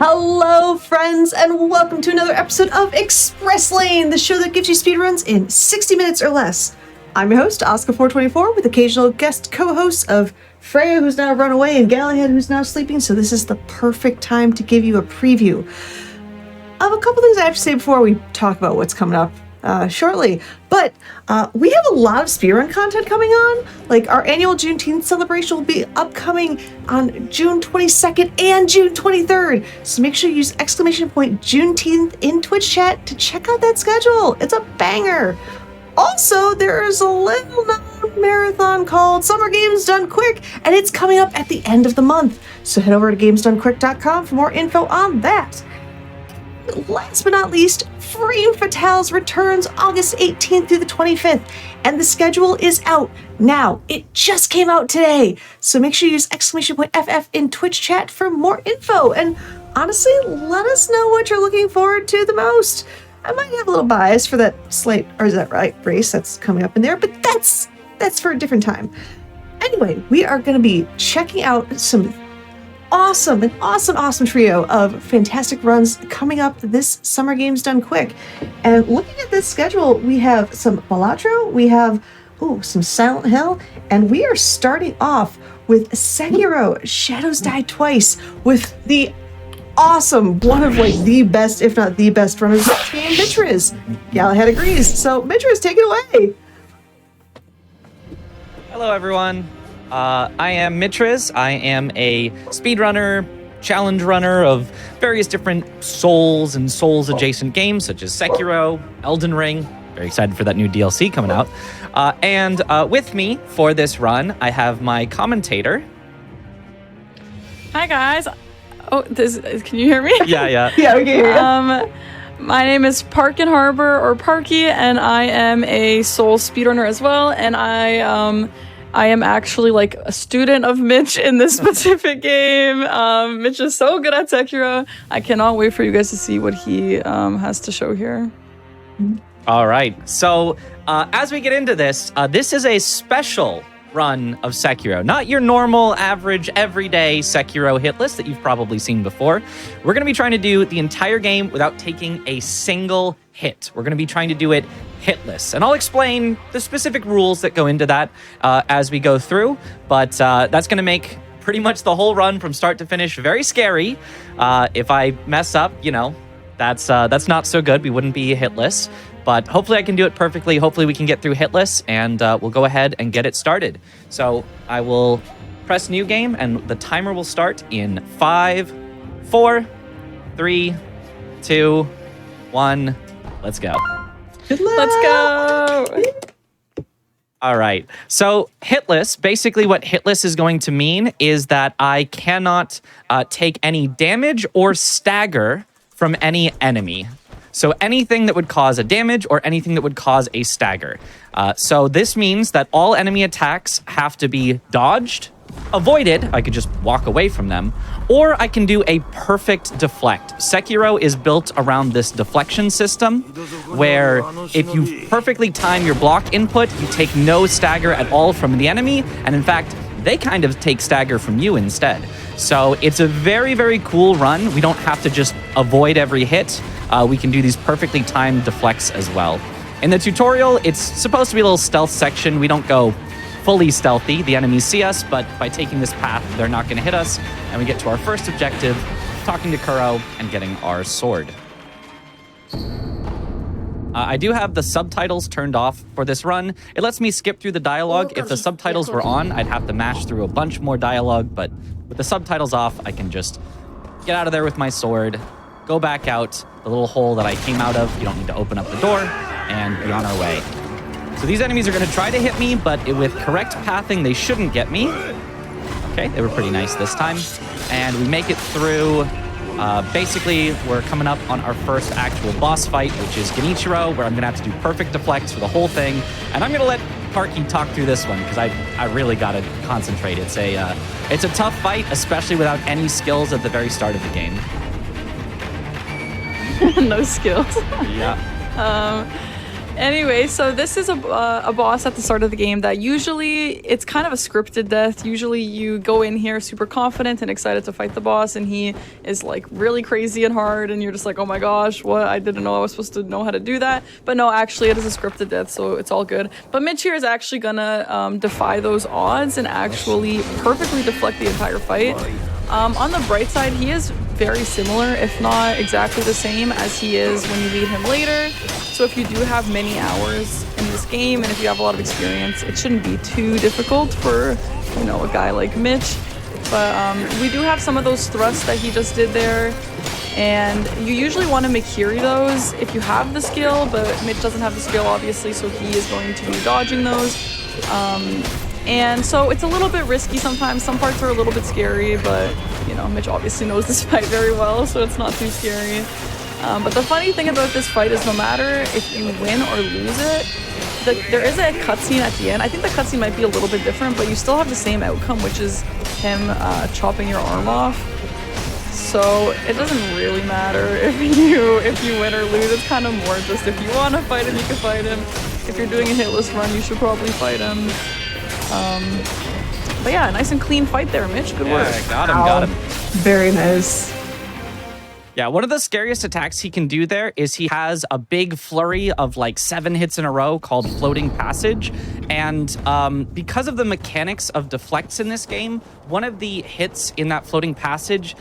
Hello, friends, and welcome to another episode of Express Lane, the show that gives you speedruns in 60 minutes or less. I'm your host, Oscar424, with occasional guest co-hosts of Freya, who's now run away, and Galahad, who's now sleeping, so this is the perfect time to give you a preview of a couple things I have to say before we talk about what's coming up shortly. But we have a lot of speedrun content coming on. Like, our annual Juneteenth celebration will be upcoming on June 22nd and June 23rd. So make sure you use !Juneteenth in Twitch chat to check out that schedule. It's a banger. Also, there's a little known marathon called Summer Games Done Quick, and it's coming up at the end of the month. So head over to gamesdonequick.com for more info on that. Last but not least, Frame Fatales returns August 18th through the 25th, and the schedule is out now. It just came out today, so make sure you use !FF in Twitch chat for more info. And honestly, let us know what you're looking forward to the most. I might have a little bias for that slate, or is that right, race that's coming up in there, but that's for a different time. Anyway, we are going to be checking out some awesome trio of fantastic runs coming up this Summer Games Done Quick. And looking at this schedule, we have some Balatro, we have some Silent Hill, and we are starting off with Sekiro, Shadows Die Twice, with the awesome, one of the best, if not the best runners of the game, Mitriz. Galahad agrees. So Mitriz, take it away. Hello everyone. I am Mitriz. I am a speedrunner, challenge runner of various different Souls and Souls adjacent games such as Sekiro, Elden Ring. Very excited for that new DLC coming out. And with me for this run, I have my commentator. Hi guys. Oh, can you hear me? Yeah, we can hear you. My name is Parkin Harbor, or Parky, and I am a Soul speedrunner as well. And I am actually like a student of Mitch in this specific game. Mitch is so good at Sekiro. I cannot wait for you guys to see what he has to show here. All right. So as we get into this, this is a special run of Sekiro. Not your normal, average, everyday Sekiro hit list that you've probably seen before. We're going to be trying to do the entire game without taking a single hit. We're going to be trying to do it hitless. And I'll explain the specific rules that go into that as we go through. But that's going to make pretty much the whole run from start to finish very scary. If I mess up, that's not so good. We wouldn't be hitless. But hopefully I can do it perfectly. Hopefully we can get through hitless, and we'll go ahead and get it started. So I will press new game, and the timer will start in 5, 4, 3, 2, 1. Let's go. Let's go. All right. So hitless, basically what hitless is going to mean is that I cannot take any damage or stagger from any enemy. So anything that would cause a damage or anything that would cause a stagger. So this means that all enemy attacks have to be dodged, avoided, I could just walk away from them, or I can do a perfect deflect. Sekiro is built around this deflection system where if you perfectly time your block input, you take no stagger at all from the enemy, and in fact, they kind of take stagger from you instead. So it's a very, very cool run. We don't have to just avoid every hit. We can do these perfectly timed deflects as well. In the tutorial, it's supposed to be a little stealth section. We don't go fully stealthy. The enemies see us, but by taking this path, they're not going to hit us. And we get to our first objective, talking to Kuro and getting our sword. I do have the subtitles turned off for this run. It lets me skip through the dialogue. If the subtitles were on, I'd have to mash through a bunch more dialogue, but with the subtitles off, I can just get out of there with my sword, go back out the little hole that I came out of. You don't need to open up the door, and be on our way. So these enemies are going to try to hit me, but with correct pathing, they shouldn't get me. Okay, they were pretty nice this time. And we make it through. Basically, we're coming up on our first actual boss fight, which is Genichiro, where I'm going to have to do perfect deflects for the whole thing. And I'm going to let Parky talk through this one, because I really got to concentrate. It's a tough fight, especially without any skills at the very start of the game. No skills. Yeah. Anyway, so this is a boss at the start of the game that usually it's kind of a scripted death. Usually you go in here super confident and excited to fight the boss, and he is like really crazy and hard, and you're just like, oh my gosh, what? I didn't know I was supposed to know how to do that. But no, actually it is a scripted death, so it's all good. But Mitch here is actually gonna defy those odds and actually perfectly deflect the entire fight. On the bright side, he is very similar, if not exactly the same as he is when you meet him later. So if you do have many hours in this game and if you have a lot of experience, it shouldn't be too difficult for, you know, a guy like Mitch. But we do have some of those thrusts that he just did there, and you usually want to Mikiri those if you have the skill, but Mitch doesn't have the skill obviously, so he is going to be dodging those. And so it's a little bit risky sometimes. Some parts are a little bit scary, but you know, Mitch obviously knows this fight very well, so it's not too scary. But the funny thing about this fight is no matter if you win or lose it, there is a cutscene at the end. I think the cutscene might be a little bit different, but you still have the same outcome, which is him chopping your arm off. So it doesn't really matter if you win or lose. It's kind of more just if you want to fight him, you can fight him. If you're doing a hitless run, you should probably fight him. But yeah, nice and clean fight there, Mitch. Good work. Got him. Very nice. Yeah, one of the scariest attacks he can do there is he has a big flurry of like 7 hits in a row called Floating Passage. And because of the mechanics of deflects in this game, one of the hits in that Floating Passage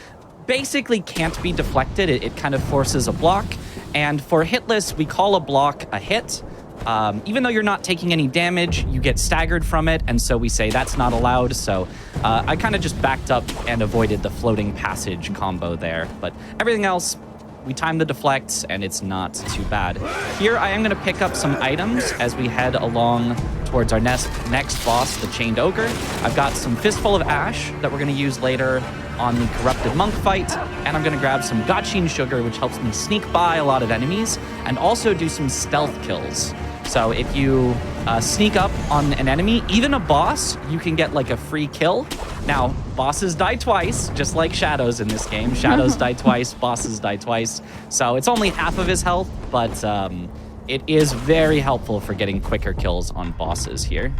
basically can't be deflected. It kind of forces a block. And for hitless, we call a block a hit. Even though you're not taking any damage, you get staggered from it, and so we say that's not allowed. So I kind of just backed up and avoided the Floating Passage combo there. But everything else, we time the deflects, and it's not too bad. Here, I am going to pick up some items as we head along towards our next boss, the Chained Ogre. I've got some Fistful of Ash that we're going to use later on the Corrupted Monk fight, and I'm going to grab some Gotchin Sugar, which helps me sneak by a lot of enemies, and also do some stealth kills. So if you sneak up on an enemy, even a boss, you can get like a free kill. Now, bosses die twice, just like shadows in this game. Shadows die twice, bosses die twice. So it's only half of his health, but it is very helpful for getting quicker kills on bosses here.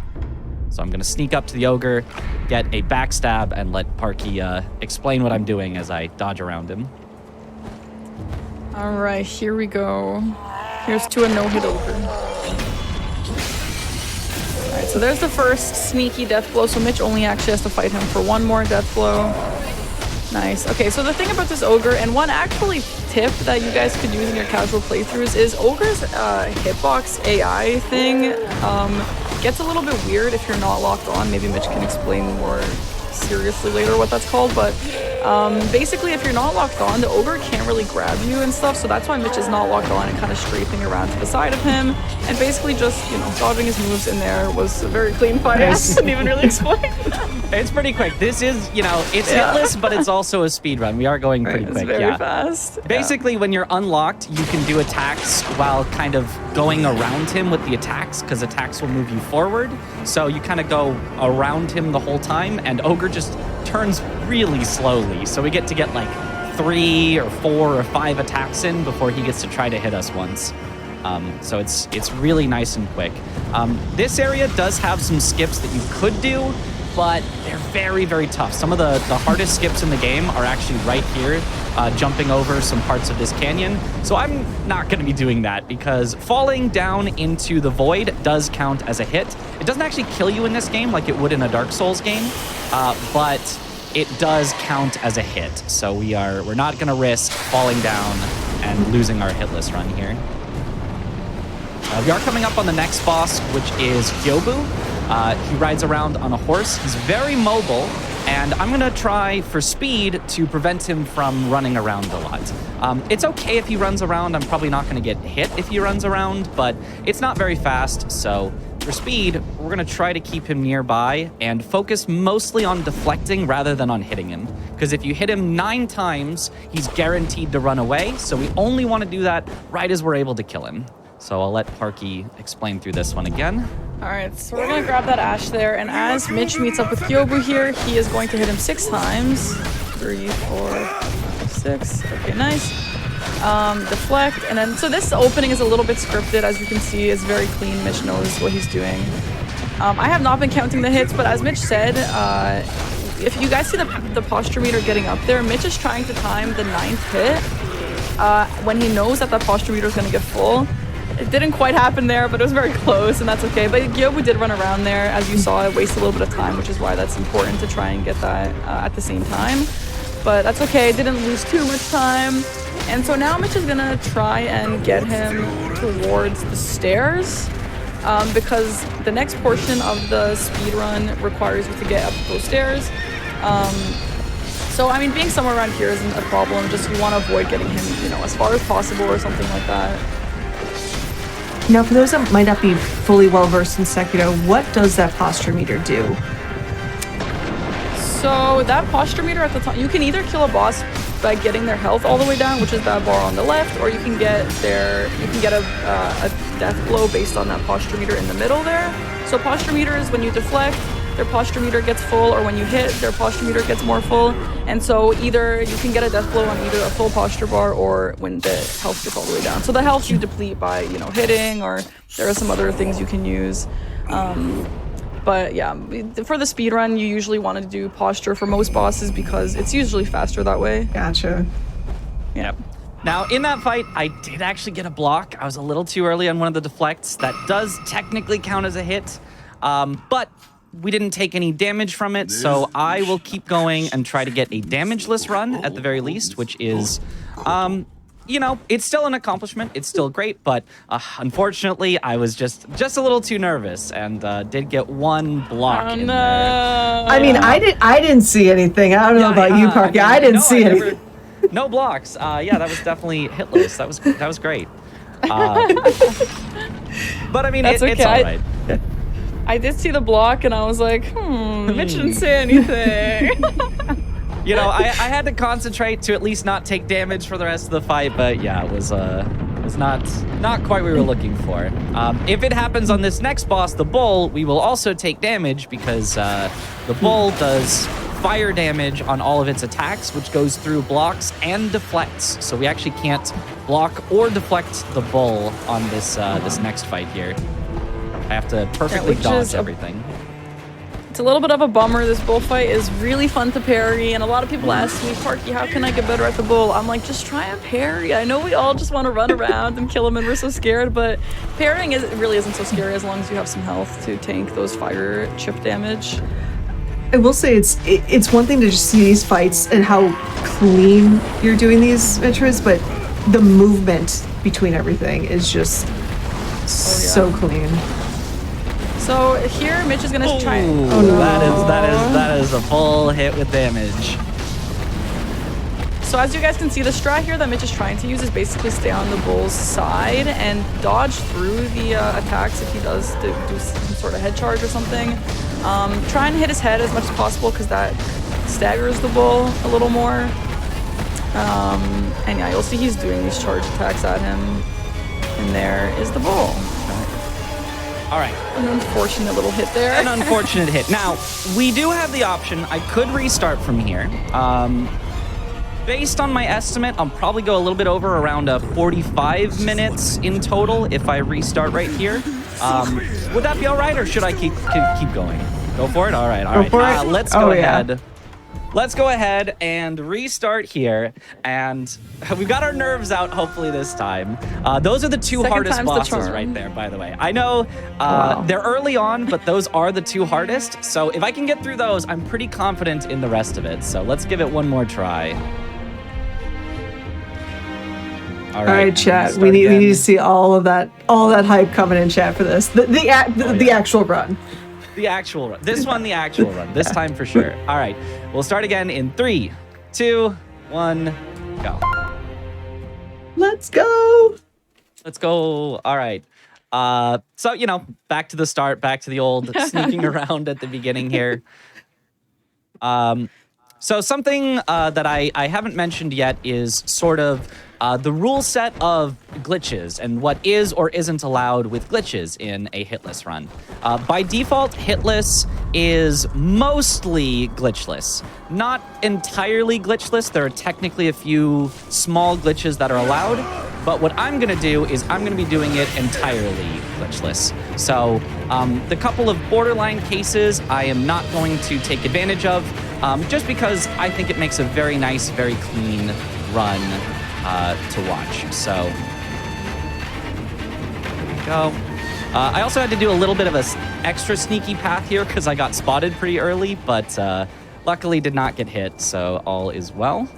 So I'm going to sneak up to the ogre, get a backstab, and let Parky explain what I'm doing as I dodge around him. All right, here we go. Here's to a no-hit ogre. Alright, so there's the first sneaky death blow, so Mitch only actually has to fight him for one more death blow. Nice. Okay, so the thing about this ogre, and one actually tip that you guys could use in your casual playthroughs, is ogre's hitbox AI thing gets a little bit weird if you're not locked on. Maybe Mitch can explain more seriously later what that's called, but basically if you're not locked on, the ogre can't really grab you and stuff, so that's why Mitch is not locked on and kind of strafing around to the side of him and basically just, you know, dodging his moves in there. Was a very clean fight. I didn't even really explain. It's pretty quick. This is, you know, it's hitless, but it's also a speed run. We are going pretty quick. It's very fast. Basically, when you're unlocked, you can do attacks while kind of going around him with the attacks, because attacks will move you forward. So you kind of go around him the whole time, and ogre just turns really slowly. So we get to get like 3 or 4 or 5 attacks in before he gets to try to hit us once. So it's really nice and quick. This area does have some skips that you could do, but they're very, very tough. Some of the hardest skips in the game are actually right here, jumping over some parts of this canyon. So I'm not going to be doing that because falling down into the void does count as a hit. It doesn't actually kill you in this game like it would in a Dark Souls game, but it does count as a hit. So we're not going to risk falling down and losing our hitless run here. We are coming up on the next boss, which is Gyobu. He rides around on a horse. He's very mobile, and I'm going to try for speed to prevent him from running around a lot. It's okay if he runs around. I'm probably not going to get hit if he runs around, but it's not very fast. So for speed, we're going to try to keep him nearby and focus mostly on deflecting rather than on hitting him. Because if you hit him 9 times, he's guaranteed to run away. So we only want to do that right as we're able to kill him. So I'll let Parky explain through this one again. All right, so we're going to grab that ash there, and as Mitch meets up with Gyobu here, he is going to hit him 6 times. 3, 4, 5, 6. Okay, nice. deflect, and then so this opening is a little bit scripted, as you can see. It's very clean. Mitch knows what he's doing. I have not been counting the hits, but as Mitch said, if you guys see the posture meter getting up there, Mitch is trying to time the 9th hit when he knows that posture meter is going to get full. It didn't quite happen there, but it was very close, and that's okay. But Gyobu did run around there, as you saw. It wasted a little bit of time, which is why that's important to try and get that at the same time. But that's okay. Didn't lose too much time. And so now Mitch is going to try and get him towards the stairs, because the next portion of the speed run requires you to get up those stairs. So, I mean, being somewhere around here isn't a problem. Just you want to avoid getting him, as far as possible or something like that. Now, for those that might not be fully well-versed in Sekiro, what does that posture meter do? So that posture meter at the top, you can either kill a boss by getting their health all the way down, which is that bar on the left, or you can get a death blow based on that posture meter in the middle there. So posture meter is when you deflect, their posture meter gets full, or when you hit, their posture meter gets more full. And so either you can get a death blow on either a full posture bar or when the health gets all the way down. So the health you deplete by, hitting, or there are some other things you can use. But yeah, for the speed run, you usually want to do posture for most bosses because it's usually faster that way. Gotcha. Yeah. Now, in that fight, I did actually get a block. I was a little too early on one of the deflects. That does technically count as a hit, but we didn't take any damage from it, so I will keep going and try to get a damageless run at the very least, which is, it's still an accomplishment. It's still great, but unfortunately, I was just a little too nervous and did get one block in there. I mean, I didn't see anything. I don't know about you, Parky. I didn't see anything. No blocks. Yeah, that was definitely hitless. That was great. But I mean, That's okay. It's all right. I did see the block, and I was like, Mitch didn't say anything. I had to concentrate to at least not take damage for the rest of the fight, but yeah, it was not quite what we were looking for. If it happens on this next boss, the bull, we will also take damage because the bull does fire damage on all of its attacks, which goes through blocks and deflects. So we actually can't block or deflect the bull on this next fight here. I have to perfectly dodge everything. It's a little bit of a bummer. This bullfight is really fun to parry, and a lot of people ask me, Parky, how can I get better at the bull? I'm like, just try and parry. I know we all just want to run around and kill him, and we're so scared, but parrying really isn't so scary as long as you have some health to tank those fire chip damage. I will say it's one thing to just see these fights and how clean you're doing these intros, but the movement between everything is just so clean. So here, Mitch is gonna try. Oh no! That is a full hit with damage. So as you guys can see, the strat here that Mitch is trying to use is basically stay on the bull's side and dodge through the attacks if he does do some sort of head charge or something. Try and hit his head as much as possible because that staggers the bull a little more. And yeah, you'll see he's doing these charge attacks at him. And there is the bull. All right. An unfortunate little hit there. An unfortunate hit. Now, we do have the option. I could restart from here. Based on my estimate, I'll probably go a little bit over, around 45 minutes in total if I restart right here. Would that be all right, or should I keep going? Go for it? All right. Let's go ahead. Yeah. Let's go ahead and restart here, and we've got our nerves out hopefully this time. Those are the two hardest bosses right there, by the way. I know they're early on, but those are the two hardest. So if I can get through those, I'm pretty confident in the rest of it. So let's give it one more try. All right, chat. We need to see all that hype coming in chat for this. The actual run. The actual run. This one, the actual run. This time for sure. All right. We'll start again in 3, 2, 1, go. Let's go. Let's go. All right. So, back to the start, back to the old sneaking around at the beginning here. So something that I haven't mentioned yet is sort of the rule set of glitches and what is or isn't allowed with glitches in a hitless run. By default, hitless is mostly glitchless. Not entirely glitchless. There are technically a few small glitches that are allowed, but what I'm gonna do is I'm gonna be doing it entirely glitchless. So the couple of borderline cases I am not going to take advantage of, just because I think it makes a very nice, very clean run to watch. So there we go. I also had to do a little bit of an extra sneaky path here because I got spotted pretty early, but luckily did not get hit, so all is well.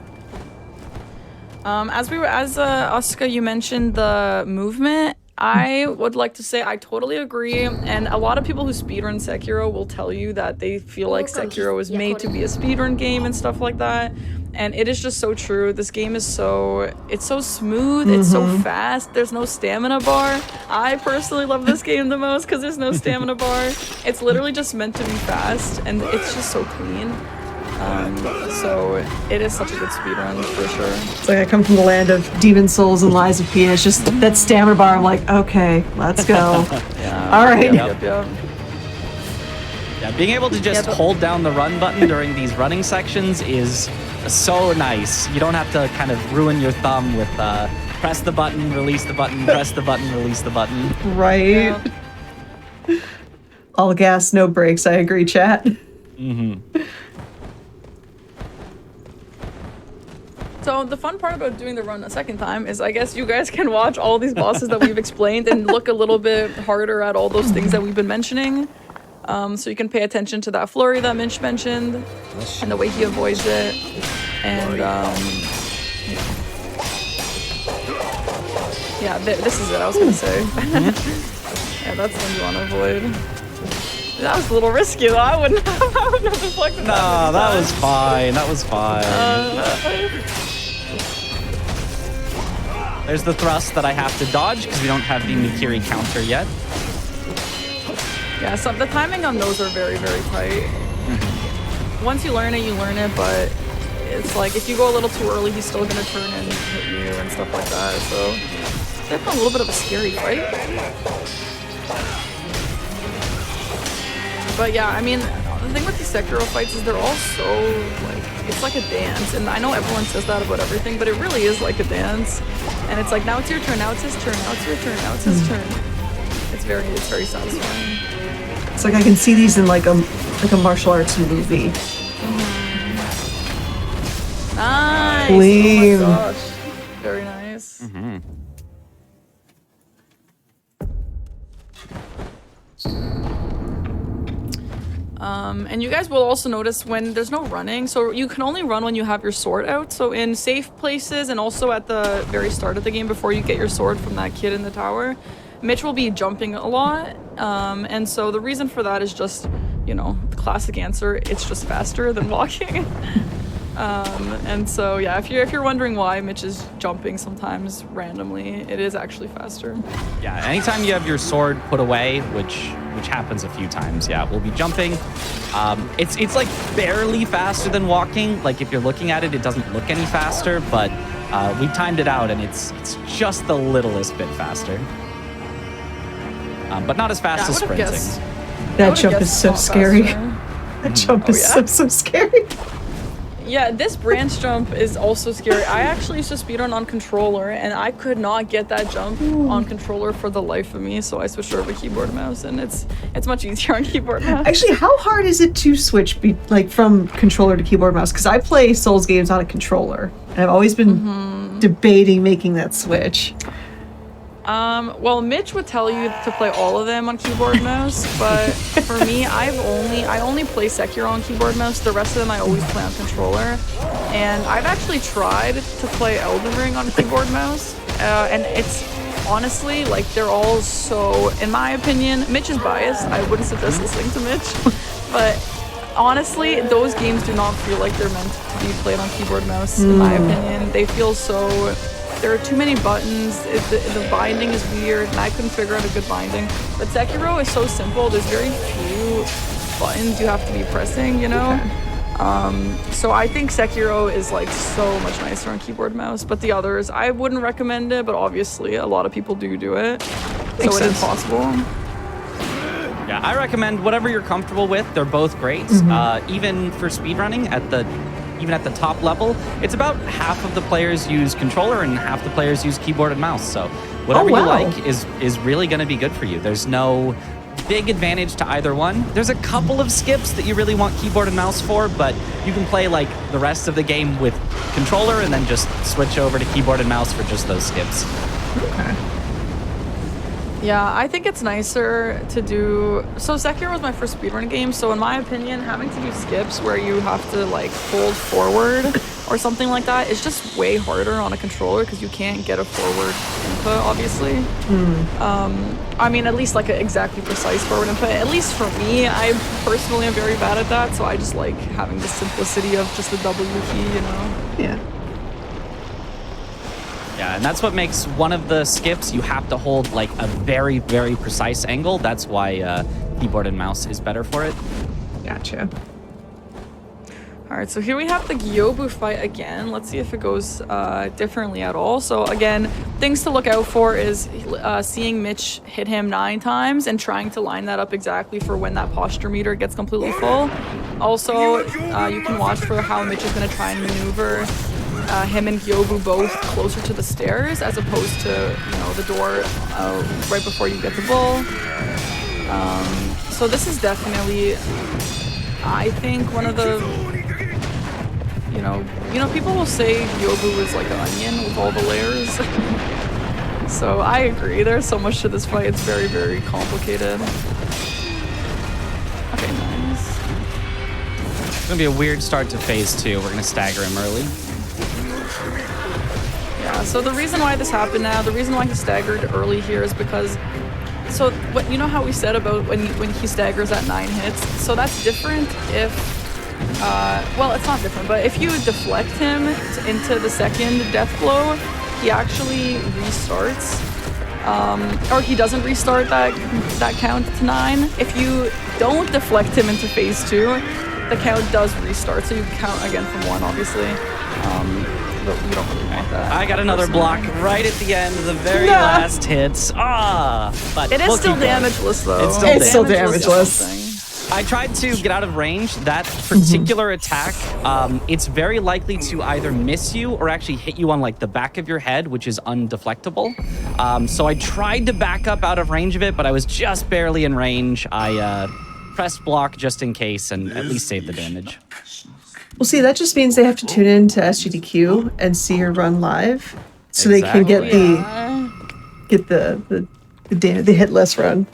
As Asuka, you mentioned the movement. I would like to say I totally agree, and a lot of people who speedrun Sekiro will tell you that they feel like Sekiro was made to be a speedrun game and stuff like that, and it is just so true. This game is so smooth, it's so fast, there's no stamina bar. I personally love this game the most because there's no stamina bar. It's literally just meant to be fast, and it's just so clean. So it is such a good speedrun for sure. It's like I come from the land of Demon Souls and Lies of P, and it's just that stamina bar. I'm like, okay, let's go. Yeah. All right. Yep. Yeah, being able to just hold down the run button during these running sections is so nice. You don't have to kind of ruin your thumb with press the button, release the button, press the button, release the button. Right. Yeah. All gas, no brakes. I agree, chat. So the fun part about doing the run a second time is I guess you guys can watch all these bosses that we've explained and look a little bit harder at all those things that we've been mentioning. So you can pay attention to that flurry that Minch mentioned and the way he avoids it. And yeah, this is it I was gonna say. Yeah, that's the one you want to avoid. That was a little risky though. I wouldn't have deflected that. No, that was fine. That was fine. There's the thrust that I have to dodge because we don't have the Mikiri counter yet. Yeah, so the timing on those are very, very tight. Once you learn it, but it's like if you go a little too early, he's still gonna turn and hit you and stuff like that. So it's definitely a little bit of a scary fight. But yeah, I mean, the thing with these Sekiro fights is they're all so, like, it's like a dance. And I know everyone says that about everything, but it really is like a dance. And it's like, now it's your turn, now it's his turn, now it's your turn, now it's his turn. It's very satisfying. It's like I can see these in like a martial arts movie. Nice! Clean. Oh my gosh. Very nice. And you guys will also notice when there's no running, so you can only run when you have your sword out. So in safe places and also at the very start of the game before you get your sword from that kid in the tower, Mitch will be jumping a lot. And so the reason for that is just, you know, the classic answer, it's just faster than walking. And so yeah, if you're wondering why Mitch is jumping sometimes randomly, it is actually faster. Yeah, anytime you have your sword put away, which happens a few times, yeah, we'll be jumping. It's like barely faster than walking. Like if you're looking at it, it doesn't look any faster, but we timed it out and it's just the littlest bit faster. But not as fast as sprinting. That jump is so scary. That jump is so scary. Yeah, this branch jump is also scary. I actually used to speedrun on controller, and I could not get that jump on controller for the life of me, so I switched over to keyboard and mouse, and it's much easier on keyboard and mouse. Actually, how hard is it to switch from controller to keyboard mouse? Because I play Souls games on a controller, and I've always been debating making that switch. Well, Mitch would tell you to play all of them on keyboard and mouse, but for me, I only play Sekiro on keyboard and mouse. The rest of them I always play on controller. And I've actually tried to play Elden Ring on keyboard and mouse, and it's honestly, like, they're all so, in my opinion, Mitch is biased. I wouldn't suggest listening to Mitch, but honestly, those games do not feel like they're meant to be played on keyboard and mouse, in my opinion. They feel so... There are too many buttons, the binding is weird, and I couldn't figure out a good binding. But Sekiro is so simple, there's very few buttons you have to be pressing, you know? So I think Sekiro is like so much nicer on keyboard and mouse, but the others, I wouldn't recommend it, but obviously a lot of people do it. So it is possible. Yeah, I recommend whatever you're comfortable with. They're both great. Even for speedrunning even at the top level, it's about half of the players use controller and half the players use keyboard and mouse. So whatever you like is really going to be good for you. There's no big advantage to either one. There's a couple of skips that you really want keyboard and mouse for, but you can play like the rest of the game with controller and then just switch over to keyboard and mouse for just those skips. Okay. Yeah, I think it's nicer to do... So Sekiro was my first speedrun game, so in my opinion, having to do skips where you have to like hold forward or something like that is just way harder on a controller because you can't get a forward input, obviously. I mean, at least like an exactly precise forward input. At least for me, I personally am very bad at that, so I just like having the simplicity of just the W key, you know? Yeah. Yeah, and that's what makes one of the skips you have to hold like a very, very precise angle. That's why keyboard and mouse is better for it. Gotcha. All right, so here we have the Gyobu fight again. Let's see if it goes differently at all. So again, things to look out for is seeing Mitch hit him 9 times and trying to line that up exactly for when that posture meter gets completely full. Also, you can watch for how Mitch is going to try and maneuver him and Gyobu both closer to the stairs as opposed to, you know, the door right before you get the bull. So this is definitely, I think, one of the, you know, people will say Gyobu is like an onion with all the layers. So I agree. There's so much to this fight. It's very, very complicated. Okay, nice. It's gonna be a weird start to phase 2. We're gonna stagger him early. Yeah, so the reason why this happened now, the reason why he staggered early here is because, so what, you know how we said about when he staggers at 9 hits? So that's different if, well, it's not different, but if you deflect him into the second death blow, he actually restarts, or he doesn't restart that count to 9. If you don't deflect him into phase 2, the count does restart, so you count again from 1, obviously. But we don't really want that. I got another block right at the end of the very last hits. But it is still damageless, though. It's still damageless. I tried to get out of range. That particular attack, it's very likely to either miss you or actually hit you on like the back of your head, which is undeflectable. So I tried to back up out of range of it, but I was just barely in range. I pressed block just in case and at least saved the damage. Well, see, that just means they have to tune in to SGDQ and see your run live, so they can get the hit list run.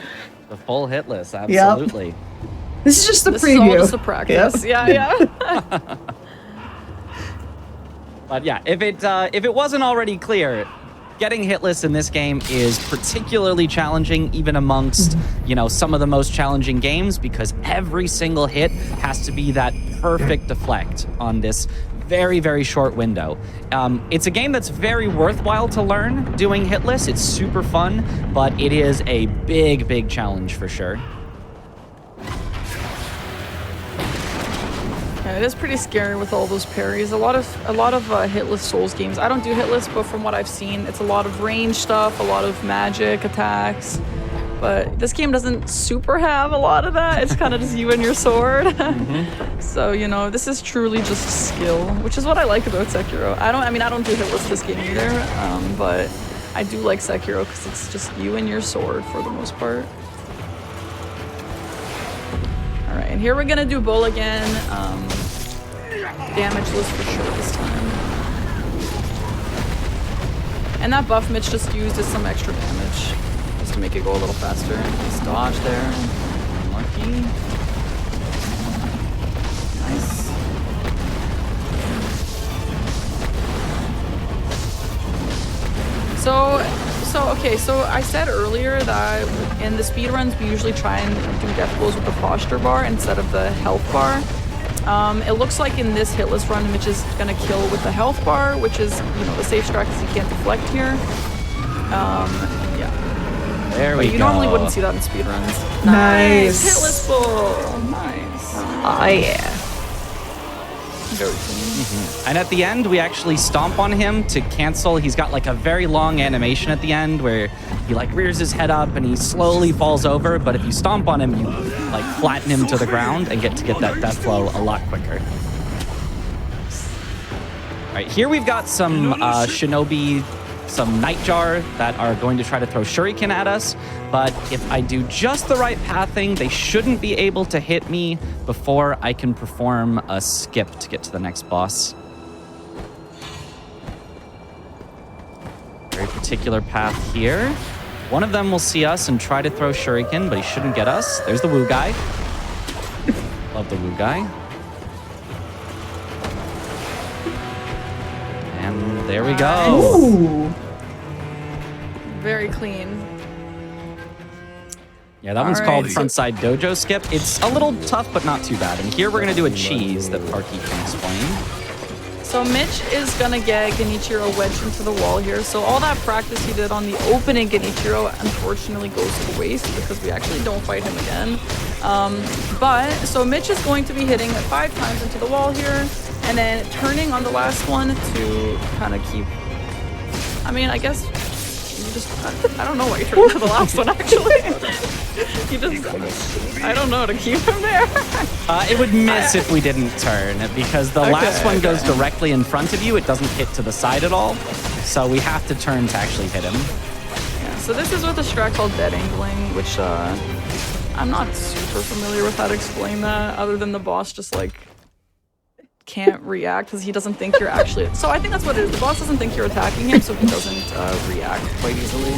The full hit list, absolutely. Yep. This is just the preview. This is all just a practice. Yep. Yeah. But yeah, if it wasn't already clear, getting hitless in this game is particularly challenging, even amongst, you know, some of the most challenging games, because every single hit has to be that perfect deflect on this very, very short window. It's a game that's very worthwhile to learn doing hitless. It's super fun, but it is a big, big challenge for sure. Yeah, it is pretty scary with all those parries. A lot of hitless Souls games. I don't do hitless, but from what I've seen, it's a lot of range stuff, a lot of magic attacks. But this game doesn't super have a lot of that. It's kind of just you and your sword. So, you know, this is truly just skill, which is what I like about Sekiro. I don't do hitless this game either, but I do like Sekiro because it's just you and your sword for the most part. All right, and here we're gonna do bull again. Damageless for sure this time. And that buff Mitch just used is some extra damage, just to make it go a little faster. Nice dodge there. Unlucky. Nice. So I said earlier that in the speedruns we usually try and do death blows with the posture bar instead of the health bar. It looks like in this hitless run, Mitch is gonna kill with the health bar, which is, you know, the safe strat because he can't deflect here. Yeah. There we go. You normally wouldn't see that in speedruns. Nice. Hitless bull. Nice. Oh yeah. Very clean. And at the end, we actually stomp on him to cancel. He's got like a very long animation at the end where he like rears his head up and he slowly falls over. But if you stomp on him, you like flatten him to the ground and get that death blow a lot quicker. All right, here we've got some shinobi, some nightjar that are going to try to throw shuriken at us. But if I do just the right pathing, they shouldn't be able to hit me before I can perform a skip to get to the next boss. Very particular path here. One of them will see us and try to throw shuriken, but he shouldn't get us. There's the woo guy. Love the woo guy. And there we go. Ooh. Very clean. Yeah, that one's called frontside dojo skip. It's a little tough, but not too bad. And here we're going to do a cheese that Parky can explain. So Mitch is going to get Genichiro wedged into the wall here. So all that practice he did on the opening Genichiro unfortunately goes to waste because we actually don't fight him again. So Mitch is going to be hitting 5 times into the wall here and then turning on the last one to kind of keep... I mean, I guess... I don't know why you turned to the last one, actually. You just... I don't know, to keep him there. It would miss if we didn't turn, because the last one goes directly in front of you. It doesn't hit to the side at all. So we have to turn to actually hit him. Yeah, so this is with a strat called dead angling, which I'm not super familiar with how to explain that, other than the boss just, like, can't react because he doesn't think you're actually... So I think that's what it is. The boss doesn't think you're attacking him, so he doesn't react quite easily.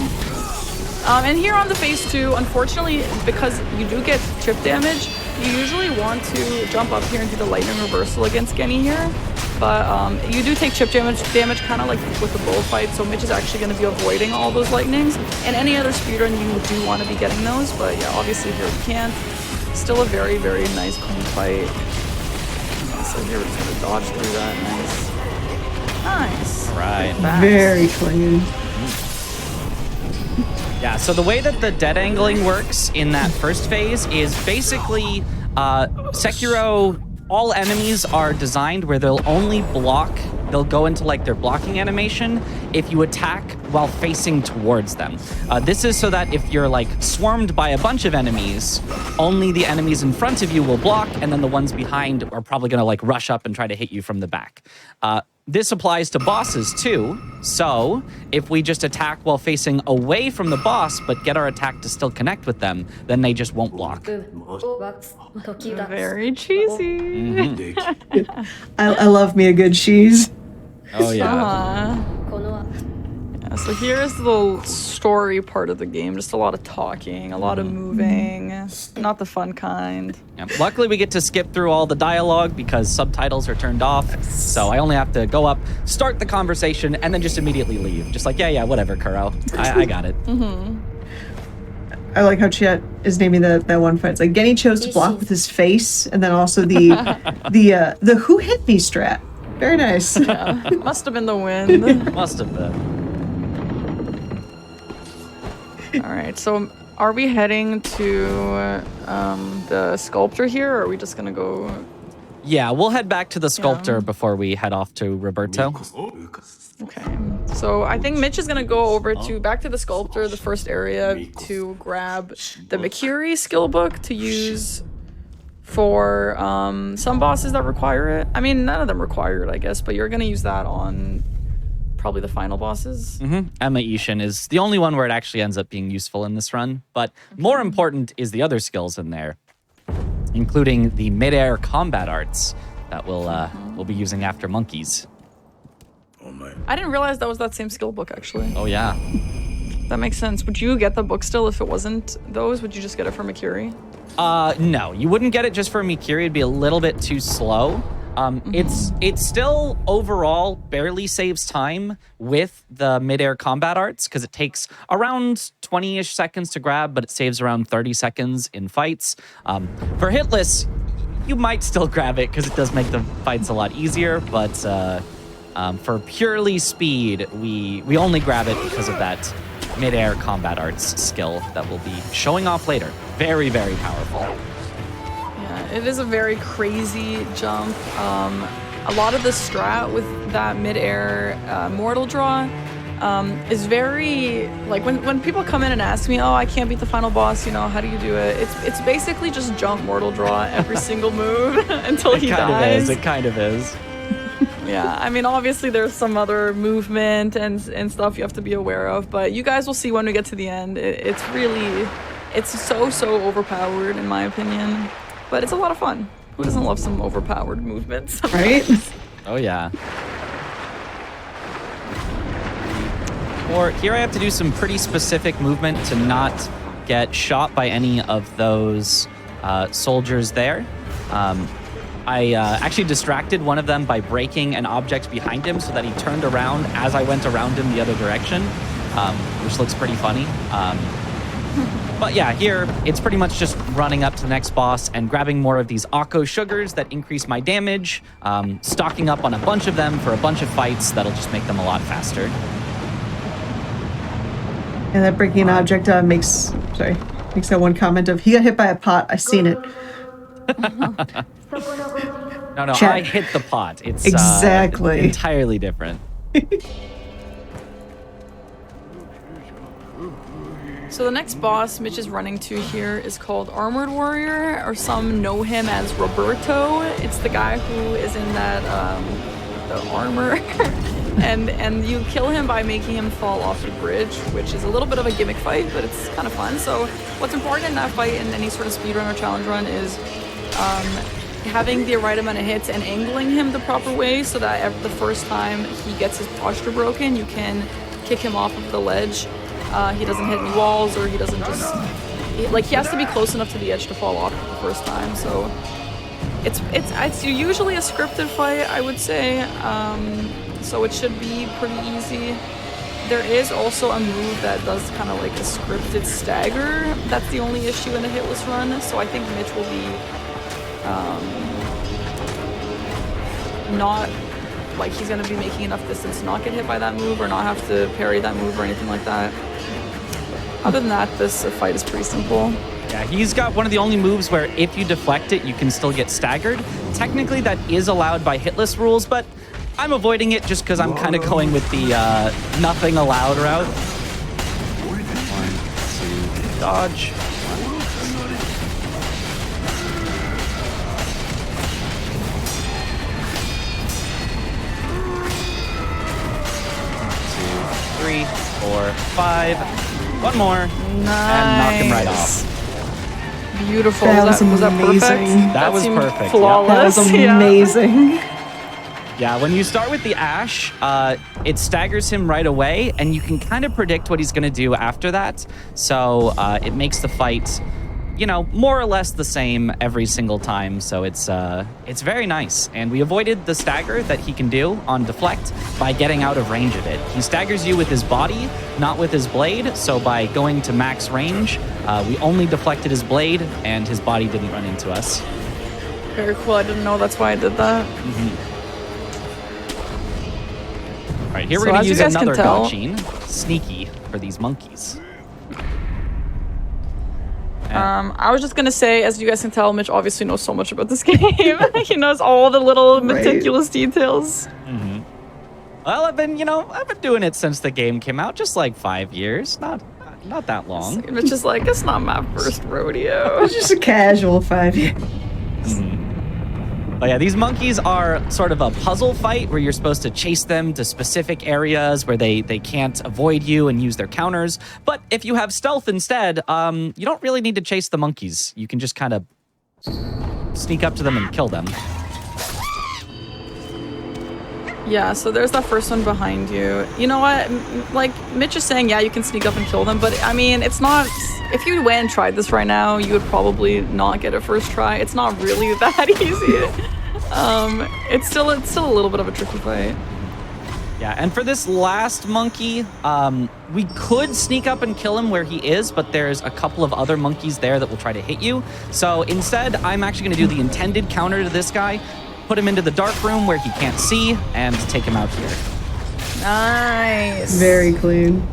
And here on the phase 2, unfortunately, because you do get chip damage, you usually want to jump up here and do the lightning reversal against Genny here. But you do take chip damage kind of like with the bullfight, so Mitch is actually going to be avoiding all those lightnings. And any other speedrun, you do want to be getting those, but yeah, obviously here we can't. Still a very, very nice, clean fight. So here we're just gonna dodge through that. Nice. Right. Very clean. Yeah, so the way that the dead angling works in that first phase is basically Sekiro, all enemies are designed where they'll only block, they'll go into like their blocking animation if you attack while facing towards them. This is so that if you're like swarmed by a bunch of enemies, only the enemies in front of you will block, and then the ones behind are probably gonna like rush up and try to hit you from the back. This applies to bosses too, so if we just attack while facing away from the boss but get our attack to still connect with them, then they just won't block. Very cheesy. Mm-hmm. I love me a good cheese. Oh yeah. Yeah, so here's the story part of the game. Just a lot of talking, a lot of moving, not the fun kind. Yeah. Luckily, we get to skip through all the dialogue because subtitles are turned off. So I only have to go up, start the conversation, and then just immediately leave. Just like, yeah, whatever, Kuro. I got it. I like how Chet is naming that one fight. It's like Genny chose to block with his face, and then also the who hit me strat. Very nice. Yeah, must have been the wind. Must have been. All right, so are we heading to the sculptor here, or are we just gonna go? Yeah, we'll head back to the sculptor before we head off to Roberto. Okay, so I think Mitch is gonna go over back to the sculptor, the first area, to grab the Mikiri skill book to use for some bosses that require it. I mean, none of them require it, I guess, but you're gonna use that on probably the final bosses. Emma Ishin is the only one where it actually ends up being useful in this run, but more important is the other skills in there, including the mid-air combat arts that we'll be using after monkeys. I didn't realize that was that same skill book, actually. Oh yeah. That makes sense. Would you get the book still if it wasn't those? Would you just get it for Mikiri? No, you wouldn't get it just for Mikiri. It'd be a little bit too slow. It still overall barely saves time with the mid-air combat arts because it takes around 20-ish seconds to grab, but it saves around 30 seconds in fights. For hitless, you might still grab it because it does make the fights a lot easier, but for purely speed, we only grab it because of that mid-air combat arts skill that we'll be showing off later. Very, very powerful. It is a very crazy jump. a lot of the strat with that mid-air mortal draw is very, like, when people come in and ask me, oh, I can't beat the final boss, you know, how do you do it? It's basically just jump mortal draw every single move until he dies. It kind of is. Yeah, I mean, obviously there's some other movement and stuff you have to be aware of, but you guys will see when we get to the end. It's so overpowered in my opinion, but it's a lot of fun. Who doesn't love some overpowered movements? Right? Oh yeah. Or here I have to do some pretty specific movement to not get shot by any of those soldiers there. I actually distracted one of them by breaking an object behind him so that he turned around as I went around him the other direction, which looks pretty funny. But yeah, here it's pretty much just running up to the next boss and grabbing more of these Akko sugars that increase my damage, stocking up on a bunch of them for a bunch of fights that'll just make them a lot faster. And that breaking an object makes that one comment of, he got hit by a pot, I seen it. No, Chat. I hit the pot. It's exactly entirely different. So the next boss Mitch is running to here is called Armored Warrior, or some know him as Roberto. It's the guy who is in that the armor. and you kill him by making him fall off the bridge, which is a little bit of a gimmick fight, but it's kind of fun. So what's important in that fight in any sort of speedrun or challenge run is having the right amount of hits and angling him the proper way so that the first time he gets his posture broken, you can kick him off of the ledge. He doesn't hit any walls, or he doesn't just... he has to be close enough to the edge to fall off the first time, so... It's usually a scripted fight, I would say, so it should be pretty easy. There is also a move that does kind of like a scripted stagger. That's the only issue in a hitless run, so I think Mitch will be not... like, he's going to be making enough distance to not get hit by that move or not have to parry that move or anything like that. Other than that, this fight is pretty simple. Yeah, he's got one of the only moves where if you deflect it, you can still get staggered. Technically, that is allowed by hitless rules, but I'm avoiding it just because I'm kind of going with the nothing allowed route. 1, 2, dodge. 3, 4, 5. One more. Nice. And knock him right off. Beautiful. That was that perfect? amazing. That was seemed perfect. Flawless. That was Yeah. amazing. Yeah, when you start with the Ash, it staggers him right away, and you can kind of predict what he's going to do after that. So it makes the fight, you know, more or less the same every single time. So it's very nice. And we avoided the stagger that he can do on deflect by getting out of range of it. He staggers you with his body, not with his blade. So by going to max range, we only deflected his blade, and his body didn't run into us. Very cool. I didn't know that's why I did that. All right, here So we're going as to you use guys can another tell- Gotchin, Sneaky, for these monkeys. I was just gonna say, as you guys can tell, Mitch obviously knows so much about this game. He knows all the little meticulous details. Well, I've been doing it since the game came out, just like 5 years, not that long. Mitch is like, it's not my first rodeo. It's just a casual 5 years. But yeah, these monkeys are sort of a puzzle fight where you're supposed to chase them to specific areas where they can't avoid you and use their counters. But if you have stealth instead, you don't really need to chase the monkeys. You can just kind of sneak up to them and kill them. Yeah, so there's that first one behind you. You know what? Like, Mitch is saying, yeah, you can sneak up and kill them, but I mean, it's not... If you went and tried this right now, you would probably not get it first try. It's not really that easy. It's still a little bit of a tricky fight. Yeah, and for this last monkey, we could sneak up and kill him where he is, but there's a couple of other monkeys there that will try to hit you. So instead, I'm actually going to do the intended counter to this guy, put him into the dark room where he can't see, and take him out here. Nice. Very clean.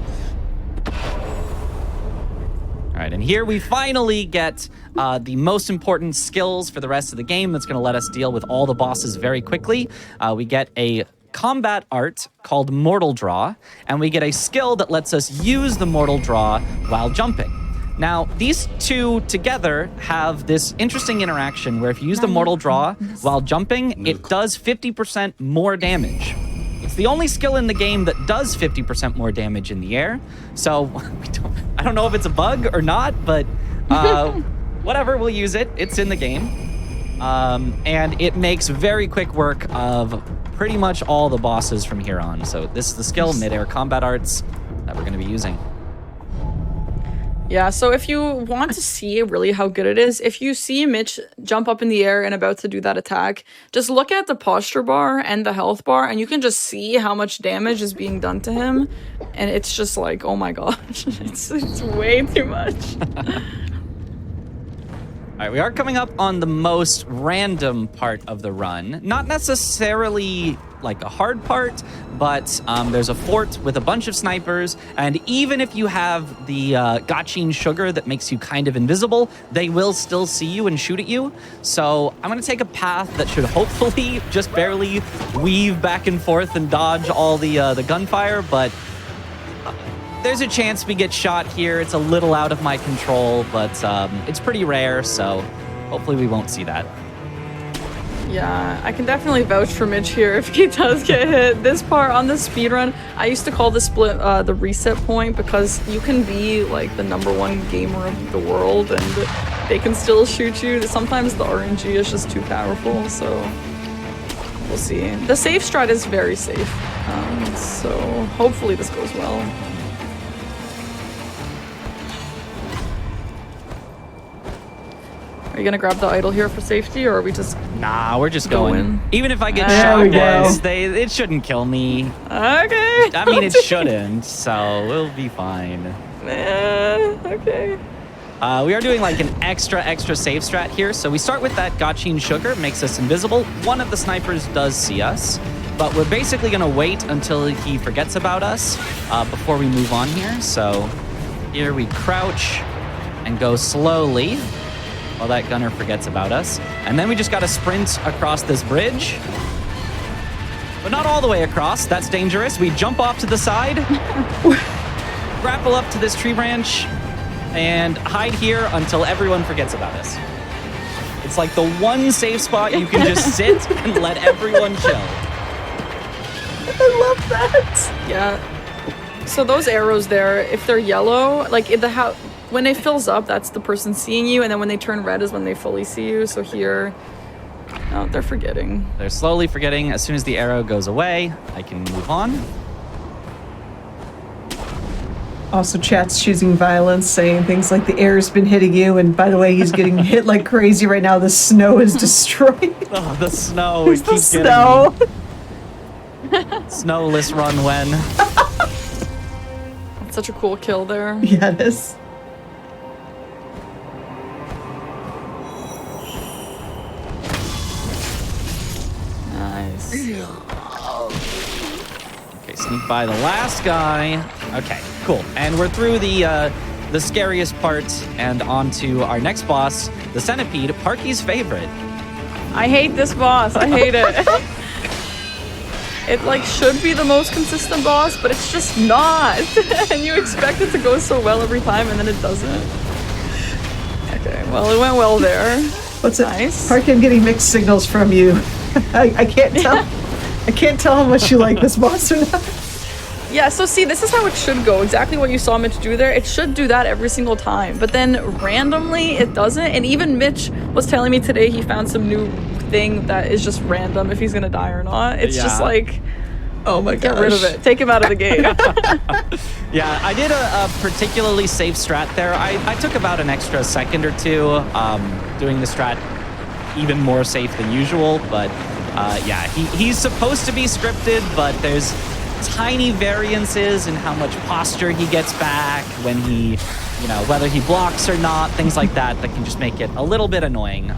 All right, and here we finally get the most important skills for the rest of the game that's going to let us deal with all the bosses very quickly. We get a combat art called Mortal Draw, and we get a skill that lets us use the Mortal Draw while jumping. Now, these two together have this interesting interaction where if you use the Mortal Draw while jumping, it does 50% more damage. It's the only skill in the game that does 50% more damage in the air. So I don't know if it's a bug or not, but whatever, we'll use it. It's in the game. And it makes very quick work of pretty much all the bosses from here on. So this is the skill, Mid-Air Combat Arts, that we're going to be using. Yeah, so if you want to see really how good it is, if you see Mitch jump up in the air and about to do that attack, just look at the posture bar and the health bar, and you can just see how much damage is being done to him. And it's just like, oh my gosh, it's way too much. All right, we are coming up on the most random part of the run. Not necessarily like a hard part, but there's a fort with a bunch of snipers, and even if you have the Gachin sugar that makes you kind of invisible, they will still see you and shoot at you. So I'm gonna take a path that should hopefully just barely weave back and forth and dodge all the gunfire, but there's a chance we get shot here. It's a little out of my control, but it's pretty rare, so hopefully we won't see that. Yeah, I can definitely vouch for Mitch here if he does get hit. This part on the speedrun, I used to call the split the reset point because you can be like the #1 gamer of the world and they can still shoot you. Sometimes the RNG is just too powerful, so we'll see. The safe strat is very safe, so hopefully this goes well. Are you gonna grab the idol here for safety, or are we just... Nah, we're just going. Even if I get There we shot go. once, it shouldn't kill me. Okay. I mean, it shouldn't, so we'll be fine. Okay. We are doing like an extra safe strat here. So we start with that Gachin sugar, makes us invisible. One of the snipers does see us, but we're basically gonna wait until he forgets about us before we move on here. So here we crouch and go slowly while that gunner forgets about us. And then we just gotta sprint across this bridge. But not all the way across, that's dangerous. We jump off to the side, grapple up to this tree branch, and hide here until everyone forgets about us. It's like the one safe spot you can just sit and let everyone chill. I love that. Yeah. So those arrows there, if they're yellow, like in the house, when it fills up, that's the person seeing you, and then when they turn red is when they fully see you. So here, oh, they're forgetting. They're slowly forgetting. As soon as the arrow goes away, I can move on. Also, chat's choosing violence, saying things like the air's been hitting you, and by the way, he's getting hit like crazy right now. The snow is destroyed. Oh, the snow. There's It the keeps snow. getting me. Snowless run when. That's such a cool kill there. Yes. Nice. Okay, sneak by the last guy. Okay, cool. And we're through the scariest part and on to our next boss, the Centipede, Parky's favorite. I hate this boss. I hate it. It like should be the most consistent boss, but it's just not. And you expect it to go so well every time, and then it doesn't. Okay, well, it went well there. What's it? Nice. Parky, I'm getting mixed signals from you. I can't tell. I can't tell how much you like this boss or not. Yeah, so see, this is how it should go. Exactly what you saw Mitch do there. It should do that every single time. But then randomly, it doesn't. And even Mitch was telling me today he found some new thing that is just random if he's going to die or not. It's just like, Oh my gosh. get rid of it. Take him out of the game. Yeah, I did a particularly safe strat there. I took about an extra second or two doing the strat even more safe than usual. But yeah, he's supposed to be scripted, but there's tiny variances in how much posture he gets back when he, you know, whether he blocks or not, things like that can just make it a little bit annoying.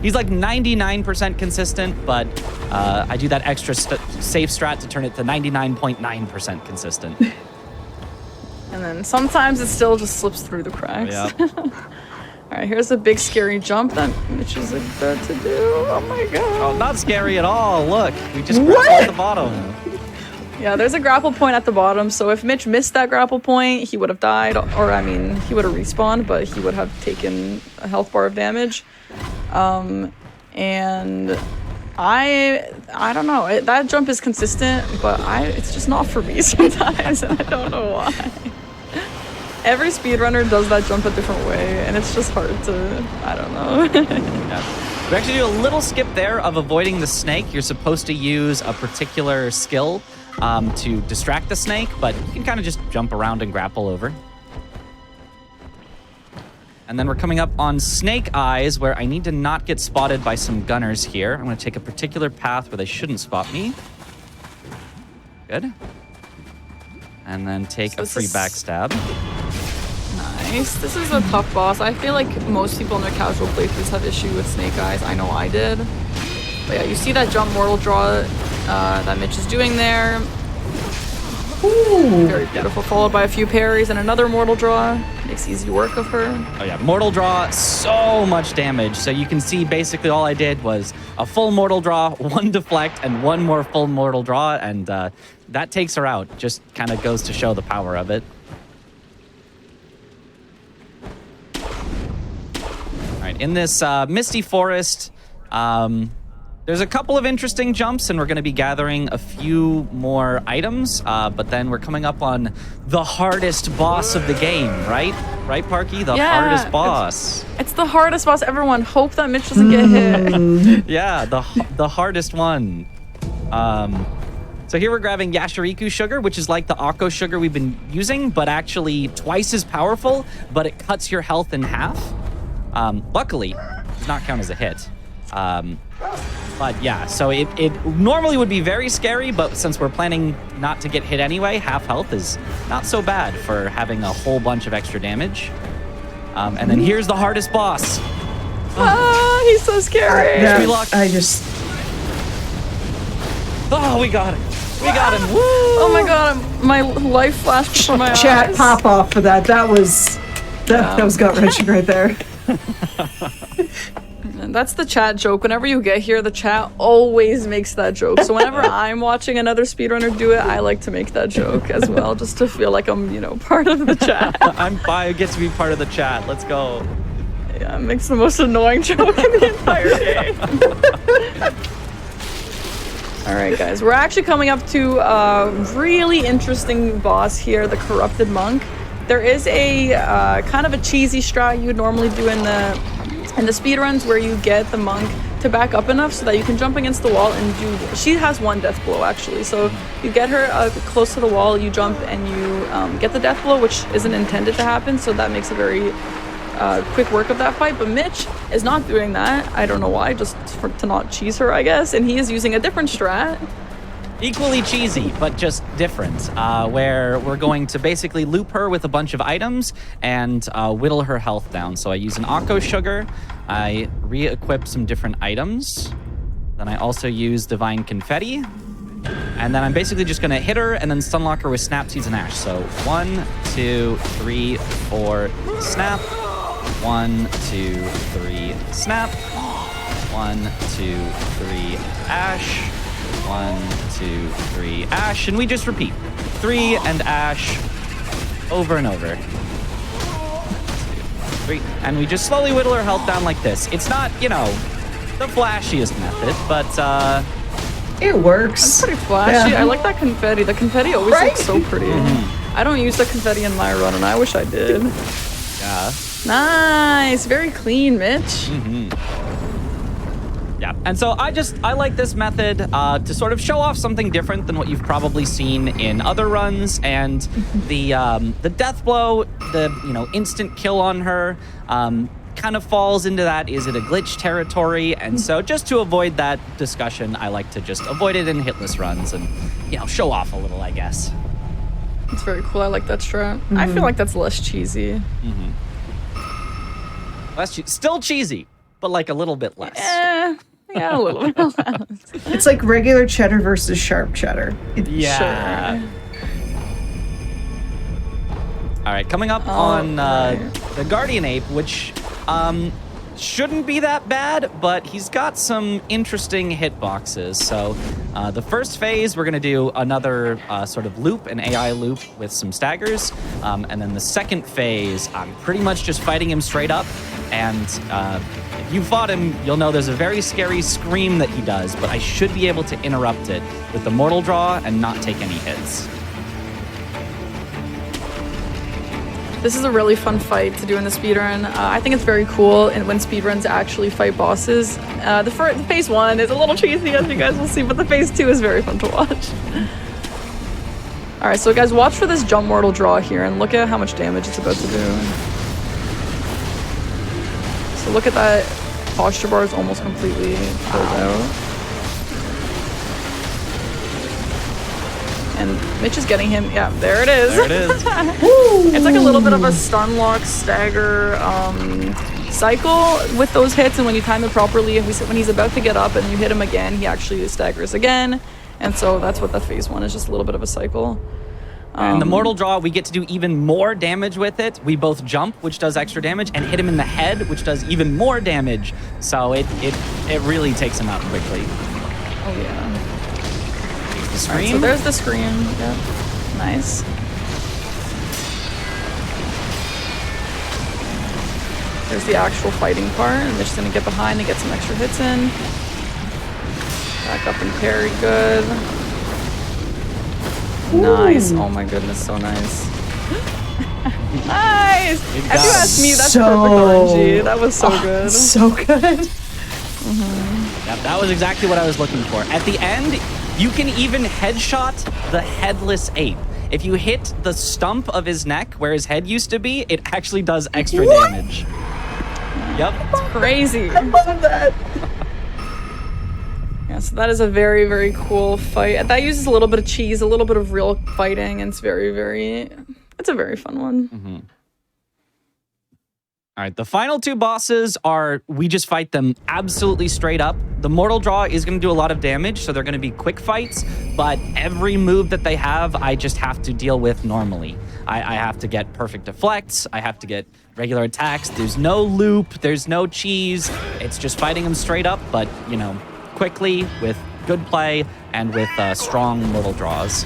He's like 99% consistent, but I do that extra safe strat to turn it to 99.9% consistent. And then sometimes it still just slips through the cracks. Yep. All right, here's a big scary jump that Mitch is about to do. Oh my god. Oh, not scary at all. Look, we just grabbed at the bottom. Yeah, there's a grapple point at the bottom, so if Mitch missed that grapple point, he would have died, or I mean, he would have respawned, but he would have taken a health bar of damage. And I don't know, that jump is consistent, but it's just not for me sometimes, and I don't know why. Every speedrunner does that jump a different way, and it's just hard to, I don't know. Yeah. We actually do a little skip there of avoiding the snake. You're supposed to use a particular skill to distract the snake, but you can kind of just jump around and grapple over. And then we're coming up on Snake Eyes, where I need to not get spotted by some gunners here. I'm going to take a particular path where they shouldn't spot me. Good. And then take a free backstab. Nice. This is a tough boss. I feel like most people in their casual playthroughs have issue with Snake Eyes. I know I did. But yeah, you see that jump mortal draw that Mitch is doing there. Ooh. Very beautiful. Followed by a few parries and another mortal draw. Makes easy work of her. Oh yeah, mortal draw, so much damage. So you can see basically all I did was a full mortal draw, one deflect, and one more full mortal draw, and that takes her out. Just kind of goes to show the power of it. All right, in this misty forest, there's a couple of interesting jumps, and we're going to be gathering a few more items, but then we're coming up on the hardest boss of the game, right? Right, Parky? The hardest boss. It's the hardest boss. Everyone hope that Mitch doesn't get hit. Yeah, the hardest one. So here we're grabbing Yashiriku sugar, which is like the Akko sugar we've been using, but actually twice as powerful, but it cuts your health in half. Luckily, it does not count as a hit. But yeah, so it normally would be very scary, but since we're planning not to get hit anyway, half health is not so bad for having a whole bunch of extra damage. And then here's the hardest boss. Ah, he's so scary. Oh, we got him. We got him. Woo! Oh my god, my life flashed before my eyes. Chat pop off for that. That was gut-wrenching right there. And that's the chat joke. Whenever you get here, the chat always makes that joke. So whenever I'm watching another speedrunner do it, I like to make that joke as well, just to feel like I'm, part of the chat. I get to be part of the chat. Let's go. Yeah, it makes the most annoying joke in the entire game. All right, guys. We're actually coming up to a really interesting boss here, the Corrupted Monk. There is a kind of a cheesy strat you would normally do in the speedruns where you get the monk to back up enough so that you can jump against the wall and do... She has one death blow, actually. So you get her close to the wall, you jump, and you get the death blow, which isn't intended to happen, so that makes a very quick work of that fight. But Mitch is not doing that. I don't know why, just to not cheese her, I guess. And he is using a different strat. Equally cheesy, but just different, where we're going to basically loop her with a bunch of items and whittle her health down. So I use an Akko sugar, I re-equip some different items, then I also use Divine Confetti, and then I'm basically just going to hit her and then stunlock her with Snap, Seeds, and Ash. So 1, 2, 3, 4, snap, 1, 2, 3, snap, 1, 2, 3, Ash, 1, 2, 3, Ash, and we just repeat. 3 and Ash over and over. 2, 3, and we just slowly whittle our health down like this. It's not, the flashiest method, but it works. It's pretty flashy. Yeah. I like that confetti. The confetti always looks so pretty. I don't use the confetti in my run, and I wish I did. yeah. Nice. Very clean, Mitch. Yeah, and so I like this method to sort of show off something different than what you've probably seen in other runs, and the death blow, the instant kill on her, kind of falls into that. Is it a glitch territory? And so just to avoid that discussion, I like to just avoid it in hitless runs and show off a little, I guess. It's very cool. I like that strat. I feel like that's less cheesy. Still cheesy, but like a little bit less. Yeah, a little bit less. It's like regular cheddar versus sharp cheddar. Yeah. Sure. All right, coming up on the Guardian Ape, which shouldn't be that bad, but he's got some interesting hitboxes. So the first phase, we're going to do another sort of loop, an AI loop with some staggers. And then the second phase, I'm pretty much just fighting him straight up. And if you fought him, you'll know there's a very scary scream that he does, but I should be able to interrupt it with the Mortal Draw and not take any hits. This is a really fun fight to do in the speedrun. I think it's very cool when speedruns actually fight bosses. The phase 1 is a little cheesy, as you guys will see, but the phase 2 is very fun to watch. Alright, so guys, watch for this jump mortal draw here and look at how much damage it's about to do. So look at that. Posture bar is almost completely pulled out. And Mitch is getting him. Yeah, there it is. There it is. It's like a little bit of a stun lock stagger cycle with those hits, and when you time it properly, and when he's about to get up and you hit him again, he actually staggers again. And so that's what that phase 1 is, just a little bit of a cycle. And the Mortal Draw, we get to do even more damage with it. We both jump, which does extra damage, and hit him in the head, which does even more damage. So it really takes him out quickly. Oh yeah. The scream. Right, so there's the scream. Yep. Nice. There's the actual fighting part, and they're just gonna get behind and get some extra hits in. Back up and parry, good. Ooh. Nice. Oh my goodness, so nice. Nice! If you ask me, that's perfect RNG. That was so good. So good. Yep, that was exactly what I was looking for. At the end, you can even headshot the headless ape. If you hit the stump of his neck where his head used to be, it actually does extra damage. Yep. It's crazy. I love that. Yeah, so that is a very, very cool fight. That uses a little bit of cheese, a little bit of real fighting, and it's it's a very fun one. Mm-hmm. All right, the final 2 bosses we just fight them absolutely straight up. The Mortal Draw is going to do a lot of damage, so they're going to be quick fights, but every move that they have, I just have to deal with normally. I have to get perfect deflects, I have to get regular attacks. There's no loop, there's no cheese. It's just fighting them straight up, but, you know, quickly, with good play, and with strong Mortal Draws.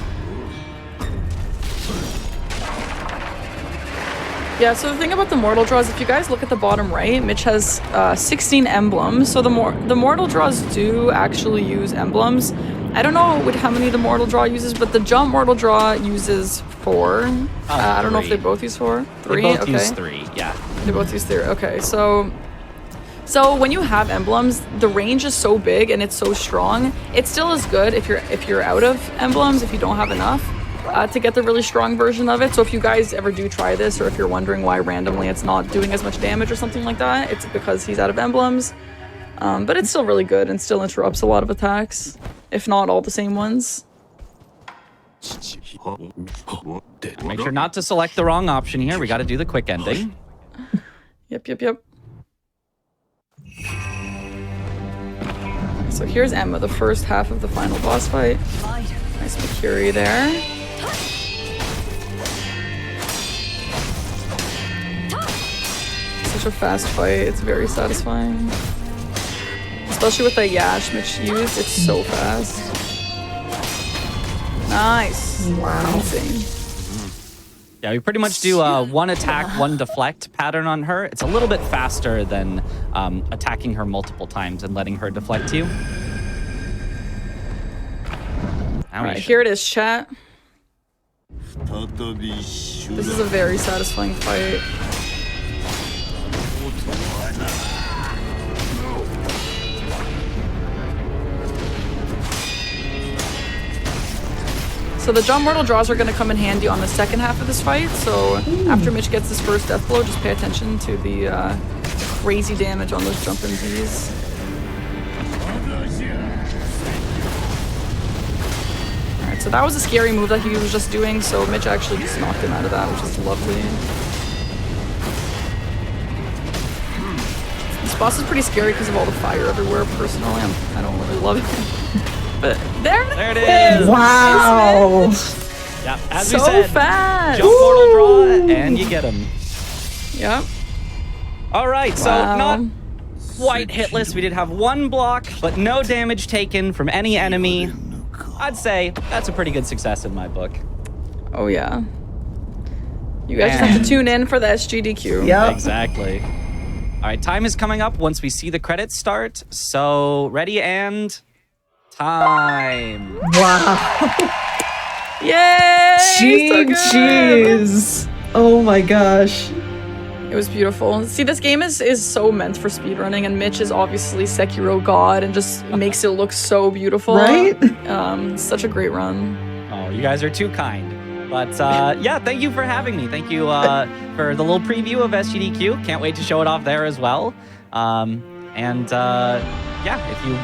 Yeah, so the thing about the Mortal Draws, if you guys look at the bottom right, Mitch has 16 emblems. So the Mortal Draws do actually use emblems. I don't know how many the Mortal Draw uses, but the Jump Mortal Draw uses 4. I don't know if they both use 4. 3? They both use 3, yeah. They both use 3, okay. So when you have emblems, the range is so big and it's so strong. It still is good if you're out of emblems, if you don't have enough. To get the really strong version of it. So if you guys ever do try this, or if you're wondering why randomly it's not doing as much damage or something like that, it's because he's out of emblems. But it's still really good and still interrupts a lot of attacks, if not all the same ones. Make sure not to select the wrong option here. We got to do the quick ending. Yep. So here's Emma, the first half of the final boss fight. Nice Mercury there. Such a fast fight, it's very satisfying. Especially with that Yash Mitch used, it's so fast. Nice. Wow. Insane. Yeah, we pretty much do a 1 attack, 1 deflect pattern on her. It's a little bit faster than attacking her multiple times and letting her deflect you. Alright, here it is, chat. This is a very satisfying fight. So the jump mortal draws are going to come in handy on the second half of this fight. So after Mitch gets his first death blow, just pay attention to the crazy damage on those jumping Ds. Alright, so that was a scary move that he was just doing, so Mitch actually just knocked him out of that, which is lovely. This boss is pretty scary because of all the fire everywhere, personally. I don't really love it. But there it is! Wow! Yeah, as So we said, fast. jump portal draw, and you get them. Yep. All right, so Wow. not quite hitless. We did have one block, but no damage taken from any enemy. I'd say that's a pretty good success in my book. Oh yeah. You guys just have to tune in for the SGDQ. Yep. Exactly. All right, time is coming up once we see the credits start. So ready and time. Wow. Yay! So good. Jeez. Oh my gosh. It was beautiful. See, this game is so meant for speedrunning, and Mitch is obviously Sekiro god and just makes it look so beautiful. Right? Such a great run. Oh, you guys are too kind. But yeah, thank you for having me. Thank you for the little preview of SGDQ. Can't wait to show it off there as well. Yeah, if you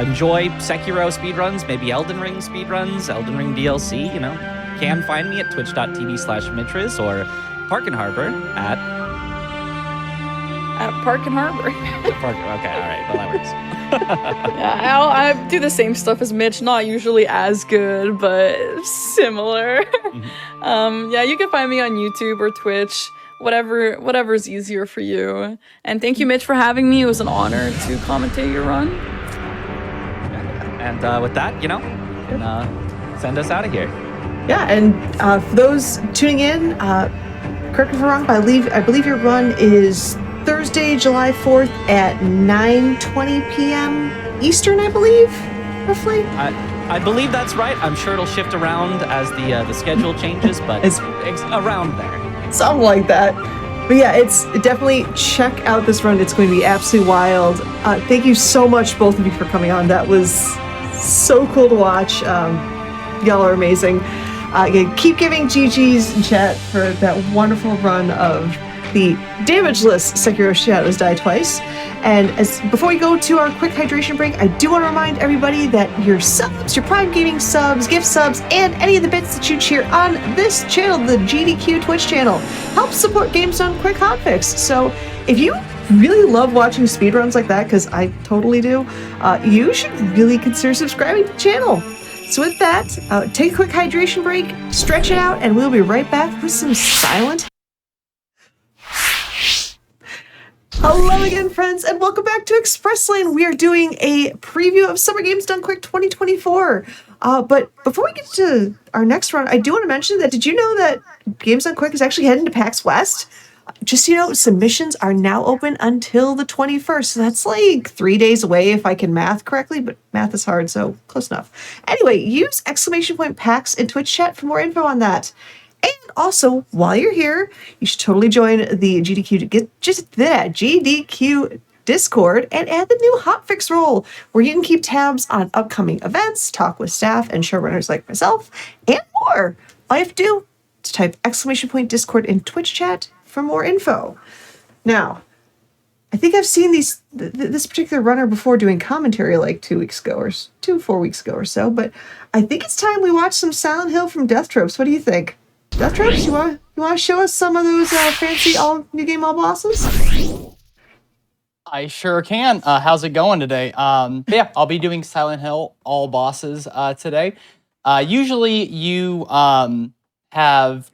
enjoy Sekiro speedruns, maybe Elden Ring speedruns, Elden Ring DLC, you know, can find me at twitch.tv/Mitris or Park and Harbor at Park and Harbor. Park. Okay, all right, well that works. Yeah, I do the same stuff as Mitch, not usually as good, but similar. Yeah, you can find me on YouTube or Twitch, whatever's easier for you. And thank you, Mitch, for having me. It was an honor to commentate your run. And with that, you know, you can send us out of here. Yeah, and for those tuning in, correct me if I'm wrong, but I believe your run is Thursday, July 4th at 9:20 p.m. Eastern, I believe, roughly. I believe that's right. I'm sure it'll shift around as the schedule changes, but it's around there. Something like that. But yeah, definitely check out this run. It's going to be absolutely wild. Thank you so much, both of you, for coming on. That was so cool to watch. Y'all are amazing. Keep giving GGs in chat for that wonderful run of the damageless Sekiro Shadows Die Twice. And before we go to our quick hydration break, I do want to remind everybody that your subs, your Prime Gaming subs, gift subs, and any of the bits that you cheer on this channel, the GDQ Twitch channel, help support Games Done Quick Hotfix. So if you really love watching speedruns like that, because I totally do, you should really consider subscribing to the channel. So with that, take a quick hydration break, stretch it out, and we'll be right back with some Silent. Hello again, friends, and welcome back to Express Lane. We are doing a preview of Summer Games Done Quick 2024. But before we get to our next run, I do want to mention that, did you know that Games Done Quick is actually heading to PAX West? Just so you know, submissions are now open until the 21st. So that's like 3 days away if I can math correctly, but math is hard, so close enough. Anyway, use !PAX in Twitch chat for more info on that. And also, while you're here, you should totally join the GDQ Discord and add the new Hotfix role, where you can keep tabs on upcoming events, talk with staff and showrunners like myself, and more. All you have to do is type !Discord in Twitch chat for more info. Now, I think I've seen this particular runner before doing commentary like 4 weeks ago or so, but I think it's time we watch some Silent Hill from Death Tropes. What do you think? Death Tropes, you want to show us some of those fancy new game all bosses? I sure can. How's it going today? Yeah, I'll be doing Silent Hill all bosses today. Usually you have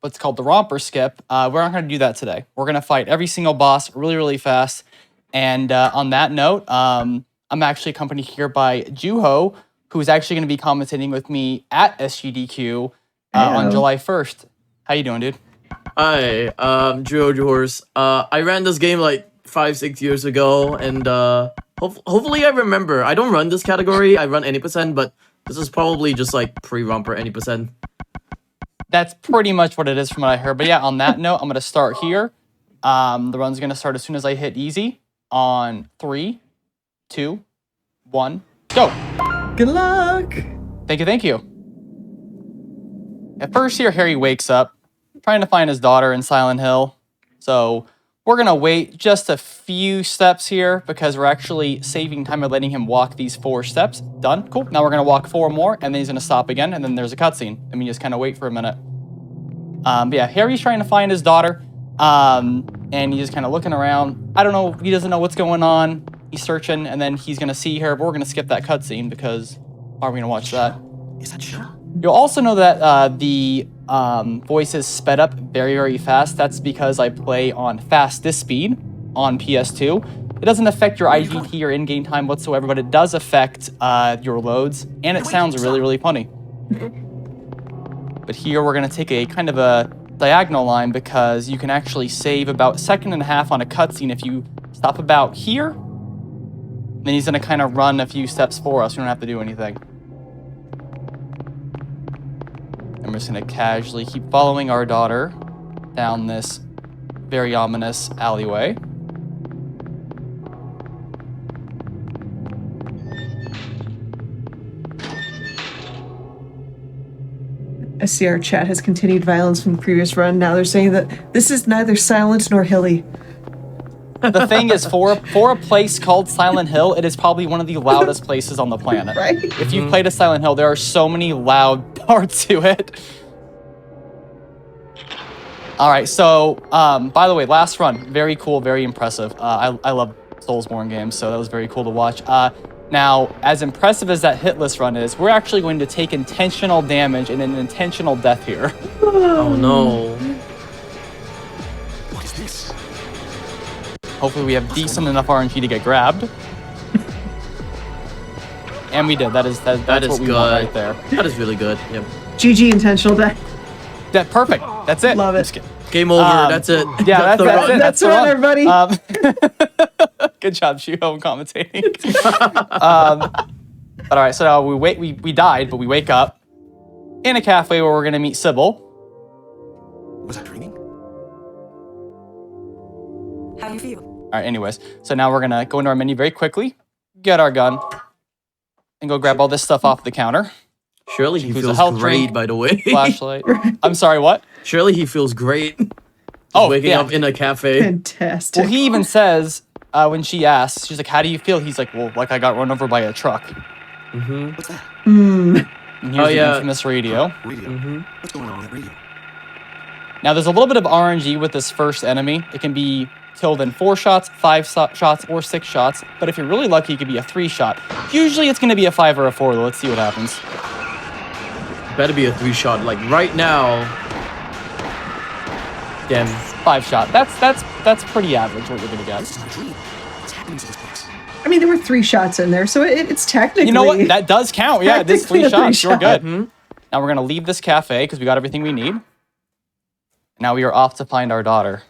what's called the romper skip. We're not going to do that today. We're going to fight every single boss really, really fast. And on that note, I'm actually accompanied here by Juho, who's actually going to be commentating with me at SGDQ on July 1st. How you doing, dude? Hi, Juho Johors. I ran this game like 5-6 years ago, and hopefully I remember. I don't run this category. I run any %, but this is probably just like pre-romper any %. That's pretty much what it is from what I heard. But yeah, on that note, I'm going to start here. The run's going to start as soon as I hit easy on 3, 2, 1, go. Good luck. Thank you. At first here, Harry wakes up, trying to find his daughter in Silent Hill. So we're going to wait just a few steps here because we're actually saving time by letting him walk these 4 steps. Done. Cool. Now we're going to walk 4 more, and then he's going to stop again, and then there's a cutscene. And we just kind of wait for a minute. But yeah, Harry's trying to find his daughter, and he's just kind of looking around. I don't know. He doesn't know what's going on. He's searching, and then he's going to see her, but we're going to skip that cutscene because why are we going to watch that? Is that sure? You'll also know that the voice is sped up very, very fast. That's because I play on fastest speed on PS2. It doesn't affect your IGT or in-game time whatsoever, but it does affect your loads, and it sounds really, really funny. But here we're going to take a kind of a diagonal line because you can actually save about 1.5 seconds on a cutscene if you stop about here. Then he's going to kind of run a few steps for us. We don't have to do anything. I'm just going to casually keep following our daughter down this very ominous alleyway. I see our chat has continued violence from the previous run. Now they're saying that this is neither silent nor hilly. The thing is, for a place called Silent Hill, it is probably one of the loudest places on the planet. Right? If you've played a Silent Hill, there are so many loud parts to it. All right, so by the way, last run, very cool, very impressive. I love Soulsborne games, so that was very cool to watch. Now, as impressive as that hitless run is, we're actually going to take intentional damage and an intentional death here. Oh no. What is this? Hopefully we have decent enough RNG to get grabbed. And we did. That's That is what we good. want right there. That is really good. Yep. GG intentional death. Perfect. That's it. Love it. Just kidding. Game over. That's it. Yeah, the that's run. it. That's the the run. run, everybody. Good job, Shuho, commentating. But all right, so now we died, but we wake up in a cafe where we're gonna meet Sybil. Was I dreaming? How do you feel? All right, anyways, so now we're gonna go into our menu very quickly, get our gun, and go grab all this stuff off the counter. Surely he Includes a feels health great, drink, by the way. Flashlight. I'm sorry, what? Surely he feels great. Oh, Waking yeah. up in a cafe. Fantastic. Well, he even says when she asks, she's like, "How do you feel?" He's like, "Well, like I got run over by a truck." Mm-hmm. What's that? And here's Oh, the yeah. infamous radio. Radio. Mm-hmm. What's going on that radio? Now, there's a little bit of RNG with this first enemy. It can be killed in 4 shots, 5 shots, or 6 shots. But if you're really lucky, it could be a 3 shot. Usually, it's going to be a 5 or a 4, though. Let's see what happens. Better be a 3-shot. Like right now. Damn. 5 shot. That's pretty average what you're going to get. This is not a dream. What's happening to this place? I mean, there were 3 shots in there, so it's technically. You know what? That does count. Yeah, this 3 Technically a shots. You're 3-shot. good. Now we're going to leave this cafe because we got everything we need. Now we are off to find our daughter.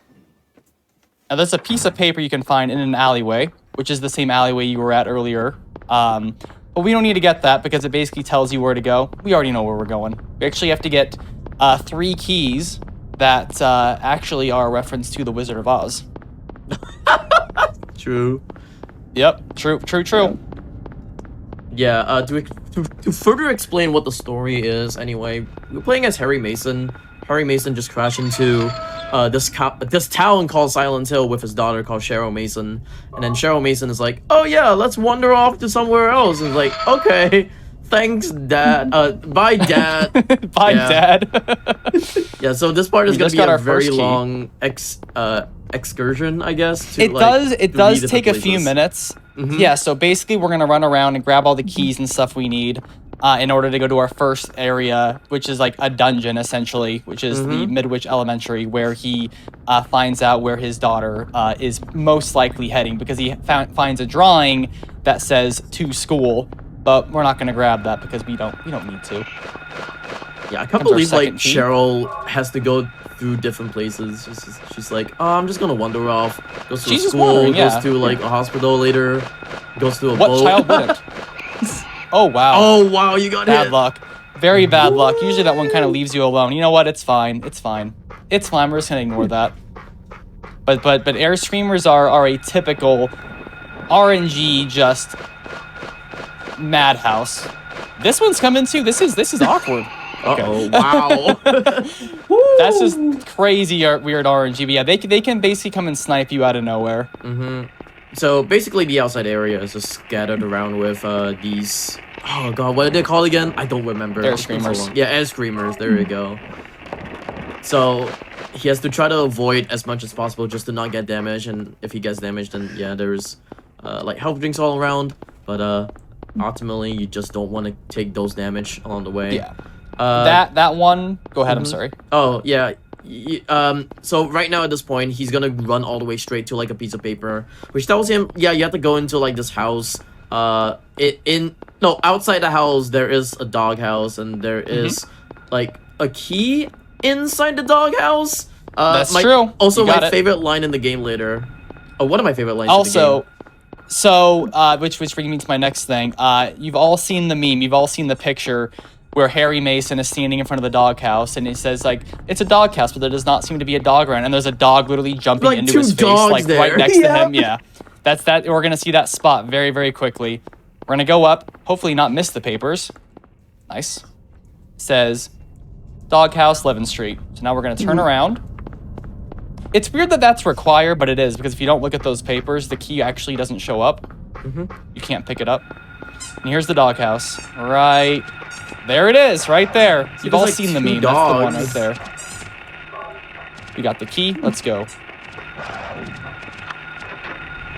Now there's a piece of paper you can find in an alleyway, which is the same alleyway you were at earlier. But we don't need to get that because it basically tells you where to go. We already know where we're going. We actually have to get 3 keys that actually are a reference to the Wizard of Oz. True. Yep, true. Yeah, to further explain what the story is, anyway, we're playing as Harry Mason. Harry Mason just crashed into this town called Silent Hill with his daughter called Cheryl Mason. And then Cheryl Mason is like, oh yeah, let's wander off to somewhere else. And like, okay, thanks, Dad. Bye, Dad. Bye, Yeah. Dad. Yeah, so this part is We going just to be got a our very first key. long excursion, I guess. To, It like, does 3 take a different few places. minutes. Mhm. Yeah, so basically we're gonna run around and grab all the keys and stuff we need in order to go to our first area, which is like a dungeon essentially, which is the Midwich Elementary, where he finds out where his daughter is most likely heading because he finds a drawing that says to school, but we're not gonna grab that because we don't need to. Yeah, I can't Comes our believe like second key. Cheryl has to go through different places. She's like, oh, I'm just gonna wander off. Goes to She's a just school, wandering, yeah. goes to like a hospital later, goes to a What boat. child wouldn't? Oh wow. Oh wow, you got Bad hit. luck. Very bad luck. Usually that one kind of leaves you alone. You know what? It's fine. It's fine. It's fine. We're just gonna ignore that. But air streamers are a typical RNG just madhouse. This one's coming too. This is awkward. Uh-oh, wow. That's just crazy weird RNG. But yeah, they can basically come and snipe you out of nowhere. So basically the outside area is just scattered around with these, oh god, what are they called again? I don't remember. Air It's been so screamers. long. Yeah, air screamers, there you go. So he has to try to avoid as much as possible just to not get damaged, and if he gets damaged then yeah, there's like health drinks all around, but ultimately you just don't want to take those damage along the way. Yeah. That one. Go ahead. I'm sorry. Oh yeah. So right now at this point, he's gonna run all the way straight to like a piece of paper, which tells him, yeah, you have to go into like this house. Outside the house there is a dog house, and there is like a key inside the dog house. That's true. Also, You got my it. favorite line in the game later. Oh, one of my favorite lines. Also, in the game. so which brings me to my next thing. You've all seen the meme. You've all seen the picture where Harry Mason is standing in front of the doghouse, and it says like it's a doghouse, but there does not seem to be a dog around, and there's a dog literally jumping Like into two his face, dogs like there. right next to Yeah. him. Yeah, that's that. We're gonna see that spot very, very quickly. We're gonna go up, hopefully not miss the papers. Nice. Says doghouse, 11th Street. So now we're gonna turn around. It's weird that that's required, but it is, because if you don't look at those papers, the key actually doesn't show up. You can't pick it up. And here's the doghouse. Right there it is, right there. You've there's all like seen the two meme. That's the one right dogs. there. We got the key. Let's go.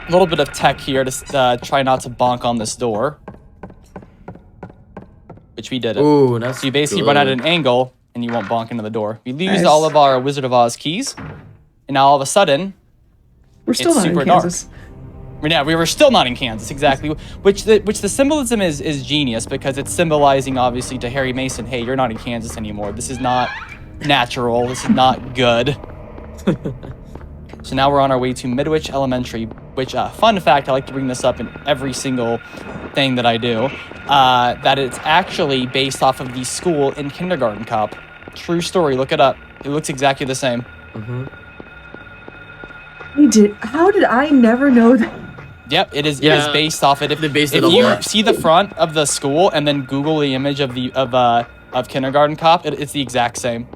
A little bit of tech here to try not to bonk on this door. Which we did it. Ooh, that's So you basically good. run at an angle, and you won't bonk into the door. We used Nice. all of our Wizard of Oz keys, and now all of a sudden, We're still It's not in super dark. Kansas. yeah, we were still not in Kansas, exactly. Which the symbolism is genius, because it's symbolizing, obviously, to Harry Mason, hey, you're not in Kansas anymore. This is not natural. This is not good. So now we're on our way to Midwich Elementary, which, fun fact, I like to bring this up in every single thing that I do, that it's actually based off of the school in Kindergarten Cop. True story, look it up. It looks exactly the same. How did I never know that? Yep, it is Yeah, based off it. If, they based if it off you that. see the front of the school and then Google the image of Kindergarten Cop, it's the exact same.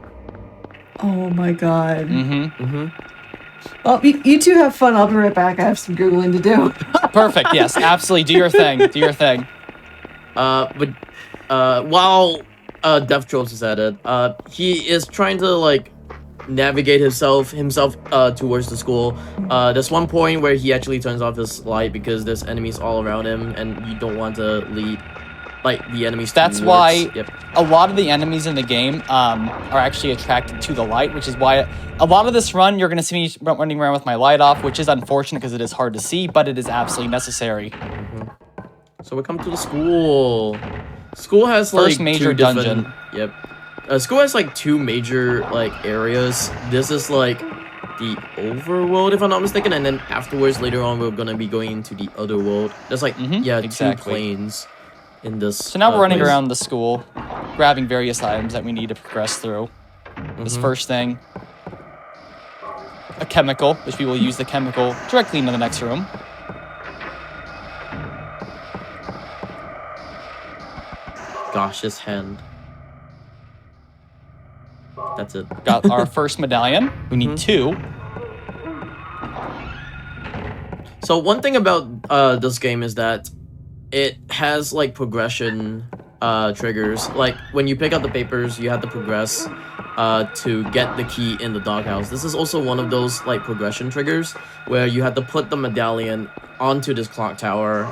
Oh my god. Mm-hmm. Well, you two have fun. I'll be right back. I have some Googling to do. Perfect. Yes, absolutely. Do your thing. Do your thing. But while Death Trolls is at it, he is trying to like navigate himself towards the school. There's one point where he actually turns off his light because there's enemies all around him, and you don't want to lead like the enemies. That's towards- why Yep. a lot of the enemies in the game are actually attracted to the light, which is why a lot of this run you're going to see me running around with my light off, which is unfortunate because it is hard to see, but it is absolutely necessary. So we come to the school. School has like First major two different- dungeon. Yep. School has like two major like areas. This is like the overworld, if I'm not mistaken, and then afterwards, later on, we're gonna be going into the other world. There's like two exactly. planes in this. So now we're running place. around the school, grabbing various items that we need to progress through. This first thing, a chemical, which we will use the chemical directly into the next room. Gosh, his hand. That's it. Got our first medallion. We need two. So one thing about this game is that it has like progression triggers. Like when you pick up the papers, you have to progress to get the key in the doghouse. This is also one of those like progression triggers where you have to put the medallion onto this clock tower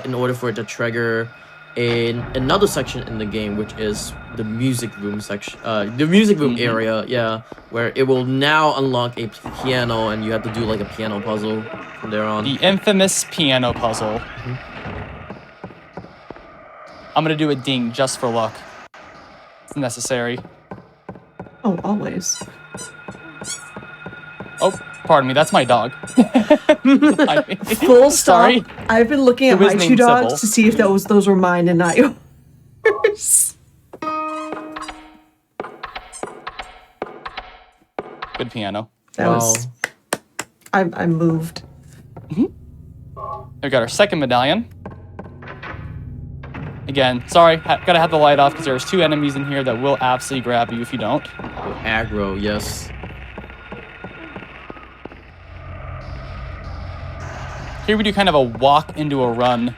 in order for it to trigger in another section in the game, which is the music room section, the music room area, yeah, where it will now unlock a piano, and you have to do like a piano puzzle from there on. The infamous piano puzzle. I'm gonna do a ding just for luck. It's necessary. Oh, always. Oh, pardon me, that's my dog. I mean, Full stop. Sorry. I've been looking at It was my two named dogs Sybil. to see if those were mine and not yours. Good piano. That was. I moved. We got our second medallion. Again, sorry, gotta have the light off because there's two enemies in here that will absolutely grab you if you don't. Aggro, yes. Here we do kind of a walk into a run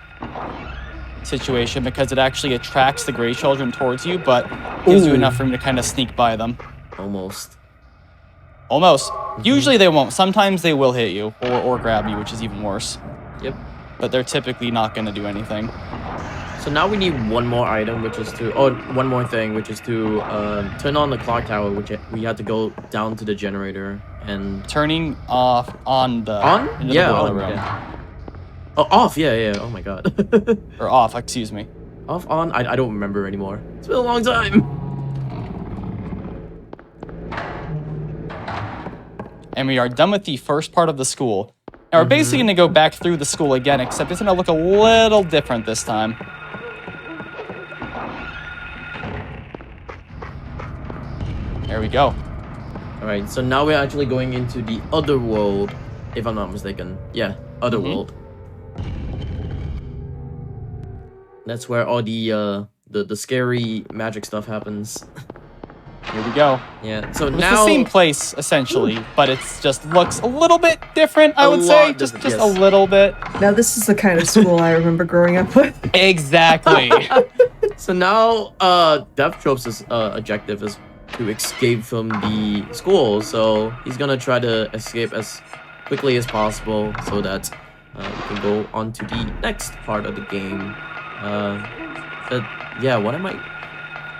situation because it actually attracts the gray children towards you, but gives you Ooh. enough room to kind of sneak by them. Almost. Almost. Usually they won't. Sometimes they will hit you or grab you, which is even worse. Yep. But they're typically not going to do anything. So now we need one more item, which is to, oh, one more thing, which is to turn on the clock tower, which we had to go down to the generator and Turning off on the into yeah, the boiler on, room. yeah. Oh, off, yeah. Oh my god. Or off, excuse me. Off, on, I don't remember anymore. It's been a long time. And we are done with the first part of the school. Now we're basically going to go back through the school again, except it's going to look a little different this time. There we go. Alright, so now we're actually going into the other world, if I'm not mistaken. Yeah, other world. That's where all the scary magic stuff happens. Here we go. Yeah, so It's now the same place, essentially, but it's just looks a little bit different, I A would say. lot Just different, a yes. little bit. Now this is the kind of school I remember growing up with. Exactly. So now, Death Trope's objective is to escape from the school. So he's gonna try to escape as quickly as possible so that we can go on to the next part of the game. But yeah, what am I?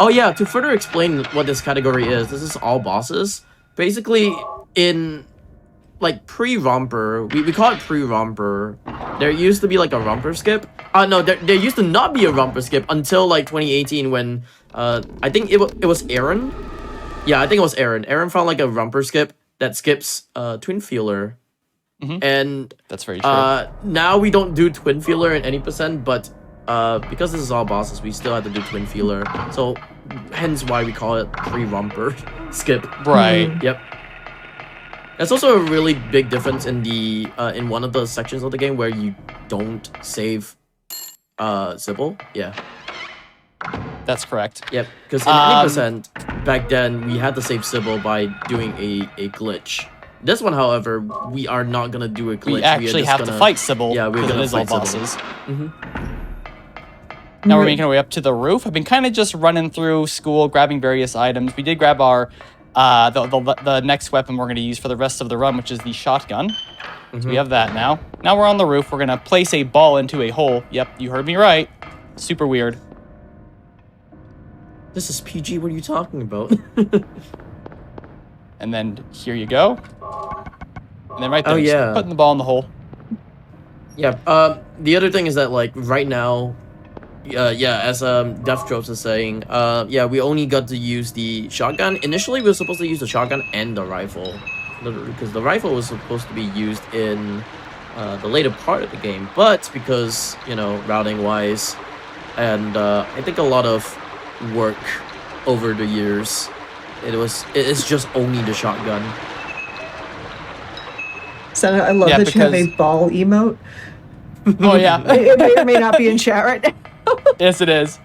Oh yeah, to further explain what this category is, this is all bosses. Basically, in like pre-romper, we call it pre-romper. There used to be like a romper skip. No, there used to not be a romper skip until like 2018 when I think it was Aaron. Yeah, I think it was Aaron. Aaron found like a romper skip that skips Twin Feeler. And That's very true. now we don't do Twin Feeler in any percent, but because this is all bosses, we still have to do Twin Feeler. So hence why we call it pre-romper skip. Right. Yep. That's also a really big difference in the in one of the sections of the game where you don't save Sybil. Yeah. That's correct. Yep. Because in any percent back then we had to save Sybil by doing a glitch. This one, however, we are not gonna do a glitch. We actually are just have to gonna fight Sybil Yeah, we're because it gonna is all fight Sybil. bosses. Now we're making our way up to the roof. I've been kind of just running through school, grabbing various items. We did grab our the next weapon we're going to use for the rest of the run, which is the shotgun. So we have that now. Now we're on the roof. We're going to place a ball into a hole. Yep, you heard me right. Super weird. This is PG. What are you talking about? And then here you go. And then right there, Oh, just yeah. putting the ball in the hole. Yeah. The other thing is that like right now, yeah, as Death Tropes is saying, yeah, we only got to use the shotgun. Initially, we were supposed to use the shotgun and the rifle, because the rifle was supposed to be used in the later part of the game. But because routing wise, and I think a lot of work over the years, it's just only the shotgun. So I love Yeah, that you have a because- ball emote. Oh, yeah. It may or may not be in chat right now. Yes, it is.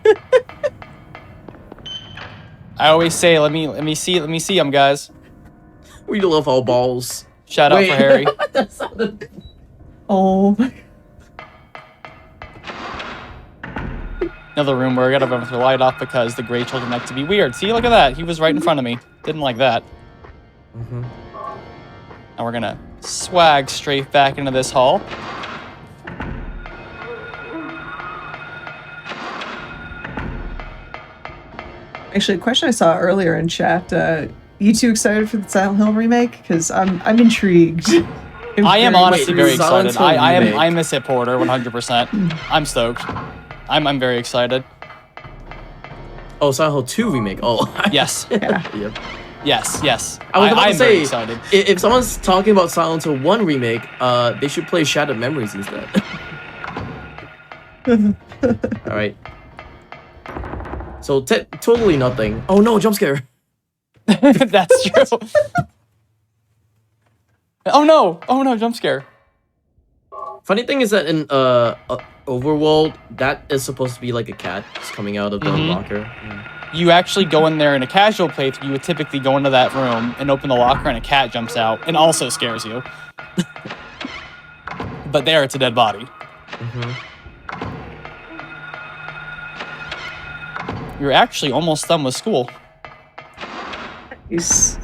I always say, let me see them, guys. We love all balls. Shout out for Harry. That sounded... Oh my Another room where I gotta run with the light off because the gray children like to be weird. See, look at that. He was right in front of me. Didn't like that. And we're gonna swag straight back into this hall. Actually, a question I saw earlier in chat. You two excited for the Silent Hill remake? Because I'm intrigued. I am honestly very Silent excited. Hill remake. I'm a Sip Porter, 100%. I'm stoked. I'm very excited. Oh, Silent Hill 2 remake. Oh. Yes. Yeah. Yep. Yes. I was about I'm to very say, excited. if someone's talking about Silent Hill 1 remake, they should play Shattered Memories instead. Alright. So, totally nothing. Oh no, jump scare. That's true. Oh no, jump scare. Funny thing is that in Overworld, that is supposed to be like a cat just coming out of the locker. Yeah. You actually go in there in a casual playthrough, you would typically go into that room and open the locker and a cat jumps out and also scares you. But there it's a dead body. You're actually almost done with school. Nice.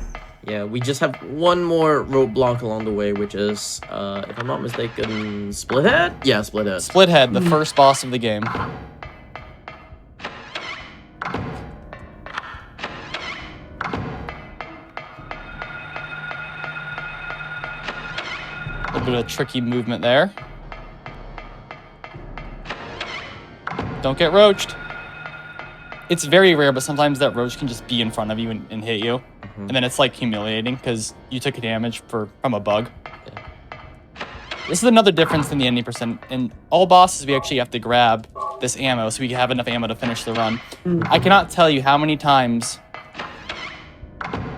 Yeah, we just have one more roadblock along the way, which is, if I'm not mistaken, Splithead? Yeah, Splithead. Splithead, the first boss of the game. bit of tricky movement there. Don't get roached. It's very rare, but sometimes that roach can just be in front of you and hit you. And then it's like humiliating because you took damage from a bug. This is another difference than the 90%. In all bosses, we actually have to grab this ammo so we can have enough ammo to finish the run. I cannot tell you how many times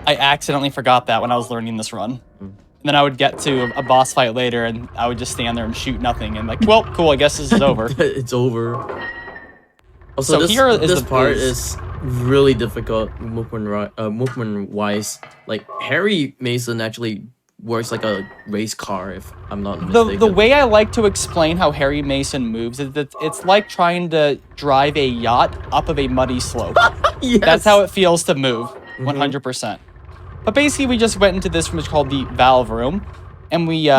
I accidentally forgot that when I was learning this run. And then I would get to a boss fight later and I would just stand there and shoot nothing and like, well, cool, I guess this is over. It's over. Also, So this, here is this the- part is really difficult movement wise. Like Harry Mason actually works like a race car, if I'm not mistaken. The way I like to explain how Harry Mason moves is that it's like trying to drive a yacht up of a muddy slope. Yes. That's how it feels to move, 100%. But basically, we just went into this room, it's called the valve room, and we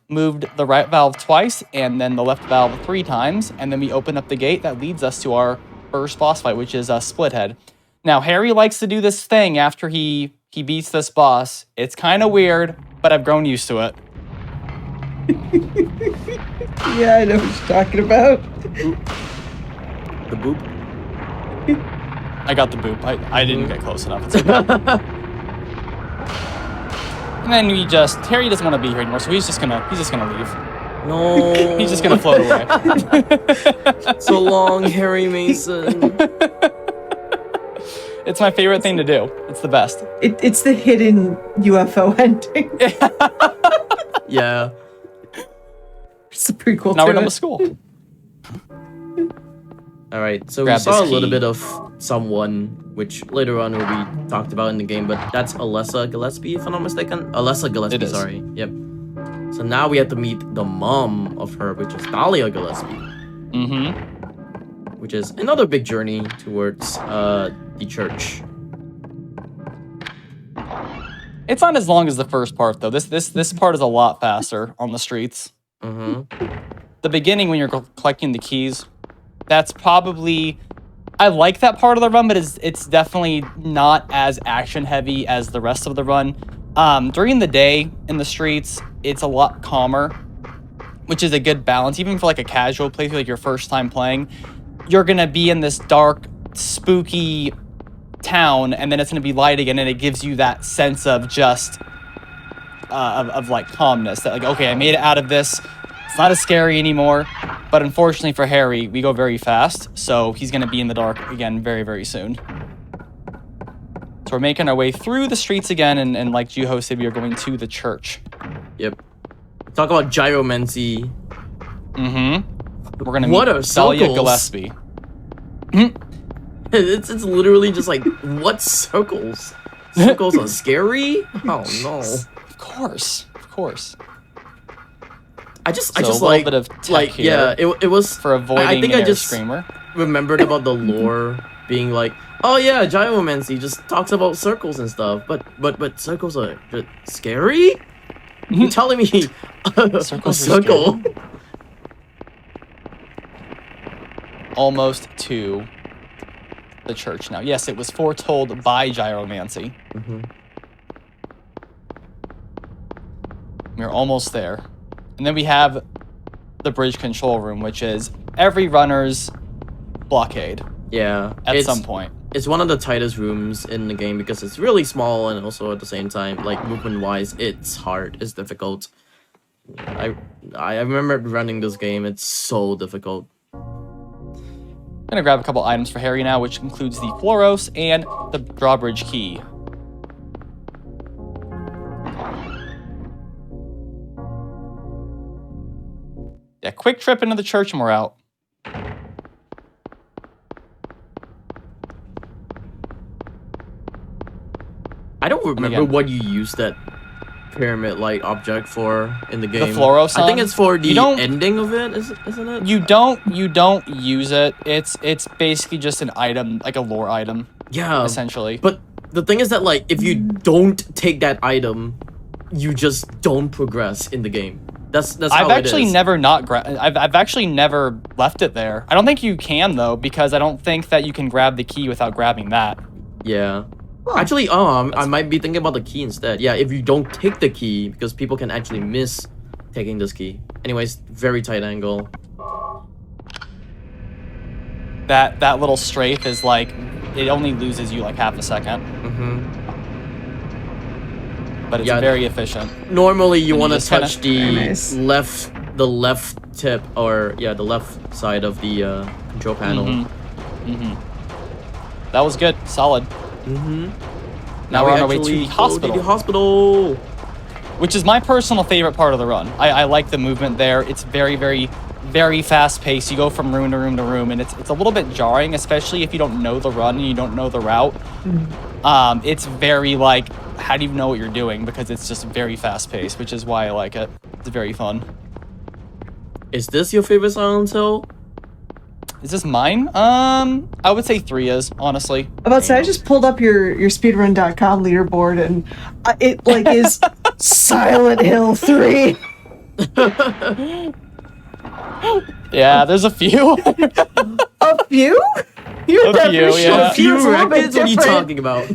moved the right valve twice, and then the left valve 3 times, and then we opened up the gate that leads us to our first boss fight, which is Splithead. Now, Harry likes to do this thing after he beats this boss. It's kind of weird, but I've grown used to it. Yeah, I know what you're talking about. The boop. I got the boop. I didn't get close enough. It's okay. And then Harry doesn't want to be here anymore, so he's just gonna leave. No. He's just gonna float away. So long, Harry Mason. It's my favorite thing to do. It's the best. It's the hidden UFO ending. Yeah. It's a prequel Now to we're done it. with school. All right. So Grab we saw a this little key. bit of someone, which later on will be talked about in the game, but that's Alessa Gillespie, if I'm not mistaken. Alessa Gillespie, It is. sorry. Yep. So now we have to meet the mom of her, which is Thalia Gillespie, Mm-hmm. which is another big journey towards the church. It's not as long as the first part though. This part is a lot faster on the streets. Mm-hmm. The beginning when you're collecting the keys, that's probably I like that part of the run, but it's definitely not as action heavy as the rest of the run. During the day in the streets, it's a lot calmer, which is a good balance. Even for like a casual playthrough, like your first time playing, you're gonna be in this dark, spooky town, and then it's gonna be light again, and it gives you that sense of just of like calmness. That like, okay, I made it out of this. It's not as scary anymore. But unfortunately for Harry, we go very fast, so he's gonna be in the dark again very, very soon. So we're making our way through the streets again, and like Juho said, we are going to the church. Yep. Talk about gyromancy. Mm-hmm. We're gonna What meet are Thalia circles? Gillespie. It's literally just like, what circles? Circles are scary? Oh no. Of course. I just So a little like bit of tech like here yeah, it was For avoiding I think an I air just screamer. remembered about the lore being like, oh yeah, gyromancy just talks about circles and stuff, but circles are scary? You're telling me a Circles are circle? Almost to the church now. Yes, it was foretold by gyromancy. We're almost there. And then we have the bridge control room, which is every runner's blockade Yeah. at it's, some point. It's one of the tightest rooms in the game because it's really small and also at the same time, like movement wise, it's hard, it's difficult. I remember running this game, it's so difficult. I'm gonna grab a couple items for Harry now, which includes the Floros and the drawbridge key. Yeah, quick trip into the church and we're out. I don't remember again- what you used that pyramid-like object for in the game. Floros I think on? it's for You the don't- ending of it, isn't it? You don't use it. It's basically just an item, like a lore item, Yeah. essentially. But the thing is that like if you don't take that item, you just don't progress in the game. That's how I've it actually is. never not I've actually never left it there. I don't think you can though, because I don't think that you can grab the key without grabbing that. Yeah. Actually, I might be thinking about the key instead. Yeah, if you don't take the key, because people can actually miss taking this key. Anyways, very tight angle. That little strafe is like, it only loses you like half a second. But it's very efficient. Normally, you And want to just kinda- touch the nice. left tip, or the left side of the control panel. That was good. Solid. Now we're on our way to the hospital. The hospital. Which is my personal favorite part of the run. I like the movement there. It's very, very, very fast paced. You go from room to room to room, and it's a little bit jarring, especially if you don't know the run and you don't know the route. It's very like, how do you know what you're doing? Because it's just very fast paced, which is why I like it. It's very fun. Is this your favorite Silent Hill? Is this mine? I would say 3 is, honestly. I'm about to say, I just pulled up your speedrun.com leaderboard, and it like is Silent Hill 3. Yeah, there's a few. A few? Your A few, definition yeah. of few is a little bit What are you different. talking about?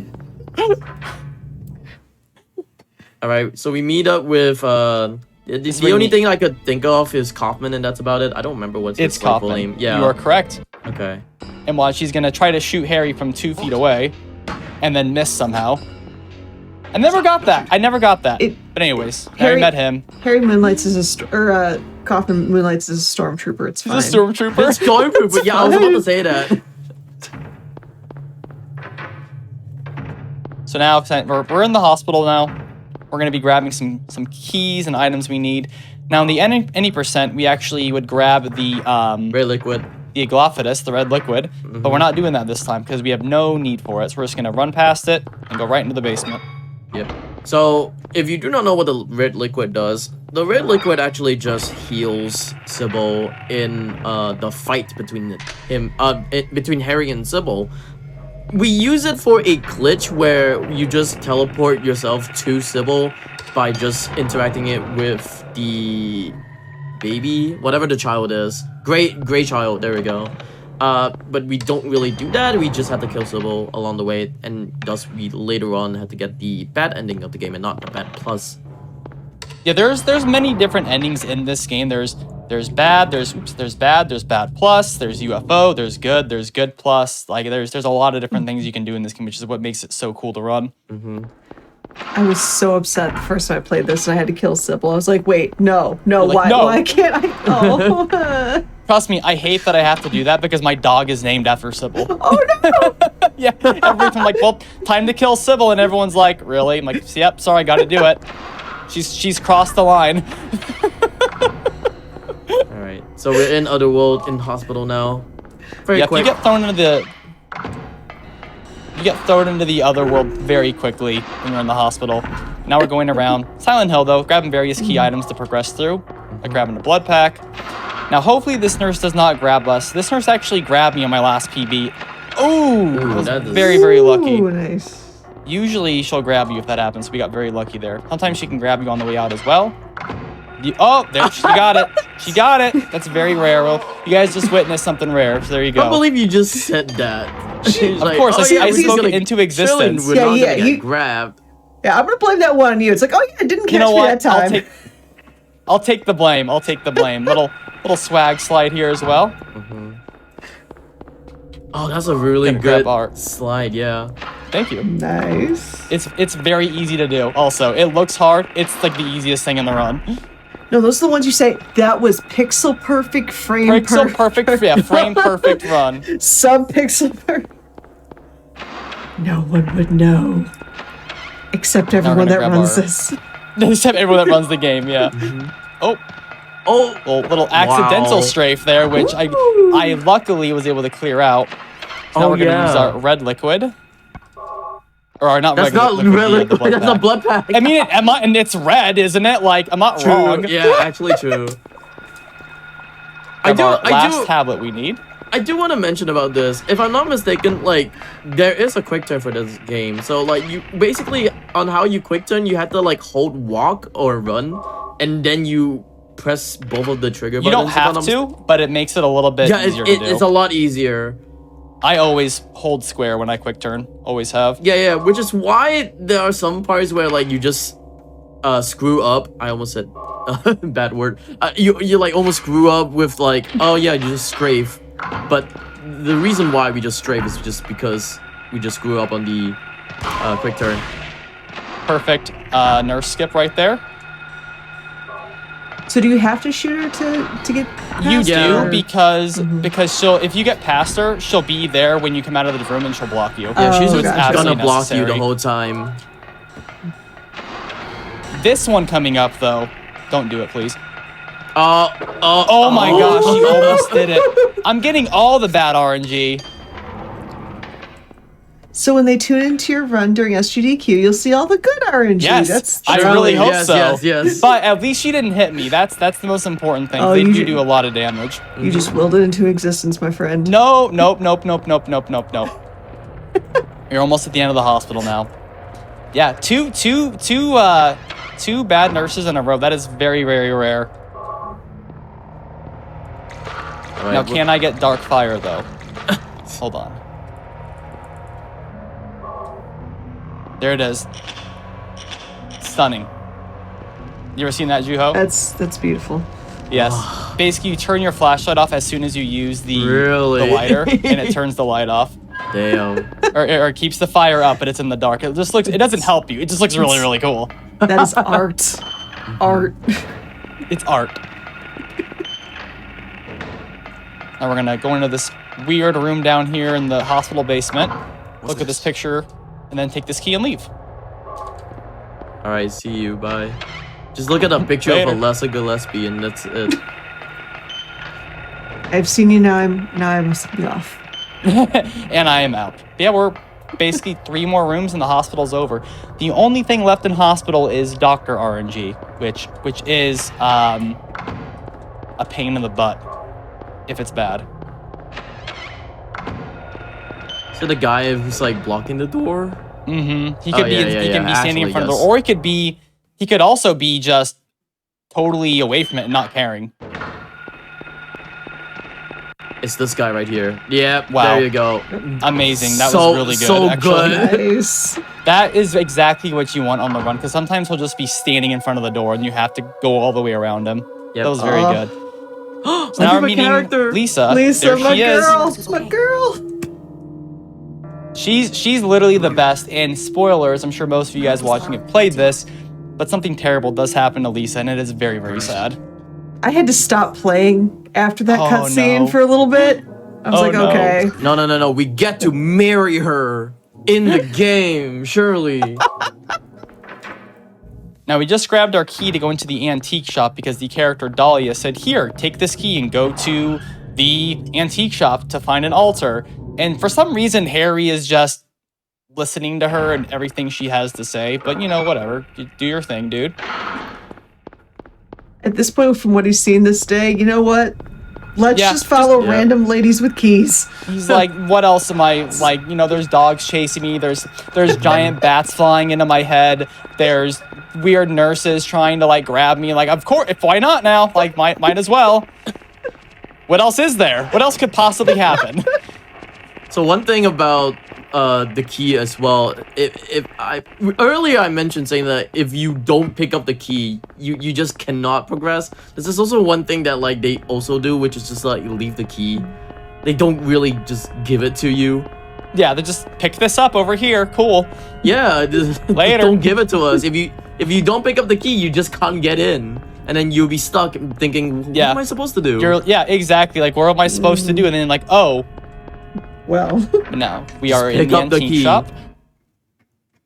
Alright, so we meet up with the only thing I could think of is Kaufman, and that's about it. I don't remember what's It's his full Kaufman. name. Yeah. You are correct. Okay. And watch, she's gonna try to shoot Harry from 2 feet away, and then miss somehow. I never got that. I never got that. But anyways, Harry met him. Harry Moonlights is Kaufman Moonlights is a stormtrooper. It's fine. He's a stormtrooper. It's Stormtrooper. Yeah, I was about to say that. So now we're in the hospital now. We're going to be grabbing some keys and items we need. Now in the any percent, we actually would grab the Red liquid. the Aglophidus, the red liquid, but we're not doing that this time because we have no need for it. So we're just going to run past it and go right into the basement. Yep. So, if you do not know what the red liquid does, the red liquid actually just heals Sybil in the fight between between Harry and Sybil. We use it for a glitch where you just teleport yourself to Sybil by just interacting it with the baby, whatever the child is. Gray child, there we go. But we don't really do that. We just have to kill Sybil along the way, and thus we later on have to get the bad ending of the game and not the bad plus. Yeah, there's many different endings in this game. There's bad, there's bad, there's bad plus, there's UFO, there's good plus. Like there's a lot of different things you can do in this game, which is what makes it so cool to run. I was so upset the first time I played this and I had to kill Sybil. I was like, wait, no, Like, no. why can't I? Oh, Trust me, I hate that I have to do that because my dog is named after Sybil. oh no! Yeah, every time I'm like, well, time to kill Sybil, and everyone's like, really? I'm like, yep, sorry, gotta do it. She's crossed the line. Alright, so we're in Otherworld, in hospital now. Very Yeah, if quick. you get thrown into the other world very quickly when you're in the hospital. Now we're going around Silent Hill though, grabbing various key items to progress through, like grabbing a blood pack. Now hopefully this nurse does not grab us. This nurse actually grabbed me on my last PB. Ooh, I was that is- very, very lucky. Ooh, nice. Usually she'll grab you if that happens, so we got very lucky there. Sometimes she can grab you on the way out as well. Oh, there, she got it. She got it. That's very rare. Well, you guys just witnessed something rare, so there you I can't go. believe you just said that. She's Of course, I we're spoke gonna it into chill and existence. We're Yeah, not yeah, gonna get you- grabbed. Yeah, I'm gonna blame that one on you. It's like, oh yeah, it didn't catch You know me what? that time. I'll take the blame. I'll take the blame. Little swag slide here as well. Oh, that's a really Gonna grab good art. slide, yeah. Thank you. Nice. It's very easy to do. Also, it looks hard. It's like the easiest thing in the run. No, those are the ones you say, that was pixel perfect, frame Pixel perfect, yeah, frame perfect run. Sub-pixel perfect. No one would know. Except everyone gonna that grab runs our- this. Except everyone that runs the game, yeah. Oh, Oh, little accidental Wow. strafe there, which Ooh. I luckily was able to clear out. So now Oh, we're gonna use yeah. our red liquid. Or not that's regular not liquid, red the liquid, that's a pack. blood pack. I mean, and it's red, isn't it? Like, I'm not True. wrong. Yeah, actually true. Grab our last tablet we need. I do want to mention about this. If I'm not mistaken, like, there is a quick turn for this game. So, like, you basically, on how you quick turn, you have to, like, hold walk or run, and then you press both of the trigger You buttons. don't if I'm have not to, but it makes it a little bit Yeah, easier to do. it's a lot easier. I always hold square when I quick turn. Always have. Yeah, which is why there are some parts where, like, you just screw up. I almost said bad word. You like almost grew up with like, oh yeah, you just strafe. But the reason why we just strafe is just because we just grew up on the quick turn. Perfect nurse skip right there. So do you have to shoot her to get You past do her? Or- because she'll if you get past her, she'll be there when you come out of the room and she'll block you. Yeah, she's Oh, just gotcha. gonna absolutely block you the necessary. whole time. This one coming up though, don't do it, please. Oh my gosh, she almost did it. I'm getting all the bad RNG. So when they tune into your run during SGDQ, you'll see all the good RNG. Yes, That's I Surely, really hope yes, so. yes. But at least she didn't hit me. That's the most important thing. Oh, They you do a lot of damage. you just willed it into existence, my friend. Nope. You're almost at the end of the hospital now. Yeah, two bad nurses in a row. That is very, very rare. Alright, Now, can I get dark fire though? Hold on. There it is. Stunning. You ever seen that, Juho? That's beautiful. Yes. Basically, you turn your flashlight off as soon as you use the lighter, and it turns the light off. Damn. Or it keeps the fire up, but it's in the dark. It just looks. It doesn't help you. It just looks really, really cool. That is art. Art. It's art. Now we're gonna go into this weird room down here in the hospital basement. Look at this picture, and then take this key and leave. Alright, see you. Bye. Just look at a picture Later. of Alessa Gillespie, and that's it. I've seen you now. I must be off. And I am out. Yeah, we're basically 3 more rooms and the hospital's over. The only thing left in hospital is Dr. RNG, which is a pain in the butt if it's bad. So the guy who's like blocking the door? Mm-hmm. He Oh, could be yeah, he can be standing in actually, front of the yes. door, or he could also be just totally away from it and not caring. It's this guy right here. Yep, Wow. there you go. Amazing. That So- was really good. so actually. good. Nice. That is exactly what you want on the run, because sometimes he'll just be standing in front of the door and you have to go all the way around him. Yep. That was very Oh. good. So So now we're meeting Lisa. Lisa, There my she girl. is. My girl. She's literally the best. And spoilers, I'm sure most of you guys watching have played this, but something terrible does happen to Lisa, and it is very, very sad. I had to stop playing after that Oh, cutscene no. for a little bit. I was Oh, like, no. okay. No. We get to marry her in the game, surely. Now, we just grabbed our key to go into the antique shop because the character Dahlia said, here, take this key and go to the antique shop to find an altar. And for some reason, Harry is just listening to her and everything she has to say. But, you know, whatever. You do your thing, dude. At this point, from what he's seen this day, you know what? Let's Yeah, just follow yeah. random ladies with keys. He's like, what else am I, like, you know, there's dogs chasing me. There's giant bats flying into my head. There's weird nurses trying to, like, grab me. Like, of course, why not now? Like, might as well. What else is there? What else could possibly happen? So one thing about the key as well, earlier I mentioned saying that if you don't pick up the key, you just cannot progress. This is also one thing that like they also do, which is just like leave the key. They don't really just give it to you. Yeah, they just pick this up over here. Cool. Yeah, just Later. don't give it to us. If you don't pick up the key, you just can't get in, and then you'll be stuck thinking, what Yeah. am I supposed to do? Yeah, exactly. Like, what am I supposed to do? And then, like, oh, Well, no, we Just are in pick the up the antique key. shop.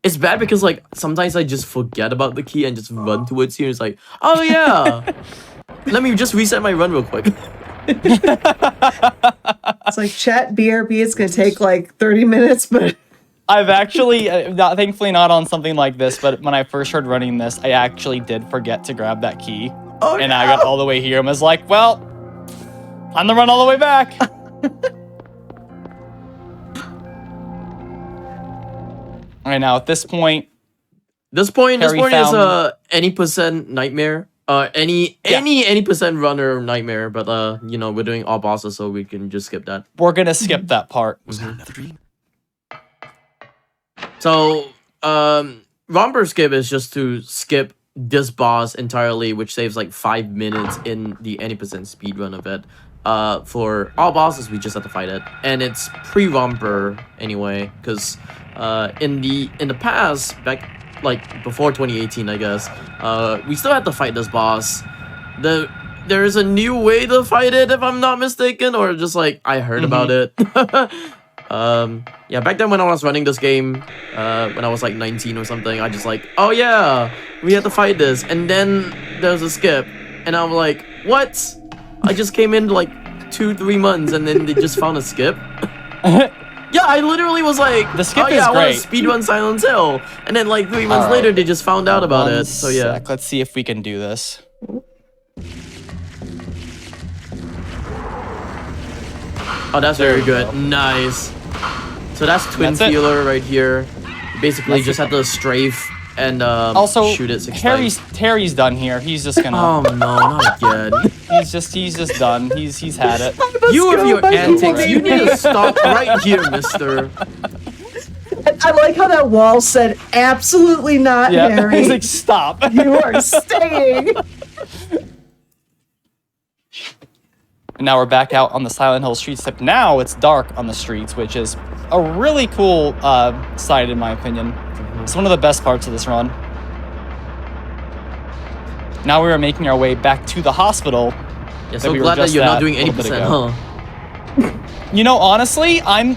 It's bad because like sometimes I just forget about the key and just run towards you. It's like, oh yeah, let me just reset my run real quick. it's like chat BRB. It's going to take like 30 minutes, but I've actually, thankfully not on something like this, but when I first started running this, I actually did forget to grab that key. oh And no. I got all the way here and was like, well, I'm the run all the way back. All right, now at this point, This point Harry is found- any percent nightmare. Any percent runner nightmare, but you know, we're doing all bosses, so we can just skip that. we're gonna skip that part. Was that another dream? So romper skip is just to skip this boss entirely, which saves like 5 minutes in the any percent speedrun of it. For all bosses, we just have to fight it, and it's pre-romper anyway, because in the past, back like before 2018, I guess, we still had to fight this boss. There's a new way to fight it, if I'm not mistaken, or just like I heard about it. Yeah, back then when I was running this game, when I was like 19 or something, I just like, oh yeah, we had to fight this, and then there's a skip, and I'm like, what? I just came in like 2-3 months, and then they just found a skip. Yeah, I literally was like, The skip oh yeah, is I want great. to speedrun Silent Hill, and then like 3 months later, they just found out about it. So yeah. Let's see if we can do this. Oh, that's There very we good. go. Nice. So that's Twin That's it. Feeler right here. Basically, That's just it. have to strafe and Also, shoot it 6 times. Terry's done here. He's just gonna. Oh no, not again. He's just done. He's had it. You with your by antics, you people. need to stop right here, mister. I like how that wall said, absolutely not, Yeah. Harry. He's like, stop. You are staying. And now we're back out on the Silent Hill streets. Except now it's dark on the streets, which is a really cool side in my opinion. It's one of the best parts of this run. Now we are making our way back to the hospital. Yeah, so we were glad that just you're not at doing a little bit 80%, ago. huh? You know, honestly, I'm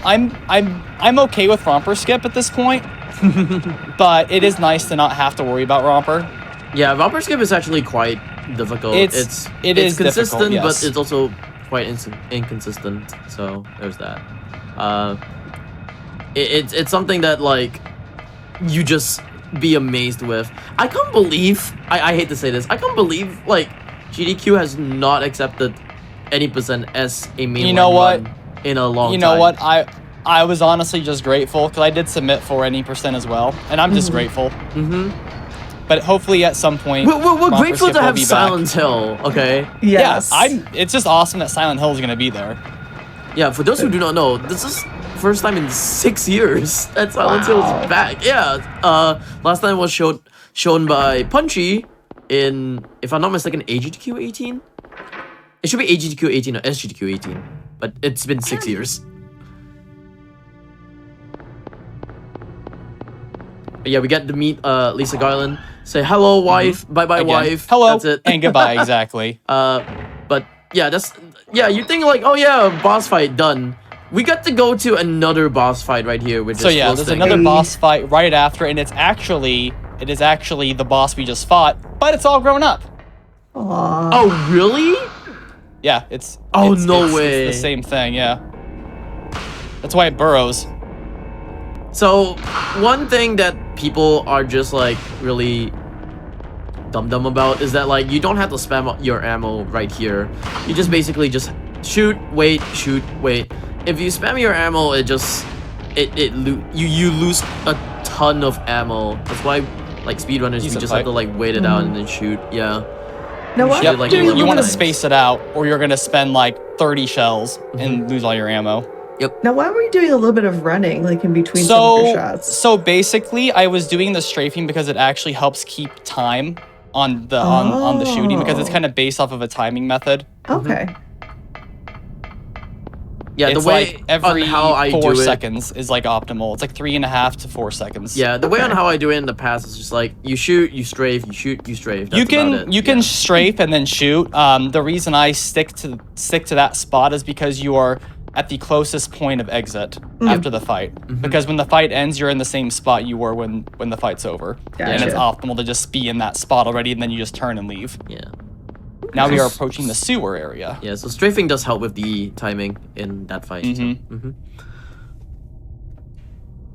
okay with Romper skip at this point. But it is nice to not have to worry about Romper. Yeah, Romper Skip is actually quite difficult. It It's is consistent, difficult, yes. but it's also quite inconsistent. So there's that. It's something that like you just be amazed with. I can't believe I hate to say this. I can't believe like GDQ has not accepted any percent as a mainline You know what? run in a long time. You know what? I was honestly just grateful because I did submit for any percent as well, and I'm just grateful. Mm-hmm. But hopefully at some point, We're Romper grateful Skip to will have be back. Silent Hill, okay? Yes. Yeah, it's just awesome that Silent Hill is gonna be there. Yeah, for those who do not know, this is first time in 6 years that Silent Hill is back. Yeah, last time was shown by Punchy in, if I'm not mistaken, AGDQ 18? It should be AGDQ 18 or SGDQ 18, but it's been 6 years. But yeah, we get to meet Lisa Garland, say hello wife, bye-bye Again, wife, hello that's it. and goodbye. Exactly. But yeah, you think like, oh yeah, boss fight done. We got to go to another boss fight right here, which So is yeah, there's Roasting. another boss fight right after, and it is actually the boss we just fought, but it's all grown up. Aw. Oh really? Yeah, it's Oh, it's- no it's way. the same thing. Yeah, that's why it burrows. So one thing that people are just like really dumb about is that like you don't have to spam your ammo right here. You just basically just shoot, wait. If you spam your ammo, it just you lose a ton of ammo. That's why like speedrunners you Decent just fight. have to like wait it out and then shoot. Yeah. Now, why Yep, are like you doing a you You little want to bit of- space it out, or you're gonna spend like 30 shells and lose all your ammo. Now, why were you doing a little bit of running, like in between some of your shots? So basically, I was doing the strafing because it actually helps keep time on the on the shooting because it's Oh. kind of based off of a timing method. Okay. Yeah, It's the way like every on how I 4 do it. seconds is like optimal. It's like 3.5 to 4 seconds. Yeah, the way on Okay. how I do it in the past is just like you shoot, you strafe, you shoot, you strafe. That's You can about it. you can Yeah. strafe and then shoot. The reason I stick to that spot is because you are at the closest point of exit after the fight. Because when the fight ends, you're in the same spot you were when the fight's over, and it's Gotcha. optimal to just be in that spot already, and then you just turn and leave. Yeah. Now we are approaching the sewer area. Yeah, so strafing does help with the timing in that fight.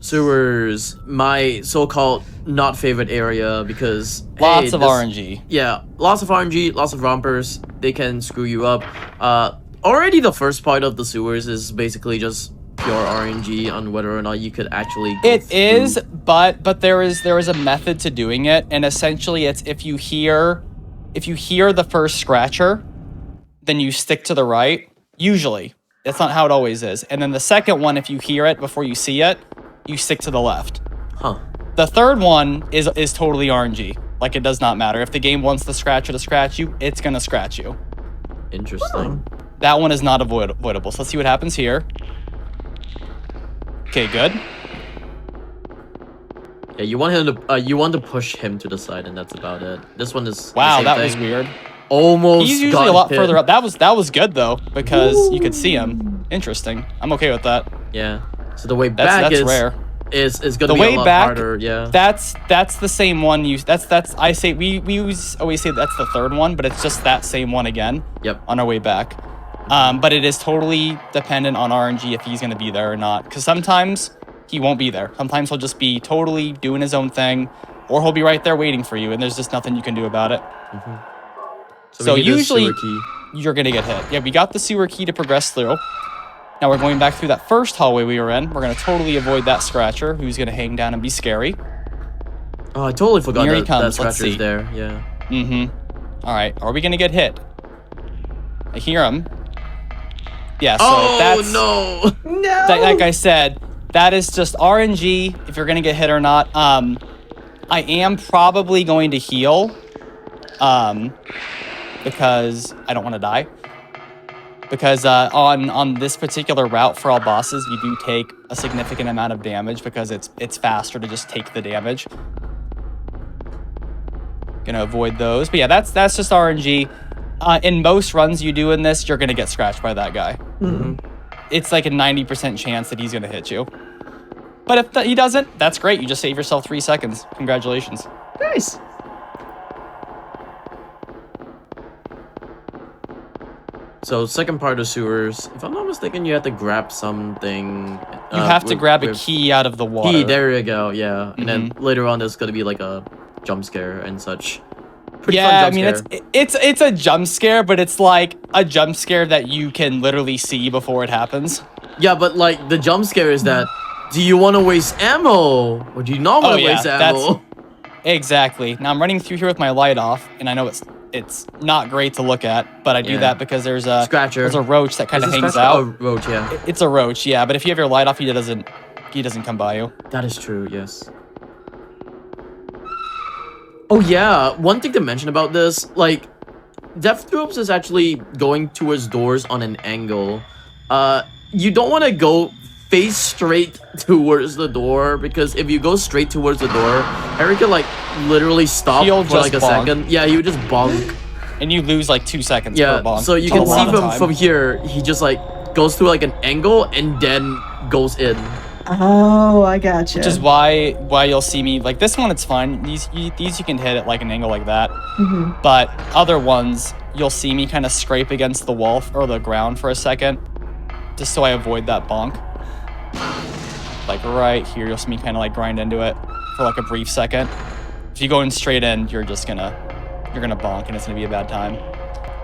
Sewers, my so-called not favorite area because Lots hey, of this- RNG. Yeah, lots of RNG, lots of rompers. They can screw you up. Already the first part of the sewers is basically just pure RNG on whether or not you could actually. Go It through. is, but there is a method to doing it, and essentially it's if you hear the first scratcher, then you stick to the right. Usually, that's not how it always is. And then the second one, if you hear it before you see it, you stick to the left. Huh. The third one is totally RNG. Like, it does not matter. If the game wants the scratcher to scratch you, it's going to scratch you. Interesting. That one is not avoidable. So let's see what happens here. Okay, good. Yeah, you want him to you want to push him to the side, and that's about it. This one is Wow, the same that thing. was weird. Almost. He's usually got a lot hit. further up. That was good though, because you could see him. Interesting. I'm okay with that. Yeah. So the way That's back is rare. is gonna The be way a lot back, harder. Yeah. That's the same one. That's I say we always say that's the third one, but it's just that same one again. Yep. On our way back. But it is totally dependent on RNG if he's gonna be there or not. Because sometimes he won't be there. Sometimes he'll just be totally doing his own thing, or he'll be right there waiting for you, and there's just nothing you can do about it. So we need this usually sewer key. you're gonna get hit. Yeah, we got the sewer key to progress through. Now we're going back through that first hallway we were in. We're gonna totally avoid that scratcher, who's gonna hang down and be scary. Oh, I totally forgot Here he that comes. Let's scratcher's see. there. Yeah. All right, are we gonna get hit? I hear him. Yeah. So Oh that's no! No. like I said, that is just RNG if you're gonna get hit or not. I am probably going to heal, because I don't want to die. Because on this particular route for all bosses, you do take a significant amount of damage because it's faster to just take the damage. Gonna avoid those, but yeah, that's just RNG. In most runs you do in this, you're gonna get scratched by that guy. It's like a 90% chance that he's gonna hit you. But if he doesn't, that's great. You just save yourself 3 seconds. Congratulations. Nice. So second part of sewers, if I'm not mistaken, you have to grab something. You have to grab a key out of the water. Key, there you go. Yeah, and then later on there's gonna be like a jump scare and such. Pretty fun Yeah, I jump mean scare. it's a jump scare, but it's like a jump scare that you can literally see before it happens. Yeah, but like the jump scare is that, do you want to waste ammo or do you not want to waste ammo? Exactly. Now I'm running through here with my light off, and I know it's not great to look at, but I do that because there's a Scratcher. There's a roach that kind of Is it hangs scratcher? out. Oh, roach, yeah. It's a roach, yeah. But if you have your light off, he doesn't come by you. That is true, yes. Oh yeah, one thing to mention about this, like, Death Troops is actually going towards doors on an angle. You don't want to go face straight towards the door, because if you go straight towards the door, Harry could like literally stop He'll for like a just bonk. second. Yeah, he would just bonk. And you lose like 2 seconds per Yeah, bonk. so you It's can a lot see of time. from here, he just like goes through like an angle and then goes in. Oh, I gotcha. Which is why you'll see me like this one. It's fine. These you can hit at like an angle like that. But other ones you'll see me kind of scrape against the wall or the ground for a second, just so I avoid that bonk. Like right here, you'll see me kind of like grind into it for like a brief second. If you go in straight in, you're gonna bonk and it's gonna be a bad time.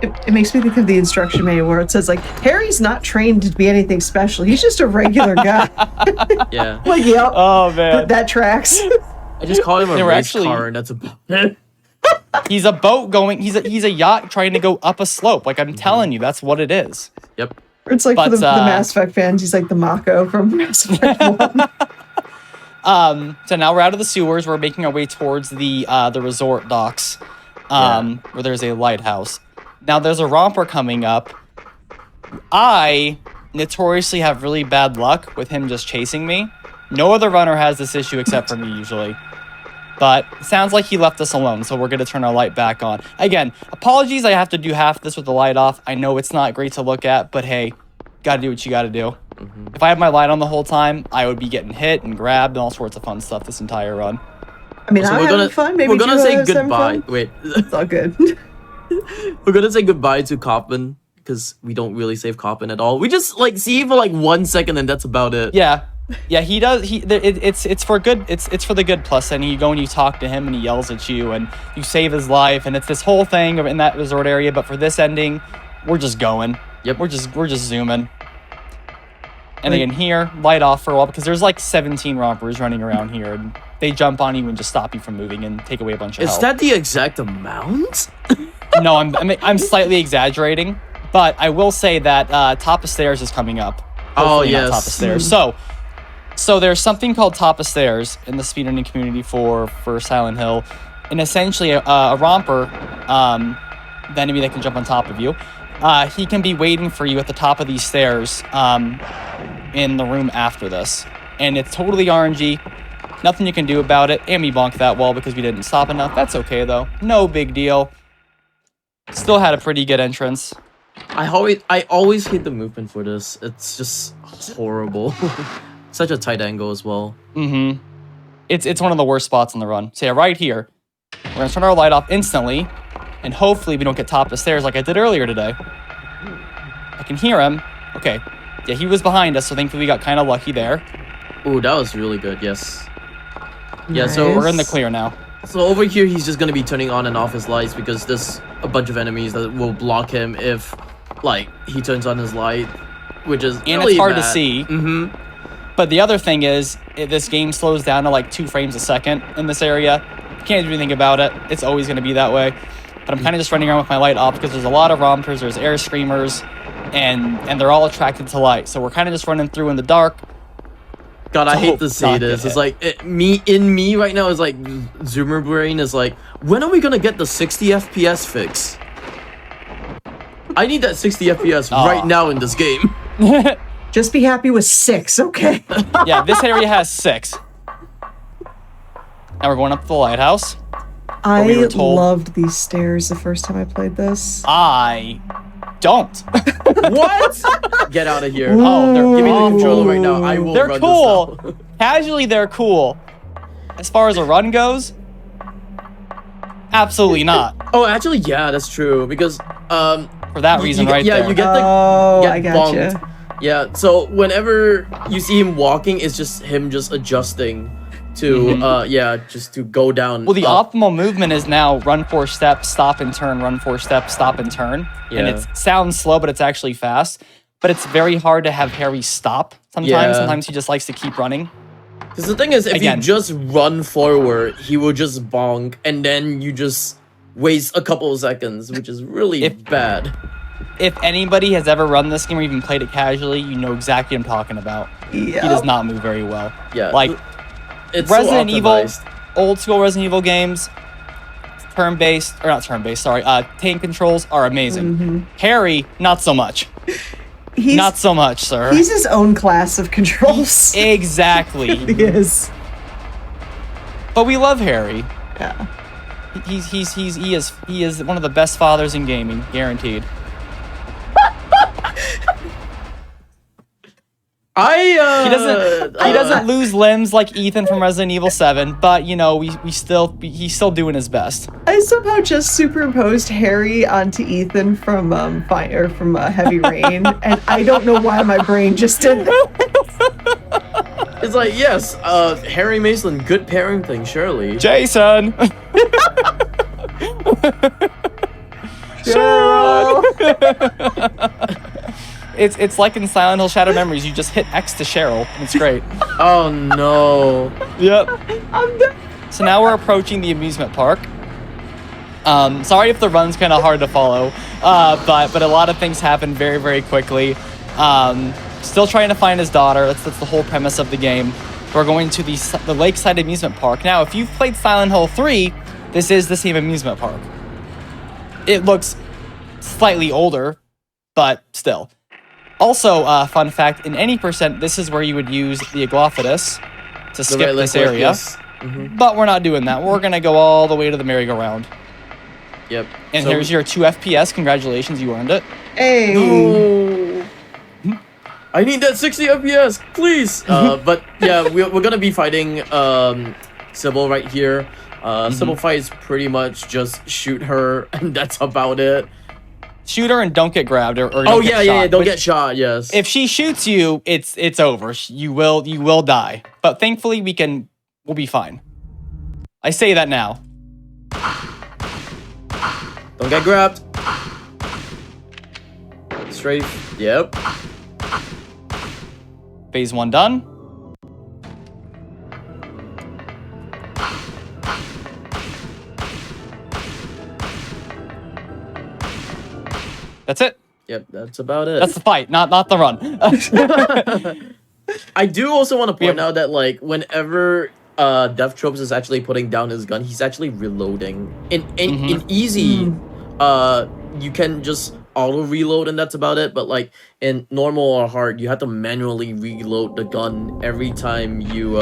It makes me think of the instruction manual where it says like Harry's not trained to be anything special. He's just a regular guy. Yeah. Like, yep. Oh man, That tracks. I just call him a They were race actually- car, and that's about it. he's a boat going. He's a yacht trying to go up a slope. Like I'm telling you, that's what it is. Yep. It's like for But, the Mass Effect fans, he's like the Mako from Mass Effect 1. So now we're out of the sewers. We're making our way towards the resort docks, where there's a lighthouse. Now there's a romper coming up. I notoriously have really bad luck with him just chasing me. No other runner has this issue except for me usually. But it sounds like he left us alone, so we're going to turn our light back on. Again, apologies I have to do half this with the light off. I know it's not great to look at, but hey, gotta do what you gotta do. If I had my light on the whole time, I would be getting hit and grabbed and all sorts of fun stuff this entire run. I mean, So I'm having fun. Maybe we're gonna Duo say is having goodbye. fun. Wait, It's all good. we're gonna say goodbye to Coppin because we don't really save Coppin at all. We just like see him for like 1 second and that's about it. Yeah, he does. It's for good. It's for the good plus. And you go and you talk to him and he yells at you and you save his life and it's this whole thing in that resort area. But for this ending, we're just going. Yep. We're just zooming. And again, here, light off for a while because there's like 17 rompers running around here and they jump on you and just stop you from moving and take away a bunch of Is health. that the exact amount? No, I'm slightly exaggerating, but I will say that top of stairs is coming up. Hopefully not yes. top of stairs. So there's something called top of stairs in the speedrunning community for Silent Hill. and essentially a romper, the enemy that can jump on top of you, he can be waiting for you at the top of these stairs in the room after this. And it's totally RNG. Nothing you can do about it. And we bonked that wall because we didn't stop enough. That's okay, though. No big deal. Still had a pretty good entrance. I always hate the movement for this. It's just horrible. Such a tight angle as well. Mm-hmm. It's one of the worst spots in the run. So yeah, right here. We're going to turn our light off instantly. And hopefully we don't get top of the stairs like I did earlier today. I can hear him. Okay. Yeah, he was behind us, so thankfully we got kind of lucky there. Ooh, that was really good, yes. Yeah, Nice. so We're in the clear now. So over here, he's just gonna be turning on and off his lights because there's a bunch of enemies that will block him if, like, he turns on his light, which is And really it's hard to bad. see. Mm-hmm. But the other thing is, this game slows down to like 2 frames a second in this area. You can't do anything about it. It's always going to be that way. But I'm kind of just running around with my light off because there's a lot of rompers, there's air screamers, and they're all attracted to light. So we're kind of just running through in the dark. God, I hate hope to say not this. get It's like me right now is like Zoomer brain is like, when are we gonna get the 60 FPS fix? I need that 60 FPS right now in this game. Just be happy with 6, okay? Yeah, this area has 6. Now we're going up to the lighthouse. I we were told- loved these stairs the first time I played this. I don't. What? Get out of here. Oh, Give me the controller right now. I will They're run cool. this now. Casually, they're cool. As far as a run goes, absolutely not. Oh, actually, yeah, that's true. Because For that reason, you, right yeah, there. you get the Oh, get I gotcha. bonked. Yeah, so whenever you see him walking, it's just him just adjusting to just to go down. Well, the up. optimal movement is now run 4 steps, stop and turn, run 4 steps, stop and turn. And Yeah. it sounds slow, but it's actually fast. But it's very hard to have Harry stop sometimes. Yeah. Sometimes he just likes to keep running. Because the thing is, if Again. you just run forward, he will just bonk, and then you just waste a couple of seconds, which is really bad. If anybody has ever run this game or even played it casually, you know exactly what I'm talking about. He does not move very well. Yeah, Like, it's Resident so Evil, optimized. old school Resident Evil games, tank controls are amazing. Harry, not so much. He's, Not so much, sir. he's his own class of controls. Exactly. He is. But we love Harry. Yeah. He is one of the best fathers in gaming, guaranteed. He doesn't lose limbs like Ethan from Resident Evil 7, but you know, he's still doing his best. I somehow just superimposed Harry onto Ethan from Heavy Rain, and I don't know why my brain just did that. It's like, yes, Harry Mason, good parenting, surely. Jason. Cheryl! It's like in Silent Hill Shadow Memories, you just hit X to Cheryl, and it's great. Oh no. Yep. I'm done. So now we're approaching the amusement park. Sorry if the run's kind of hard to follow, but a lot of things happen very, very quickly. Still trying to find his daughter. That's the whole premise of the game. We're going to the Lakeside Amusement Park. Now, if you've played Silent Hill 3, this is the same amusement park. It looks slightly older, but still. Also, fun fact, in any percent, this is where you would use the Aglophidus to skip this area. Yes. But we're not doing that. We're going to go all the way to the merry-go-round. Yep. And So- here's your 2 FPS. Congratulations, you earned it. Hey. No. I need that 60 FPS, please. But yeah, we're gonna be fighting Sybil right here. Sybil fights pretty much just shoot her, and that's about it. Shoot her and don't get grabbed or Oh don't get yeah, shot, don't which- get shot. Yes. If she shoots you, it's over. You will die. But thankfully we'll be fine. I say that now. Don't get grabbed. Straight. Yep. Phase 1 done. That's it. Yep. That's about it. That's the fight, not the run. I do also want to point out that like whenever Death Tropes is actually putting down his gun, he's actually reloading. In easy, you can just auto reload and that's about it. But like in normal or hard, you have to manually reload the gun every time you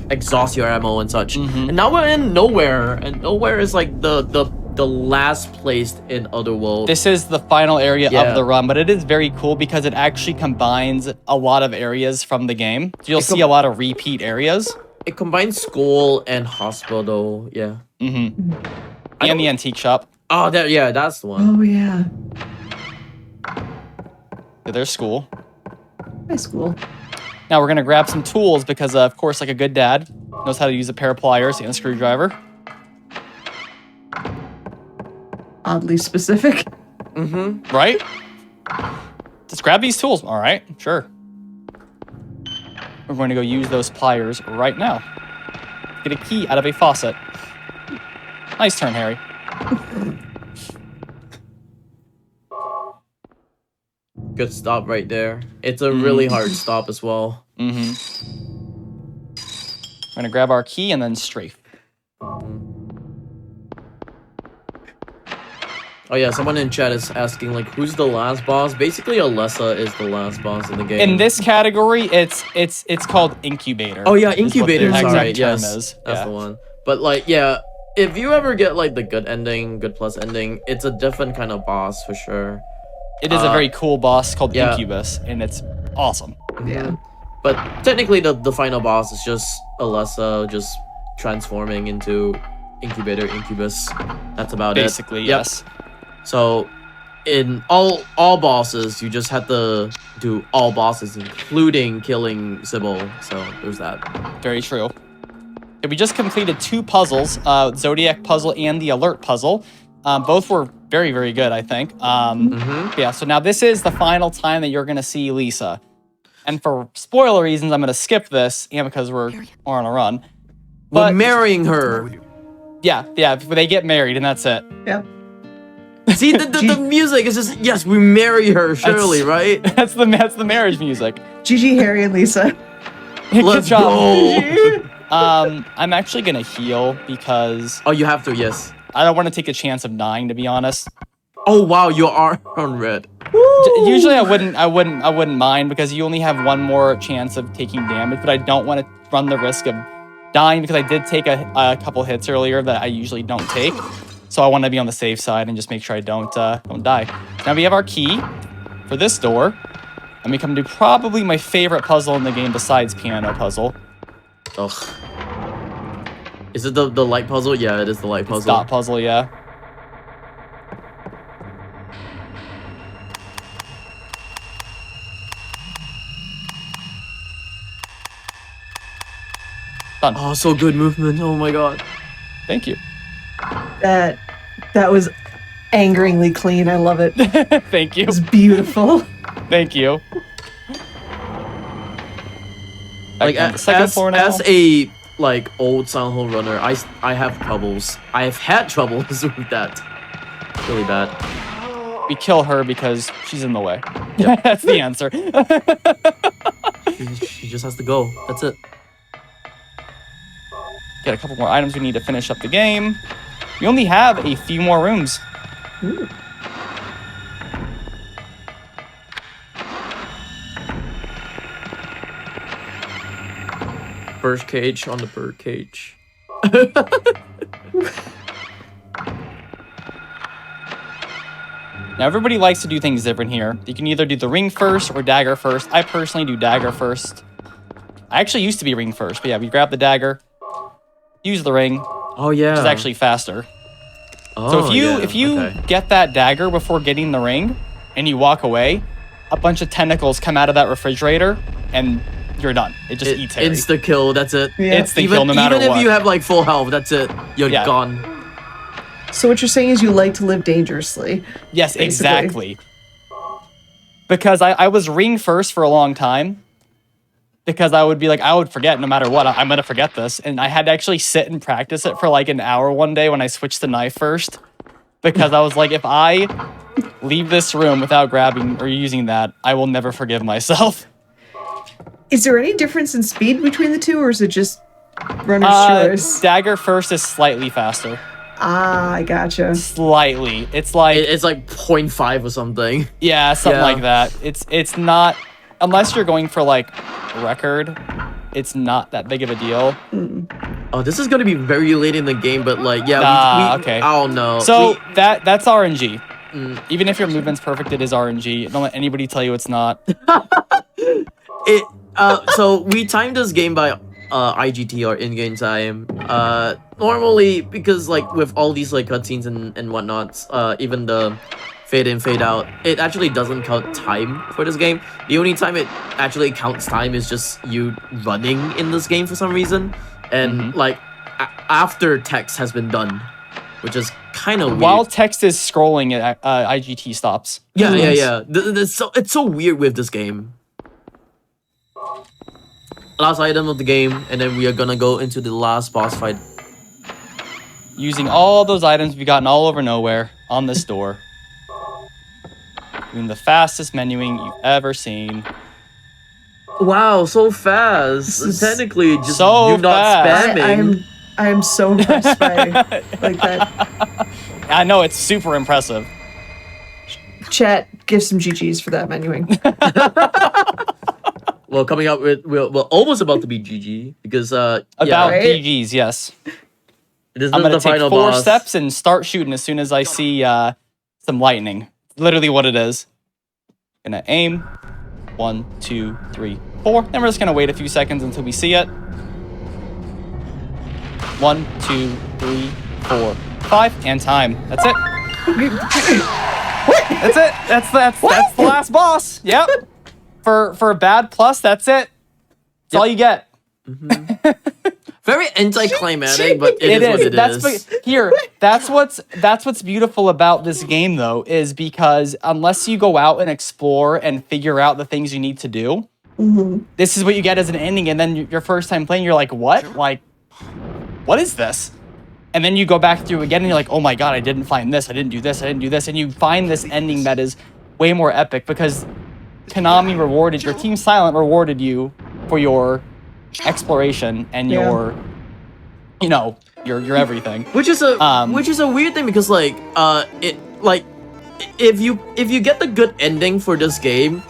exhaust your ammo and such. And now we're in Nowhere, and Nowhere is like the last place in Otherworld. This is the final area of the run, but it is very cool because it actually combines a lot of areas from the game. So you'll see a lot of repeat areas. It combines school and hospital, yeah. And the antique shop. Oh, that's the one. Oh, yeah. Yeah, there's school. High school. Now we're gonna grab some tools because, of course, like a good dad, knows how to use a pair of pliers and a screwdriver. Oddly specific. Right? Just grab these tools. All right, sure. We're going to go use those pliers right now. Get a key out of a faucet. Nice turn, Harry. Good stop right there. It's a really hard stop as well. We're gonna grab our key and then strafe. Oh yeah, someone in chat is asking like, who's the last boss? Basically, Alessa is the last boss in the game. In this category, it's called Incubator. Oh yeah, is what the Incubator. exact Sorry, term yes, is. that's the one. But like, yeah, if you ever get like the good ending, good plus ending, it's a different kind of boss for sure. It is a very cool boss called yeah. Incubus, and it's awesome. Yeah. But technically, the final boss is just Alessa just transforming into Incubator Incubus. That's about Basically, it. yes. So, in all bosses, you just have to do all bosses, including killing Sybil. So there's that. Very true. Okay, we just completed 2 puzzles, Zodiac puzzle and the Alert puzzle. Both were very, very good, I think. Yeah, so now this is the final time that you're going to see Lisa. And for spoiler reasons, I'm going to skip this, and because we're on a run. But we're marrying her. Yeah, they get married, and that's it. Yep. See, the music is just, yes, we marry her, surely, right? That's the marriage music. GG, Harry and Lisa. Good job. Go. I'm actually going to heal because... Oh, you have to, yes. I don't want to take a chance of dying, to be honest. Oh wow, you are on red. Usually I wouldn't mind because you only have one more chance of taking damage, but I don't want to run the risk of dying because I did take a couple hits earlier that I usually don't take. So I want to be on the safe side and just make sure I don't die. Now we have our key for this door, and we come to probably my favorite puzzle in the game besides piano puzzle. Ugh. Is it the light puzzle? Yeah, it is the light puzzle. Dot puzzle, yeah. Done. Oh, so good movement. Oh my god. Thank you. That was angeringly clean. I love it. It Thank you. was beautiful. Thank you. Like On the second floor now. as a like old Soundhole runner, I have troubles. I have had troubles with that. Really bad. We kill her because she's in the way. That's the answer. She just has to go. That's it. Get a couple more items we need to finish up the game. We only have a few more rooms. Ooh. Bird cage on the bird cage. Now everybody likes to do things different here. You can either do the ring first or dagger first. I personally do dagger first. I actually used to be ring first, but yeah, we grab the dagger, use the ring, Oh yeah. which is actually faster. Oh, So if you okay. get that dagger before getting the ring and you walk away, a bunch of tentacles come out of that refrigerator and you're done. It just eats Harry. Insta kill, that's it. Yeah. It's the kill no matter even what. if you have like full health, that's it. You're Yeah. gone. So what you're saying is you like to live dangerously. Yes, basically. exactly. Because I was ring first for a long time. Because I would be like, I would forget no matter what. I'm going to forget this. And I had to actually sit and practice it for like an hour one day when I switched the knife first. Because I was like, if I leave this room without grabbing or using that, I will never forgive myself. Is there any difference in speed between the two, or is it just runner's choice? Dagger first is slightly faster. Ah, I gotcha. Slightly. It's like It's like 0.5 or something. yeah, something Yeah. like that. It's not unless you're going for like record. It's not that big of a deal. Oh, this is gonna be very late in the game, but like, yeah, Nah, we okay. I don't know. So that's RNG. Even if your movement's perfect, it is RNG. Don't let anybody tell you it's not. So we timed this game by IGT or in-game time. Normally because like with all these like cutscenes and whatnot, even the fade in, fade out, it actually doesn't count time for this game. The only time it actually counts time is just you running in this game for some reason, and like after text has been done, which is kind of weird. While text is scrolling, IGT stops. Yeah. It's so weird with this game. Last item of the game, and then we are gonna go into the last boss fight. Using all those items we've gotten all over nowhere on this door. Doing the fastest menuing you've ever seen. Wow, so fast! Technically, just so you not fast. spamming. I am so impressed by like that. I know, it's super impressive. Chat, give some GGs for that menuing. Well, coming up with we're almost about to be GG because About right? GGs, yes. this is I'm the gonna take final 4 boss. steps and start shooting as soon as I see some lightning. Literally what it is. Gonna aim. 1, 2, 3, 4. Then we're just gonna wait a few seconds until we see it. 1, 2, 3, 4, 5, and time. That's it. That's it. That's the last boss. Yep. For a bad plus, that's it. That's all you get. Very anticlimactic, but it is what it is. That's what's beautiful about this game though, is because unless you go out and explore and figure out the things you need to do, this is what you get as an ending. And then your first time playing, you're like, what? Like, what is this? And then you go back through again and you're like, oh my god, I didn't find this, I didn't do this, I didn't do this. And you find this ending that is way more epic because Konami rewarded, your Team Silent rewarded you for your exploration and your, you know, your everything. Which is a weird thing because like if you get the good ending for this game,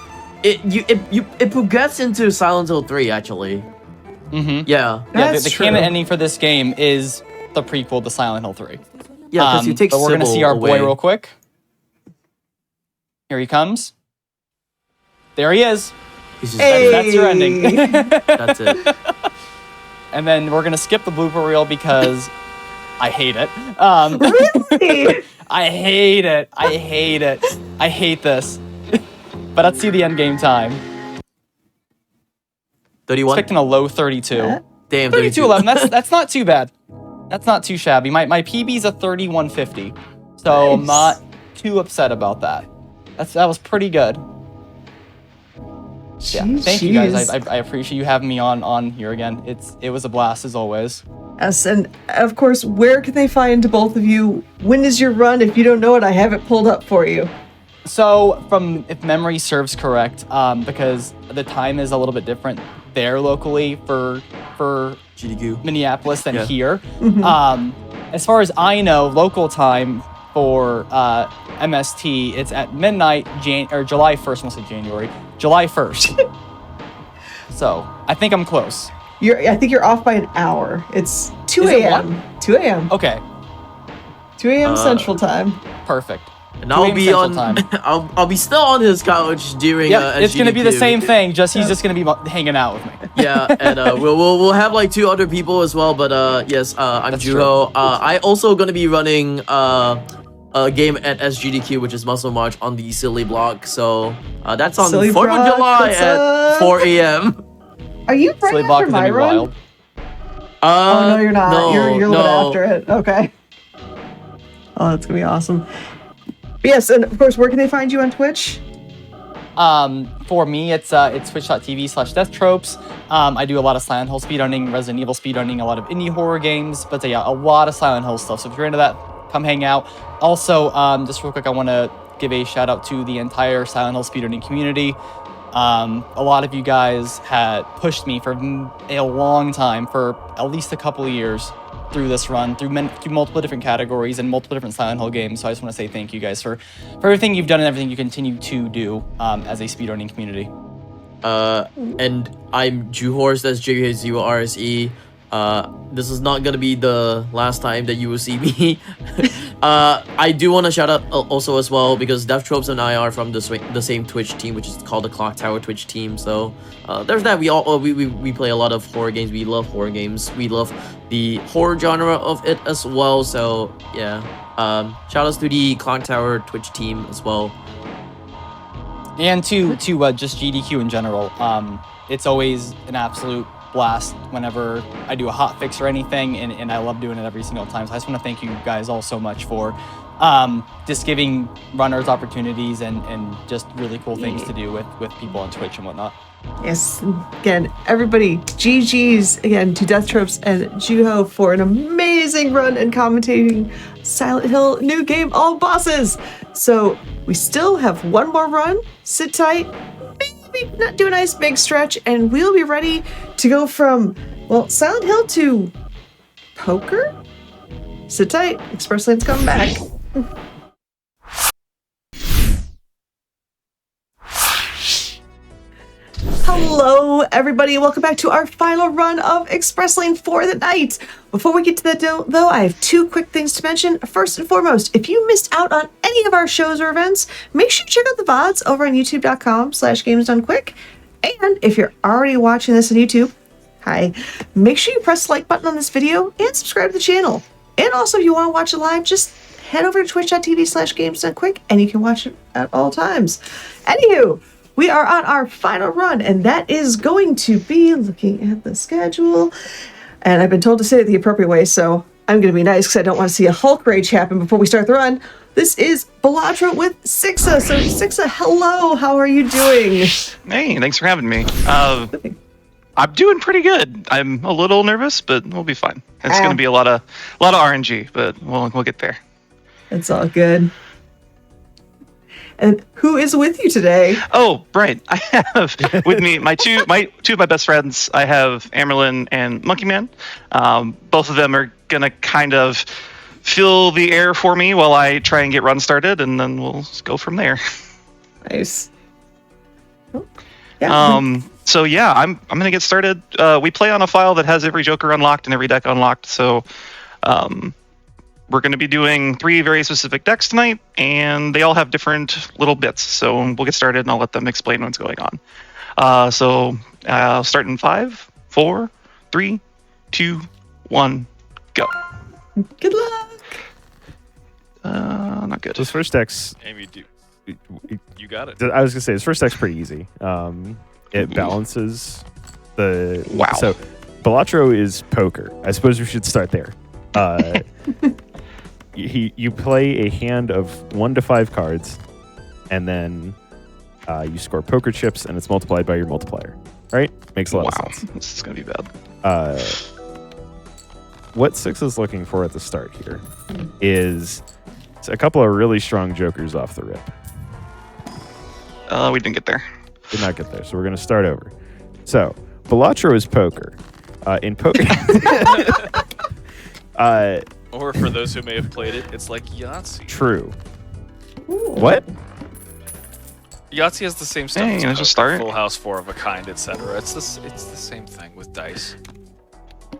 it progresses into Silent Hill 3 actually. Yeah. Yeah, That's the true. canon ending for this game is the prequel to Silent Hill 3. Yeah, because you take but we're gonna see Sybil our boy away. real quick. Here he comes. There he is. He's just That's your ending. That's it. And then we're gonna skip the blooper reel because I hate it. Really? I hate it. I hate it. I hate this. But let's see the end game time. 31. Expecting a low 32. Damn, 32.11. That's not too bad. That's not too shabby. My PB's a 31.50. So I'm Nice. not too upset about that. That was pretty good. Yeah. Thank you guys. I appreciate you having me on here again. It was a blast as always. Yes, and of course, where can they find both of you? When is your run? If you don't know it, I have it pulled up for you. So, if memory serves correct, because the time is a little bit different there locally for GDQ. Minneapolis than Yeah. here. As far as I know, local time for MST, it's at midnight, July 1st. I won't say January, July 1st. So I think I'm close. I think you're off by an hour. It's 2 Is it a.m. 2 a.m. Okay, 2 a.m. Central Time. perfect. And I'll 2 be a.m. on. Central time. I'll be still on his couch during. Yep, it's gonna be the GDQ. same thing. He's just gonna be hanging out with me. Yeah, and we'll have like 2 other people as well. But yes, I'm That's Juho. I also gonna be running a game at SGDQ, which is Muscle March on the Silly block. So that's on Silly 4th of block, July what's at up? 4 a.m. Are you right Silly block after is my gonna be run? wild. Oh no, you're not. No, you're a little bit no. after it. Okay. Oh, that's gonna be awesome. But yes, and of course, where can they find you on Twitch? For me, it's twitch.tv/deathtropes. I do a lot of Silent Hill speedrunning, Resident Evil speedrunning, a lot of indie horror games, but yeah, a lot of Silent Hill stuff. So if you're into that, come hang out. Also, just real quick, I want to give a shout out to the entire Silent Hill speedrunning community. A lot of you guys had pushed me for a long time, for at least a couple of years through this run, through multiple different categories and multiple different Silent Hill games. So I just want to say thank you guys for everything you've done and everything you continue to do as a speedrunning community. And I'm Juhorse, that's JURSE. This is not gonna be the last time that you will see me. I do want to shout out also as well, because Death Tropes and I are from the same Twitch team, which is called the Clock Tower Twitch team. So there's that. We play a lot of horror games. We love horror games. We love the horror genre of it as well. So yeah, shout outs to the Clock Tower Twitch team as well. And to just GDQ in general. It's always an absolute blast whenever I do a hotfix or anything, and I love doing it every single time. So I just want to thank you guys all so much for just giving runners opportunities and just really cool things to do with people on Twitch and whatnot. Yes, again, everybody, GG's again to Death Tropes and Juho for an amazing run and commentating Silent Hill new game, all bosses. So we still have one more run. Sit tight. Maybe not do a nice big stretch, and we'll be ready to go from, well, Silent Hill to poker. Sit tight. Express Lane's coming back. Hello, everybody. Welcome back to our final run of Express Lane for the night. Before we get to that, though, I have two quick things to mention. First and foremost, if you missed out on any of our shows or events, make sure to check out the VODs over on youtube.com/gamesdonequick. And if you're already watching this on YouTube, hi, make sure you press the like button on this video and subscribe to the channel. And also, if you want to watch it live, just head over to twitch.tv/gamesdonequick and you can watch it at all times. Anywho, we are on our final run, and that is going to be, looking at the schedule, and I've been told to say it the appropriate way, so I'm going to be nice because I don't want to see a Hulk rage happen before we start the run. This is Balatro with Sixa. So Sixa, hello, how are you doing? Hey, thanks for having me. I'm doing pretty good. I'm a little nervous, but we'll be fine. It's going to be a lot of RNG, but we'll get there. It's all good. And who is with you today? Oh, right. I have with me two of my best friends. I have Amerlin and Monkey Man. Both of them are gonna kind of fill the air for me while I try and get run started, and then we'll go from there. Nice. Oh, yeah. So yeah, I'm gonna get started. We play on a file that has every Joker unlocked and every deck unlocked. So we're going to be doing 3 very specific decks tonight, and they all have different little bits. So we'll get started, and I'll let them explain what's going on. So I'll start in 5, 4, 3, 2, 1, go. Good luck. Not good. This first deck's... Amy, you got it. I was going to say, this first deck's pretty easy. It balances the... Wow. So, Balatro is poker. I suppose we should start there. You play a hand of 1 to 5 cards, and then you score poker chips, and it's multiplied by your multiplier. Right? Makes a lot of sense. This is gonna be bad. What Six is looking for at the start here is a couple of really strong jokers off the rip. We didn't get there. Did not get there, so we're gonna start over. So Balatro is poker. In poker. Or for those who may have played it, it's like Yahtzee. True. What? Yahtzee has the same stuff. Hey, as let's just poker, start. Full House, 4 of a kind, etc. It's the same thing with dice.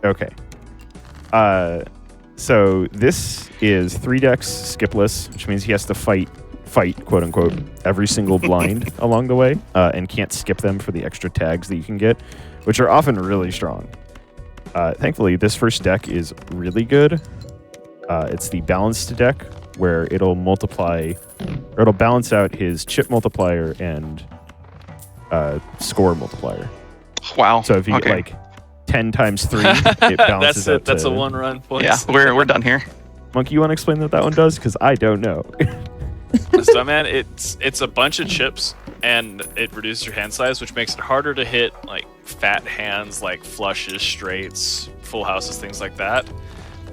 Okay. So this is 3 decks skipless, which means he has to fight, quote unquote, every single blind along the way, and can't skip them for the extra tags that you can get, which are often really strong. Thankfully, this first deck is really good. It's the balanced deck, where it'll balance out his chip multiplier and score multiplier. Wow. So if you get like 10 times 3, it balances out. That's to, a 1-run point. Yeah, we're done here. Monkey, you want to explain what that one does? Because I don't know. So, man, it's a bunch of chips, and it reduces your hand size, which makes it harder to hit like fat hands like flushes, straights, full houses, things like that.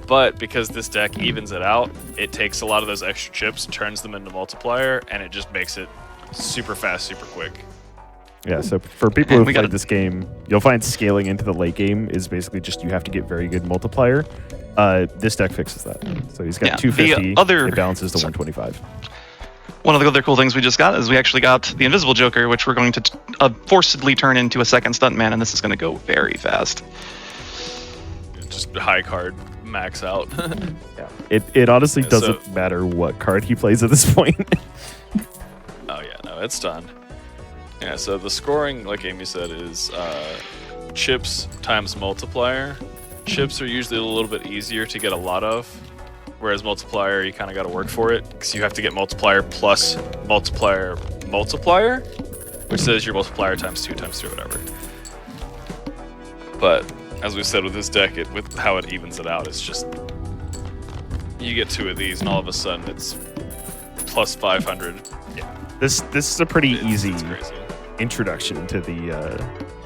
But because this deck evens it out, it takes a lot of those extra chips, turns them into multiplier, and it just makes it super fast, super quick. Yeah, so for people And who've we played gotta- this game, you'll find scaling into the late game is basically just you have to get very good multiplier. This deck fixes that. So he's got Yeah, the 250, other- it balances to sorry. 125. One of the other cool things we just got is we actually got the Invisible Joker, which we're going to forcedly turn into a second stuntman, and this is going to go very fast. Just high card, max out. It honestly Yeah, so- doesn't matter what card he plays at this point. Oh yeah, no, it's done. Yeah, so the scoring, like Amy said, is chips times multiplier. Chips are usually a little bit easier to get a lot of, whereas multiplier, you kind of got to work for it, because you have to get multiplier plus multiplier, which says your multiplier times 2 times 3, whatever. But as we said with this deck, with how it evens it out, it's just you get 2 of these, and all of a sudden it's plus 500. This is a pretty easy It's crazy. introduction to the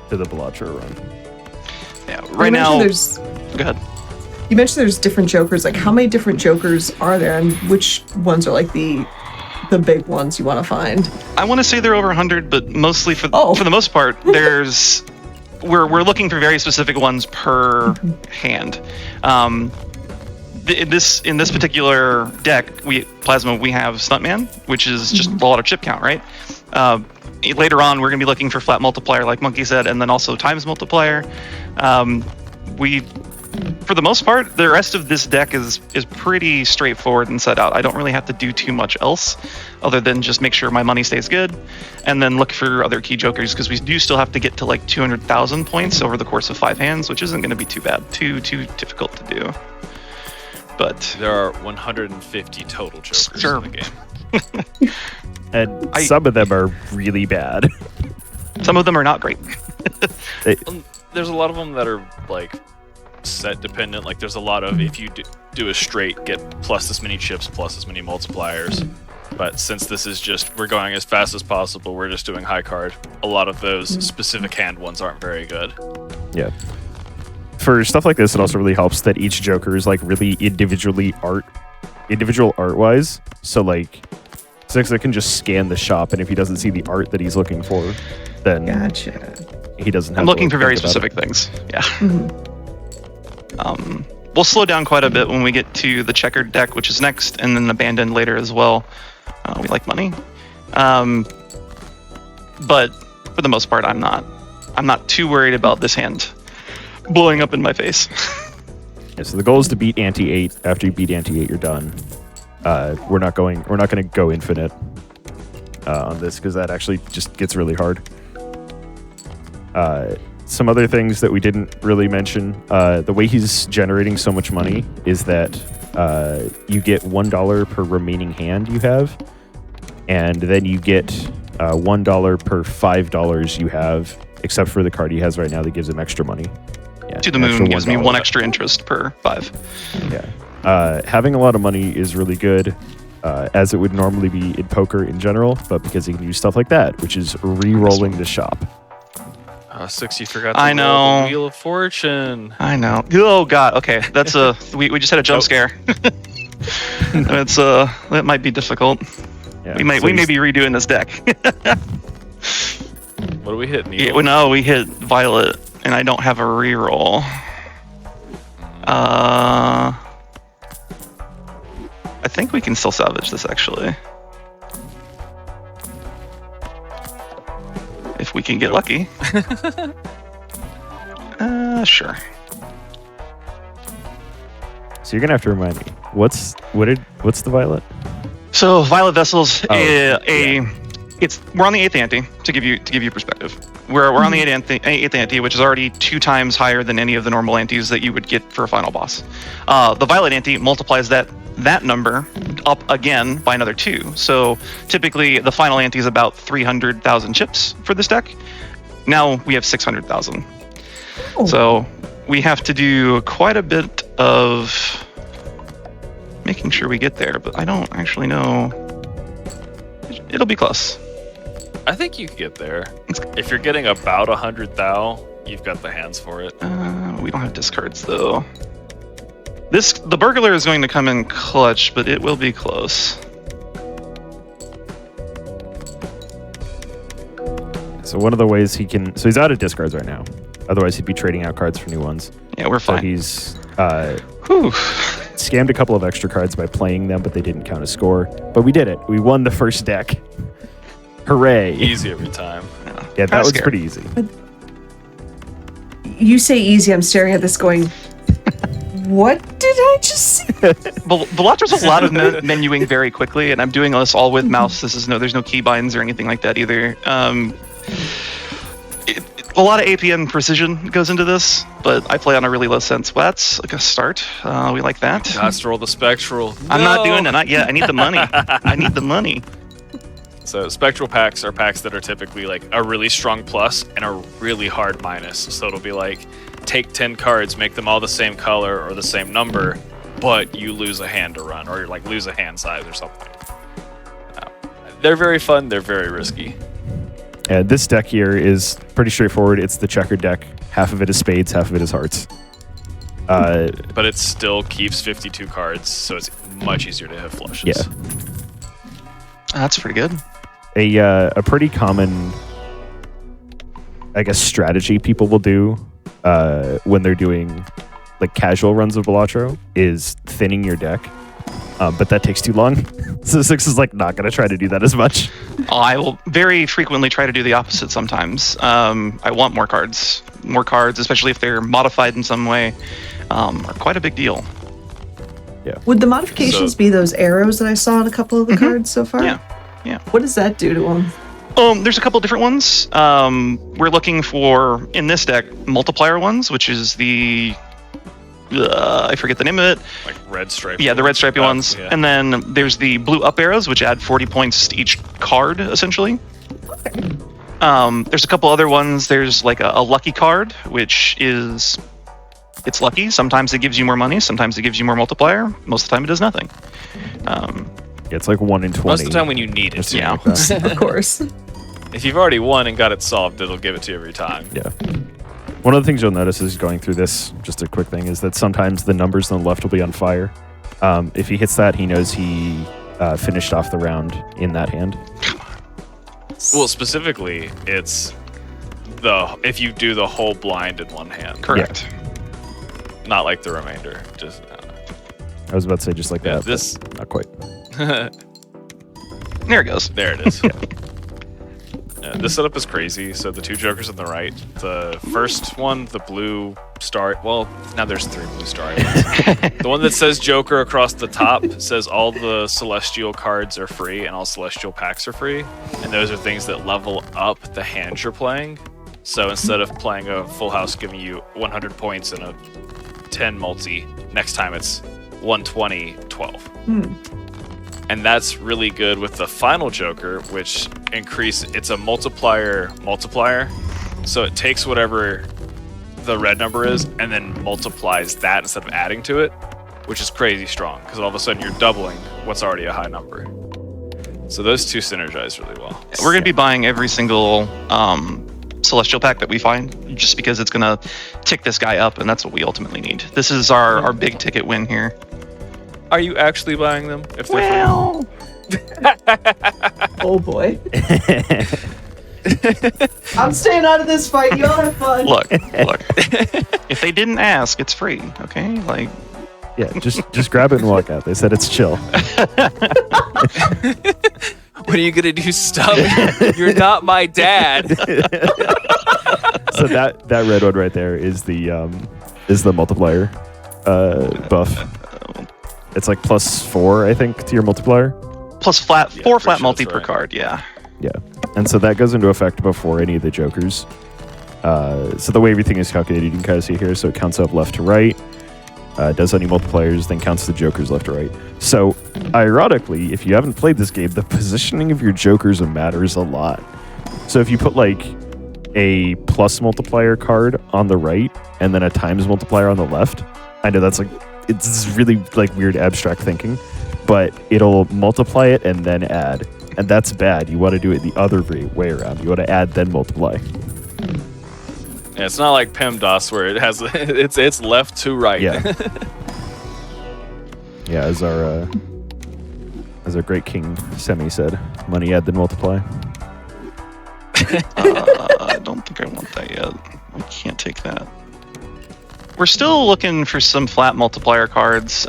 Balatro run. Yeah, You right now. mentioned Go ahead. You mentioned there's different Jokers. Like, how many different Jokers are there, and which ones are like the big ones you want to find? I want to say they're over 100, but mostly for Oh. the most part, there's we're looking for very specific ones per hand. In this particular deck, we have Stuntman, which is just a lot of chip count, right? Later on, we're going to be looking for flat multiplier, like Monkey said, and then also times multiplier. For the most part, the rest of this deck is pretty straightforward and set out. I don't really have to do too much else other than just make sure my money stays good and then look for other key jokers, because we do still have to get to like 200,000 points over the course of 5 hands, which isn't going to be too bad, too difficult to do. But There are 150 total jokers Sure. in the game. And some of them are really bad. some of them are not great. There's a lot of them that are like set dependent. Like there's a lot of, if you do a straight, get plus this many chips, plus this many multipliers. But since this is just, we're going as fast as possible, we're just doing high card. A lot of those specific hand ones aren't very good. Yeah. For stuff like this, it also really helps that each Joker is like really individual art wise. So like Sixer can just scan the shop, and if he doesn't see the art that he's looking for, then Gotcha. he doesn't have I'm to, looking like, for very think about it. specific things. Yeah. We'll slow down quite a bit when we get to the checkered deck, which is next, and then abandoned later as well. We like money. But for the most part, I'm not too worried about this hand blowing up in my face. Yeah, so the goal is to beat ante 8. After you beat ante 8, you're done. We're not going to go infinite on this, because that actually just gets really hard. Some other things that we didn't really mention, the way he's generating so much money is that you get $1 per remaining hand you have, and then you get $1 per $5 you have, except for the card he has right now that gives him extra money. Yeah, To the an extra moon gives me $1. 1 extra interest per 5. Yeah. Having a lot of money is really good, as it would normally be in poker in general, but because you can use stuff like that, which is re-rolling the shop. 6, you forgot to I roll know. the Wheel of Fortune. I know. Oh god. Okay, that's we just had a jump scare. That's that might be difficult. Yeah, We may be redoing this deck. What do we hit, Neil? Yeah, well, no, we hit Violet, and I don't have a reroll. I think we can still salvage this, actually. If we can get lucky. Sure. So you're gonna have to remind me. What's the Violet? So Violet Vessels, Oh, we're on the 8th ante to give you perspective. We're on the 8th ante, which is already 2 times higher than any of the normal antes that you would get for a final boss. The Violet ante multiplies that number up again by another 2. So typically the final ante is about 300,000 chips for this deck. Now we have 600,000. Oh. So we have to do quite a bit of making sure we get there, but I don't actually know. It'll be close. I think you can get there. If you're getting about 100 thou, you've got the hands for it. We don't have discards though. The burglar is going to come in clutch, but it will be close. So So one of the ways he can, so he's out of discards right now. Otherwise, he'd be trading out cards for new ones. Yeah, we're So fine. he's Whew. scammed a couple of extra cards by playing them, but they didn't count as score. But we did it. We won the first deck. Hooray! Easy every time. Yeah, that was pretty easy. You say easy, I'm staring at this going, what did I just see? Balatro's a lot of menuing very quickly, and I'm doing this all with mouse. There's no keybinds or anything like that either. A lot of APN precision goes into this, but I play on a really low sense. Well, that's like a start. We like that. Has to roll the spectral. I'm not No! doing it. Not yet. I need the money. I need the money. So spectral packs are packs that are typically like a really strong plus and a really hard minus. So it'll be like, take 10 cards, make them all the same color or the same number, but you lose a hand to run, or you like lose a hand size or something. They're very fun. They're very risky. And this deck here is pretty straightforward. It's the checkered deck. Half of it is spades, half of it is hearts. But it still keeps 52 cards, so it's much easier to hit flushes. Yeah. That's pretty good. A pretty common, I guess, strategy people will do when they're doing like casual runs of Balatro is thinning your deck. But that takes too long. So 6 is like not going to try to do that as much. I will very frequently try to do the opposite sometimes. I want more cards. More cards, especially if they're modified in some way, are quite a big deal. Yeah. Would the modifications be those arrows that I saw on a couple of the cards so far? Yeah. Yeah. What does that do to them? There's a couple different ones. We're looking for, in this deck, multiplier ones, which is the... I forget the name of it. Like red stripe. Yeah, the red stripy ones. Yeah. And then there's the blue up arrows, which add 40 points to each card, essentially. There's a couple other ones. There's like a lucky card, which is... It's lucky. Sometimes it gives you more money. Sometimes it gives you more multiplier. Most of the time it does nothing. Yeah, it's like 1 in 20. Most of the time when you need it. Yeah. Like that. Of course. If you've already won and got it solved, it'll give it to you every time. Yeah. One of the things you'll notice is going through this, just a quick thing, is that sometimes the numbers on the left will be on fire. If he hits that, he knows he finished off the round in that hand. Well, specifically, it's if you do the whole blind in one hand. Correct. Not like the remainder. Just I was about to say just like Yeah, that. this- But not quite. There it goes. There it is. Yeah, this setup is crazy. So the 2 jokers on the right, the first one, the blue star. Well, now there's 3 blue star islands. The one that says Joker across the top says all the celestial cards are free and all celestial packs are free, and those are things that level up the hand you're playing. So instead of playing a full house giving you 100 points and a 10 multi, next time it's 120, 12. And that's really good with the final Joker, which it's a multiplier. So it takes whatever the red number is and then multiplies that instead of adding to it, which is crazy strong because all of a sudden you're doubling what's already a high number. So those 2 synergize really well. We're going to be buying every single celestial pack that we find, just because it's going to tick this guy up, and that's what we ultimately need. This is our big ticket win here. Are you actually buying them? If they're Oh boy. I'm staying out of this fight. Y'all have fun. Look. If they didn't ask, it's free, okay? Like, Yeah, just grab it and walk out. They said it's chill. What are you gonna do? Stop me? You're not my dad. So that red one right there is the multiplier buff. It's like +4, I think, to your multiplier. plus flat, Yeah, 4 pretty flat sure multi that's per right. card, yeah. Yeah, and so that goes into effect before any of the jokers. So the way everything is calculated, you can kind of see here. So it counts up left to right, does any multipliers, then counts the jokers left to right. So ironically, if you haven't played this game, the positioning of your jokers matters a lot. So if you put like a plus multiplier card on the right and then a times multiplier on the left, I know that's like, it's really like weird abstract thinking, but it'll multiply it and then add. And that's bad. You want to do it the other way around. You want to add then multiply. Yeah, it's not like PEMDAS where it has it's left to right. Yeah. Yeah, as our great king Semi said, money add then multiply. I don't think I want that yet. I can't take that. We're still looking for some flat multiplier cards.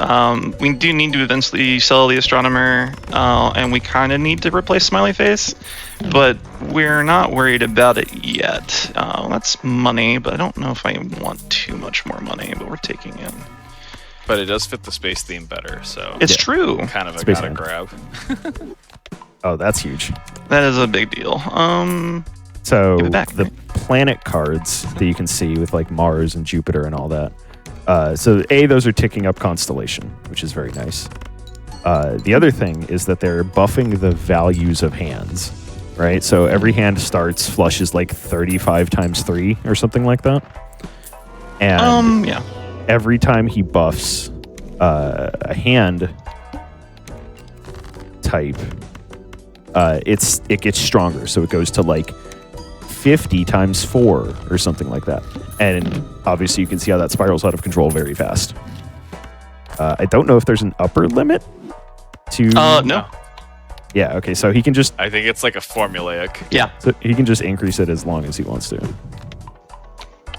We do need to eventually sell the Astronomer, and we kind of need to replace Smiley Face, but we're not worried about it yet. That's money, but I don't know if I want too much more money, but we're taking it. But it does fit the space theme better, so It's true. kind of a Space gotta theme. grab. Oh, that's huge. That is a big deal. So Give it back, the planet cards that you can see with like Mars and Jupiter and all that. So those are ticking up constellation, which is very nice. The other thing is that they're buffing the values of hands, right? So every hand starts flushes like 35 times 3 or something like that. And yeah. every time he buffs a hand type, it gets stronger. So it goes to like 50 times 4 or something like that. And obviously you can see how that spirals out of control very fast. I don't know if there's an upper limit to... No. Yeah, okay, so he can just... I think it's like a formulaic. Yeah. So he can just increase it as long as he wants to.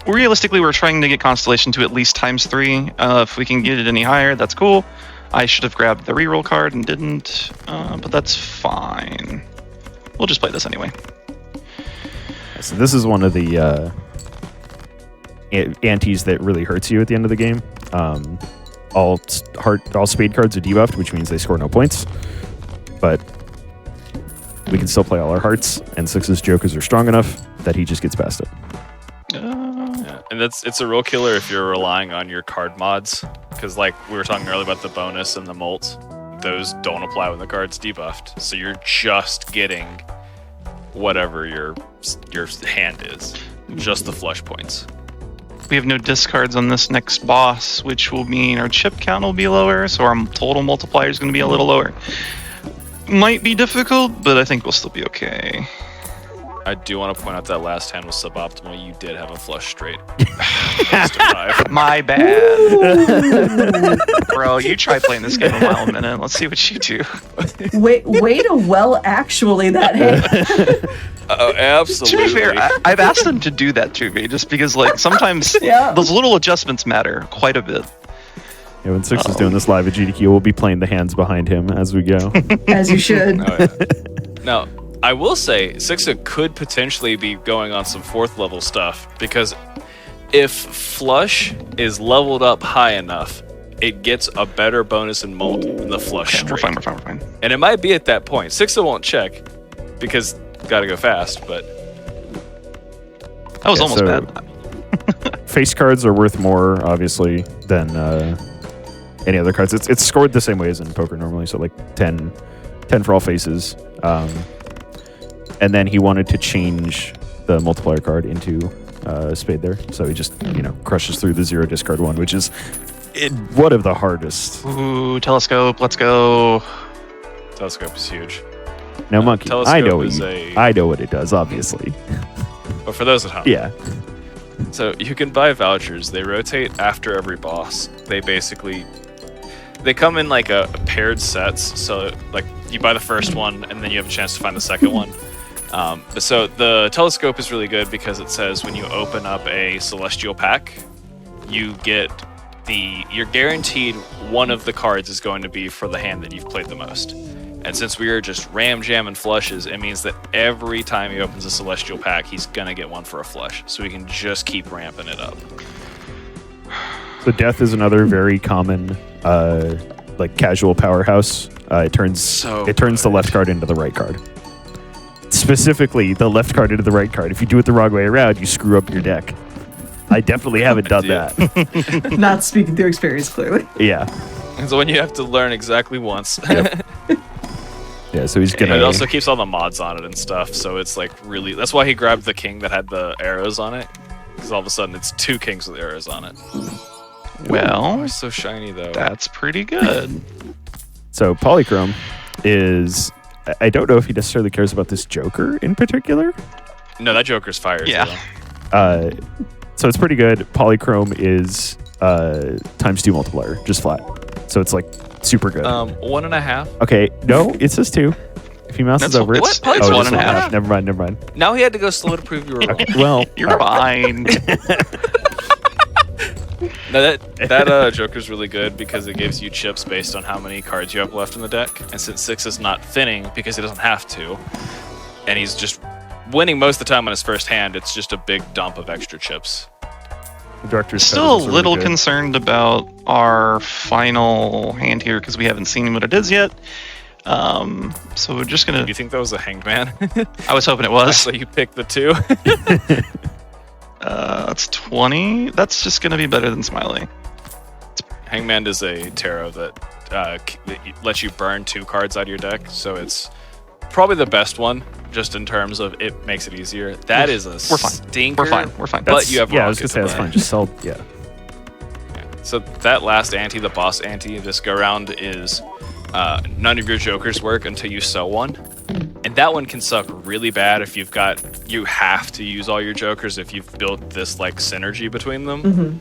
Realistically, we're trying to get Constellation to at least times 3. If we can get it any higher, that's cool. I should have grabbed the reroll card and didn't, but that's fine. We'll just play this anyway. So this is one of the antes that really hurts you at the end of the game. All spade cards are debuffed, which means they score no points. But we can still play all our hearts, and Six's jokers are strong enough that he just gets past it. Yeah. And it's a real killer if you're relying on your card mods, because like we were talking earlier about the bonus and the molt, those don't apply when the card's debuffed. So you're just getting whatever your hand is, just the flush points. We have no discards on this next boss, which will mean our chip count will be lower, so our total multiplier is going to be a little lower. Might be difficult, but I think we'll still be okay. I do want to point out that last hand was suboptimal. You did have a flush straight. My bad. Bro, you try playing this game a mile a minute. Let's see what you do. Way to well actually that hand. Oh, absolutely. To be fair, I've asked them to do that to me, just because like sometimes Yeah. those little adjustments matter quite a bit. Yeah, when Six is doing this live at GDQ, we'll be playing the hands behind him as we go. As you should. Oh, yeah. Now, I will say, Sixa could potentially be going on some 4th level stuff, because if Flush is leveled up high enough, it gets a better bonus in Molt than the Flush Okay, we're straight. fine. And it might be at that point. Sixa won't check, because gotta go fast, but... That was almost so- bad. Face cards are worth more, obviously, than any other cards. It's scored the same way as in poker normally, so like 10 for all faces. And then he wanted to change the multiplier card into spade there, so he just crushes through the 0 discard one, which is one of the hardest. Ooh, telescope, let's go. Telescope is huge. Now, Monkey, I know Telescope I know what it does, obviously. But for those at home, Yeah. so you can buy vouchers. They rotate after every boss. They come in like a paired sets. So like you buy the first one and then you have a chance to find the second one. So the telescope is really good because it says when you open up a celestial pack, you're guaranteed one of the cards is going to be for the hand that you've played the most. And since we are just jamming flushes, it means that every time he opens a celestial pack, he's gonna get one for a flush. So we can just keep ramping it up. So death is another very common, like casual powerhouse. It turns the left card into the right card. Specifically, the left card into the right card. If you do it the wrong way around, you screw up your deck. I definitely haven't done that. Not speaking through experience, clearly. Yeah. It's the one you have to learn exactly once. Yep. Yeah, so he's And gonna. it also keeps all the mods on it and stuff, so it's like really. That's why he grabbed the king that had the arrows on it, because all of a sudden it's 2 kings with arrows on it. Well, It's so shiny though. that's pretty good. So Polychrome is. I don't know if he necessarily cares about this Joker in particular. No, that Joker's fire. Yeah. Too. So it's pretty good. Polychrome is ×2 multiplier, just flat. So it's like super good. 1.5. Okay, no, it says 2. If he mousses That's- over it. it's- it's it one is and a half. Never mind. Never mind. Now he had to go slow to prove you were wrong. Okay. Well, You're fine. No, that Joker's really good because it gives you chips based on how many cards you have left in the deck. And since 6 is not thinning because he doesn't have to, and he's just winning most of the time on his first hand, it's just a big dump of extra chips. the director's cut Still a is also little really good. concerned about our final hand here because we haven't seen what it is yet. So we're just Do gonna. you think that was a hanged man? I was hoping it was. So you picked the 2. That's 20. That's just gonna be better than Smiley. Hangman is a tarot that lets you burn 2 cards out of your deck, so it's probably the best one, just in terms of it makes it easier. That is a We're fine. stinker. We're fine. We're fine. But you have Yeah, I was gonna rockets say in that's there. fine. Just sell. Yeah. So that last ante, the boss ante, this go round is none of your jokers work until you sell one. And that one can suck really bad if you have to use all your jokers if you've built this like synergy between them.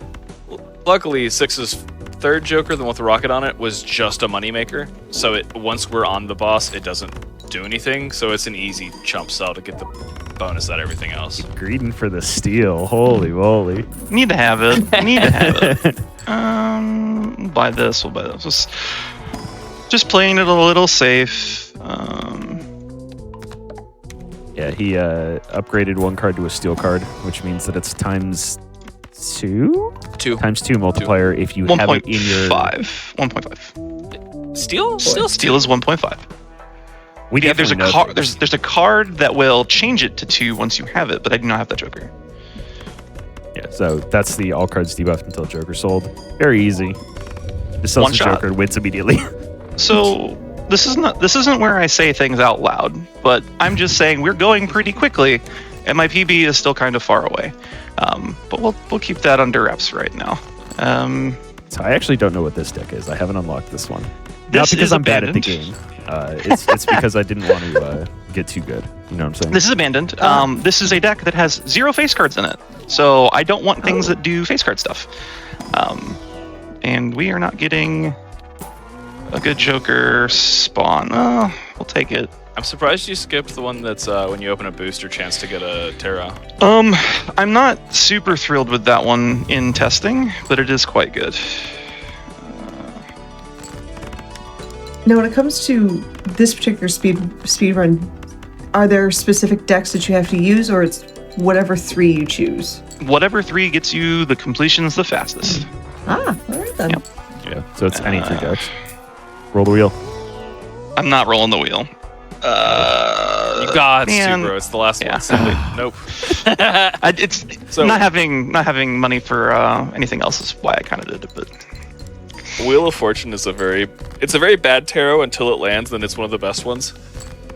Luckily, 6's third joker, the one with the rocket on it, was just a moneymaker. So once we're on the boss, it doesn't do anything. So it's an easy chump sell to get the bonus out of everything else. Greeding for the steal. Holy moly. Need to have it. Need to have it. Buy this. We'll buy this. Just playing it a little safe. Yeah, he upgraded one card to a steel card, which means that it's times 2? 2. Times 2 multiplier if you have it in your... 1.5. 1.5. Steel Steel is 1.5. We Yeah, there's a definitely know card. things. There's a card that will change it to 2 once you have it, but I do not have that Joker. Yeah, so that's the all cards debuffed until Joker sold. Very easy. Just sells One the shot. Joker, wins immediately. So this isn't where I say things out loud, but I'm just saying we're going pretty quickly, and my PB is still kind of far away. But we'll keep that under wraps right now. So I actually don't know what this deck is. I haven't unlocked this one. Not This because is I'm bad at the abandoned. game. It's because I didn't want to get too good. You know what I'm saying? This is abandoned. This is a deck that has 0 face cards in it, so I don't want things that do face card stuff. And we are not getting a good Joker spawn. We'll take it. I'm surprised you skipped the one that's when you open a booster chance to get a Terra. I'm not super thrilled with that one in testing, but it is quite good. Now, when it comes to this particular speed run, are there specific decks that you have to use, or it's whatever 3 you choose? Whatever 3 gets you the completions the fastest. Ah, all right then. Yep. Yeah. So it's any 3 decks. Roll the wheel. I'm not rolling the wheel. God, man. bro. It's the last Yeah. one. Simply, nope. It's So- not having money for anything else is why I kind of did it, but Wheel of Fortune is a very bad tarot until it lands, then it's one of the best ones.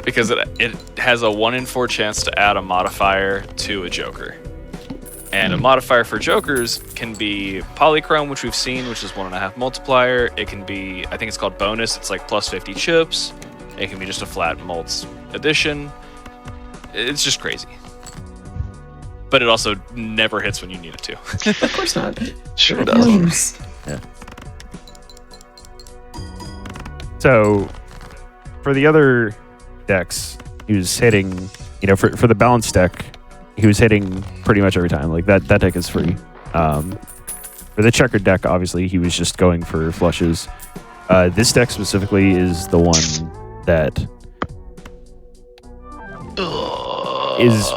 Because it has a 1 in 4 chance to add a modifier to a Joker. And a modifier for Jokers can be Polychrome, which we've seen, which is 1.5 multiplier. It can be, I think it's called bonus, it's like plus 50 chips. It can be just a flat mults addition. It's just crazy. But it also never hits when you need it to. Of course not. sure does. Use. So for the other decks, he was hitting, for the balanced deck, he was hitting pretty much every time. Like that deck is free. For the checkered deck, obviously, he was just going for flushes. This deck specifically is the one that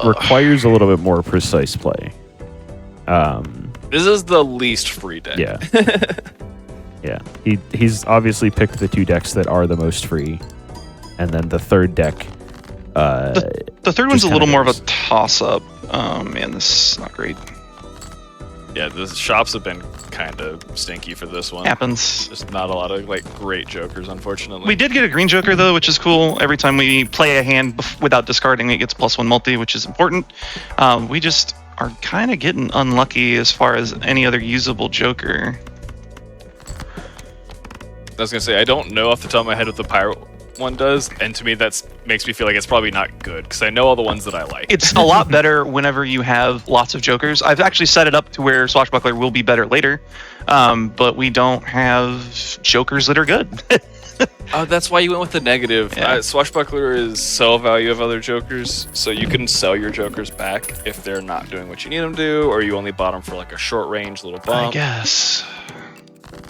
requires a little bit more precise play. This is the least free deck. Yeah. Yeah. He's obviously picked the 2 decks that are the most free. And then the third deck. The third one's just a little kinda more of a goes. toss-up. Man, this is not great. Yeah, the shops have been kind of stinky for this one. Happens. There's not a lot of great Jokers, unfortunately. We did get a green Joker though, which is cool. Every time we play a hand without discarding, it gets +1 multi, which is important. We just are kind of getting unlucky as far as any other usable Joker. I was gonna say I don't know off the top of my head what the pirate one does, and to me that makes me feel like it's probably not good because I know all the ones that I like. It's a lot better whenever you have lots of Jokers. I've actually set it up to where Swashbuckler will be better later, but we don't have Jokers that are good. Oh, that's why you went with the negative. Yeah. Swashbuckler is sell value of other jokers, so you can sell your jokers back if they're not doing what you need them to do, or you only bought them for like a short range little bump. I guess.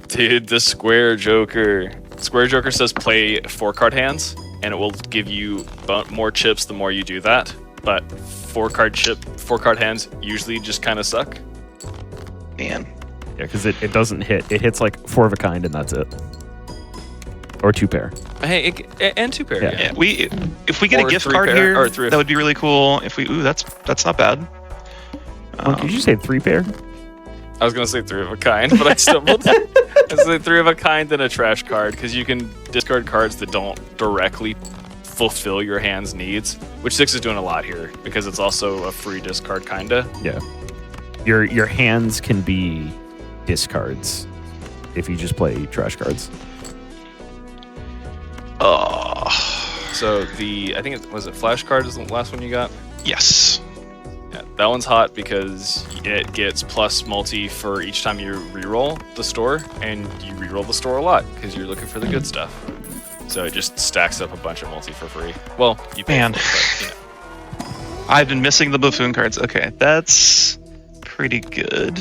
Dude, the Square Joker. Square Joker says play 4-card hands, and it will give you more chips the more you do that. But 4-card hands usually just kind of suck. Man. Yeah, because it doesn't hit. It hits like 4 of a kind, and that's it. Or 2 pair. Hey, and 2 pair. Yeah. Yeah, if we get Or a gift 3 card pair, here, or 3 that would be really cool. If we, that's not bad. Did you say 3 pair? I was gonna say 3 of a kind, but I stumbled. I said 3 of a kind and a trash card, because you can discard cards that don't directly fulfill your hand's needs, which 6 is doing a lot here, because it's also a free discard, kinda. Yeah. Your hands can be discards if you just play trash cards. So I think it was Flash card is the last one you got? Yes. Yeah, that one's hot because it gets plus multi for each time you reroll the store, and you reroll the store a lot because you're looking for the good stuff. So it just stacks up a bunch of multi for free. Well, you pay Man. for it, but, you know. I've been missing the buffoon cards. Okay, that's pretty good.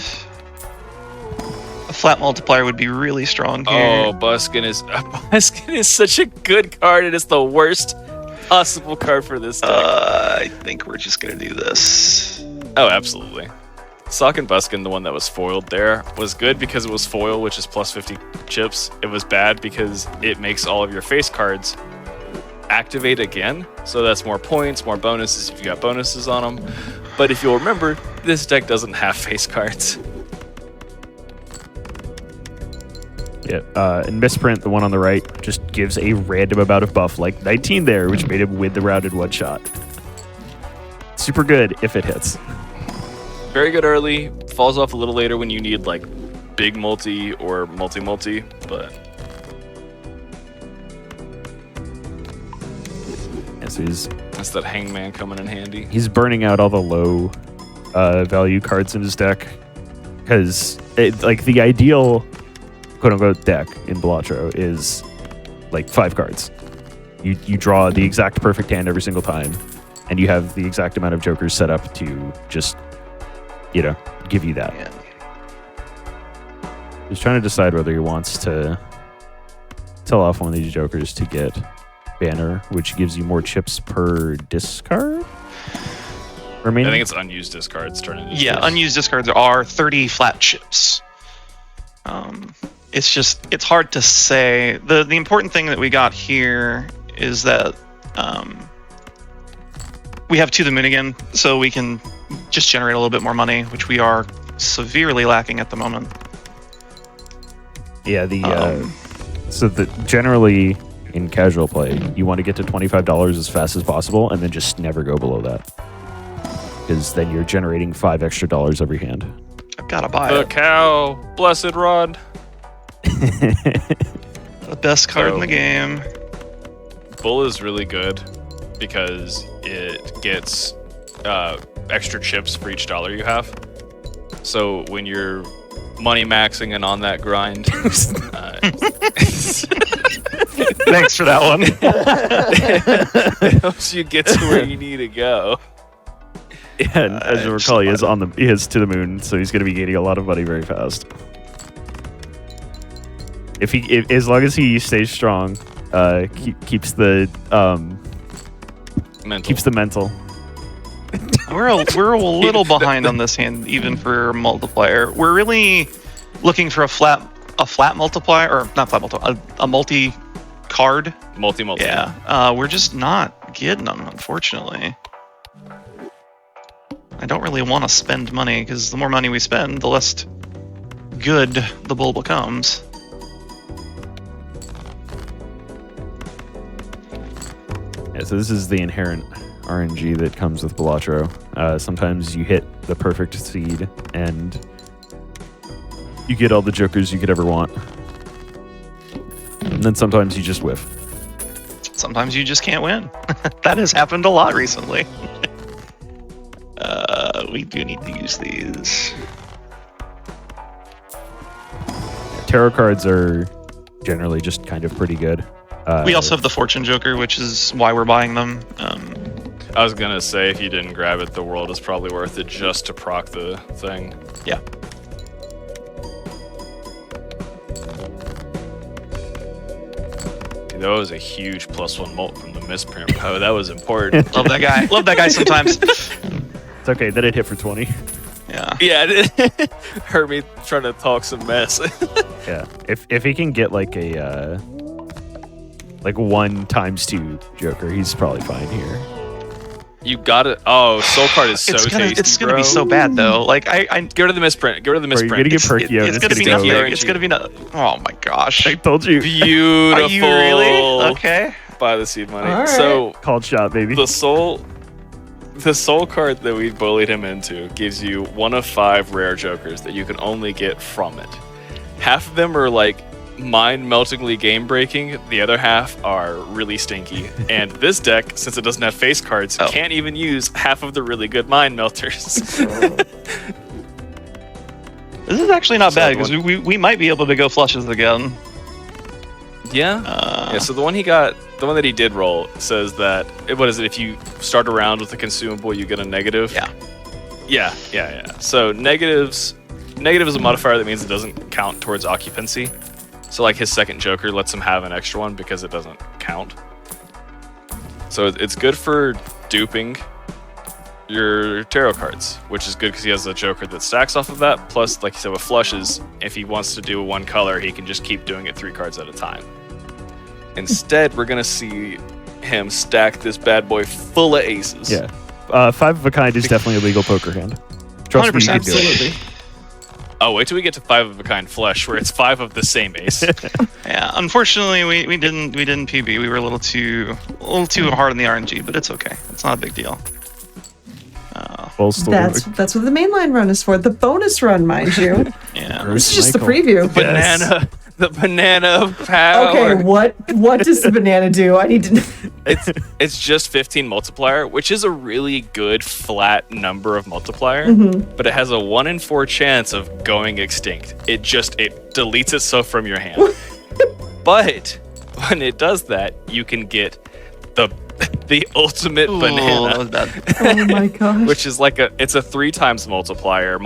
A flat multiplier would be really strong here. Oh, Buskin is such a good card, and it's the worst possible card for this deck. I think we're just gonna do this. Oh, absolutely. Sock and Buskin, the one that was foiled there, was good because it was foil, which is plus 50 chips. It was bad because it makes all of your face cards activate again. So that's more points, more bonuses if you got bonuses on them. But if you'll remember, this deck doesn't have face cards. Yeah, and Misprint, the one on the right, just gives a random amount of buff, like 19 there, which made him win the round in one shot. Super good if it hits. Very good early, falls off a little later when you need like big multi or multi-multi, but Yeah, so that's that Hangman coming in handy. he's burning out all the low value cards in his deck because like the ideal quote-unquote deck in Balatro is like 5 cards. You draw the exact perfect hand every single time, and you have the exact amount of jokers set up to just, give you that. Man. He's trying to decide whether he wants to tell off one of these jokers to get Banner, which gives you more chips per discard. I think it's unused discards turn into Yeah, chips. unused discards are 30 flat chips. It's hard to say. The important thing that we got here is that we have To the Moon again, so we can just generate a little bit more money, which we are severely lacking at the moment. Yeah, generally in casual play, you want to get to $25 as fast as possible, and then just never go below that, because then you're generating $5 extra every hand. I've got to buy The it. cow, blessed rod. The best card in the game. Bull is really good because it gets extra chips for each dollar you have. So when you're money maxing and on that grind, Thanks for that one. it helps you get to where you need to go. Yeah, and as you recall, he is To the Moon, so he's going to be gaining a lot of money very fast. As long as he stays strong, keeps the mental. We're a little behind on this hand, even for multiplier. We're really looking for a flat multiplier, or not flat multiplier, a multi card. Multi. Yeah, we're just not getting them, unfortunately. I don't really want to spend money, because the more money we spend, the less good the bull becomes. Yeah, so this is the inherent RNG that comes with Balatro. Sometimes you hit the perfect seed, and you get all the jokers you could ever want. And then sometimes you just whiff. Sometimes you just can't win. That has happened a lot recently. We do need to use these. Tarot cards are generally just kind of pretty good. We also have the Fortune Joker, which is why we're buying them. I was gonna say, if you didn't grab it, the world is probably worth it just to proc the thing. Yeah. That was a huge +1 molt from the misprint. Oh, that was important. Love that guy. Love that guy sometimes. It's okay. Then it hit for 20. Yeah. Yeah, it hurt me trying to talk some mess. Yeah. If he can get like a 1 times 2 Joker, he's probably fine here. You got it. Oh, soul card is so tasty. It's gonna bro. be so bad though. Like I Get rid of the misprint. Get rid of the Or you're misprint. gonna get Perkio. it's and gonna be go. nothing. It's gonna be no. Oh my gosh. I told you. Beautiful. Are you really? Okay. Buy the seed money. All right. So Called shot, baby. the soul card that we bullied him into gives you 1 of 5 rare jokers that you can only get from it. Half of them are like mind-meltingly game-breaking. The other half are really stinky. And this deck, since it doesn't have face cards, can't even use half of the really good mind melters. This is actually not So bad the because we might be able to go flushes again. Yeah. Yeah. So the one that he did roll says that what is it? If you start a round with a consumable, you get a negative. Yeah. Yeah. So negative is a modifier that means it doesn't count towards occupancy. So like his second Joker lets him have an extra one because it doesn't count. So it's good for duping your tarot cards, which is good because he has a Joker that stacks off of that. Plus, like you said, with flushes, if he wants to do 1 color, he can just keep doing it 3 cards at a time. Instead, we're gonna see him stack this bad boy full of aces. Yeah. 5 of a kind is definitely a legal poker hand. Trust me, you can do it. Absolutely. Oh, wait till we get to 5 of a kind flush, where it's 5 of the same ace. Yeah. Unfortunately, we didn't PB. We were a little too hard on the RNG, but it's okay. It's not a big deal. Well, still That's what the mainline run is for. The bonus run, mind you. Yeah. This is just the Michael. preview. The banana of power. Okay, what does the banana do? I need to know. It's just 15 multiplier, which is a really good flat number of multiplier, but it has a 1 in 4 chance of going extinct. It deletes itself from your hand. But when it does that, you can get the ultimate banana, That was bad. Oh my gosh. which is like it's a 3 times multiplier.